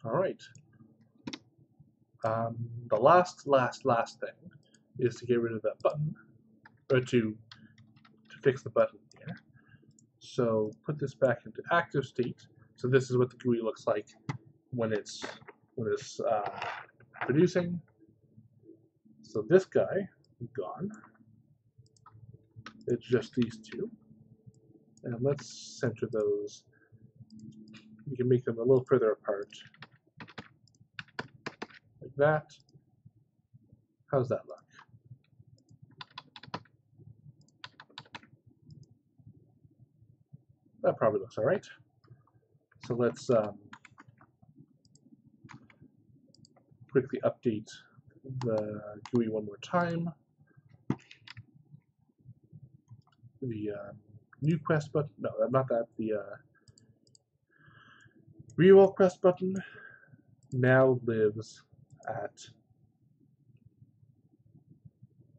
All right. The last thing is to get rid of that button, or to fix the button here. So put this back into active state. So this is what the GUI looks like when it's producing. So this guy is gone. It's just these two, and let's center those. We can make them a little further apart. Like that. How's that look? That probably looks all right. So let's quickly update the GUI one more time. The new quest button, no, not that, the reroll quest button now lives at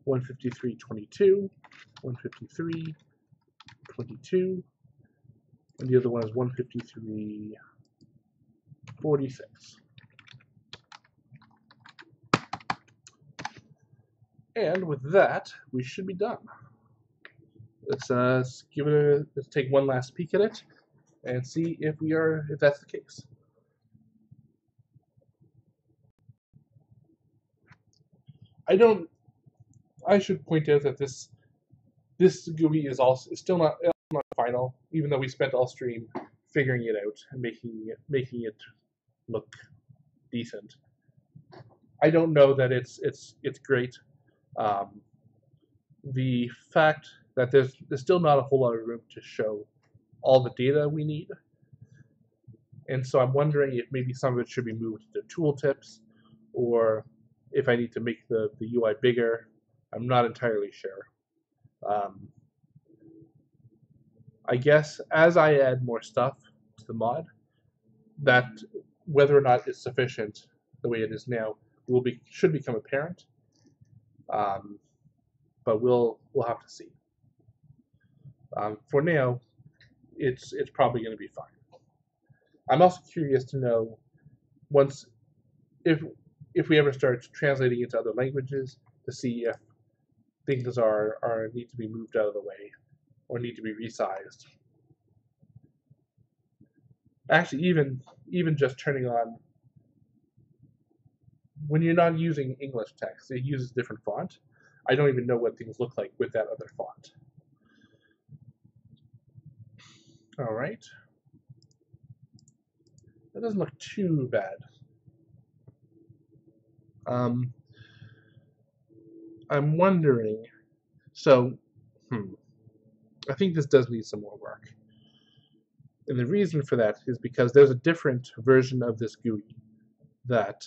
153.22, 153.22, and the other one is 153.46. And with that, we should be done. Let's let's take one last peek at it and see if that's the case. I don't I should point out that this GUI is still not final, even though we spent all stream figuring it out and making it look decent. I don't know that it's great. The fact that there's still not a whole lot of room to show all the data we need, and so I'm wondering if maybe some of it should be moved to tooltips, or if I need to make the UI bigger. I'm not entirely sure. I guess as I add more stuff to the mod, that whether or not it's sufficient the way it is now should become apparent. But we'll have to see. For now, it's probably going to be fine. I'm also curious to know if we ever start translating into other languages, to see if things need to be moved out of the way or need to be resized. Actually, even just turning on, when you're not using English text, it uses different font. I don't even know what things look like with that other font. All right. That doesn't look too bad. I'm wondering, so, I think this does need some more work. And the reason for that is because there's a different version of this GUI that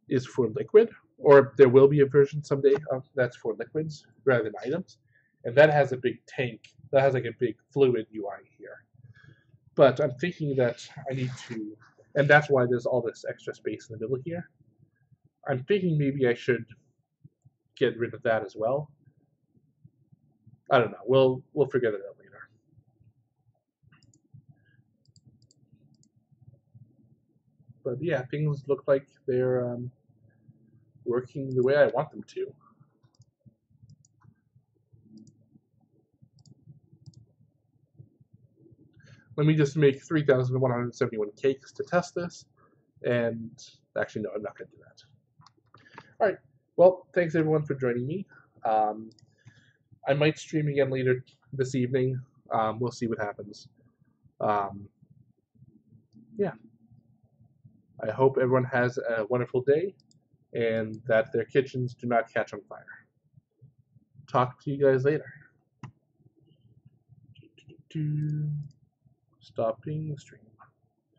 is for Liquid, or there will be a version someday that's for liquids rather than items, and that has a big tank, that has like a big fluid UI here. But I'm thinking that I need to, and that's why there's all this extra space in the middle here. I'm thinking maybe I should get rid of that as well. I don't know. We'll figure that out later. But yeah, things look like they're working the way I want them to. Let me just make 3,171 cakes to test this. And actually, no, I'm not going to do that. All right. Well, thanks everyone for joining me. I might stream again later this evening. We'll see what happens. Yeah. I hope everyone has a wonderful day and that their kitchens do not catch on fire. Talk to you guys later. Stopping the stream.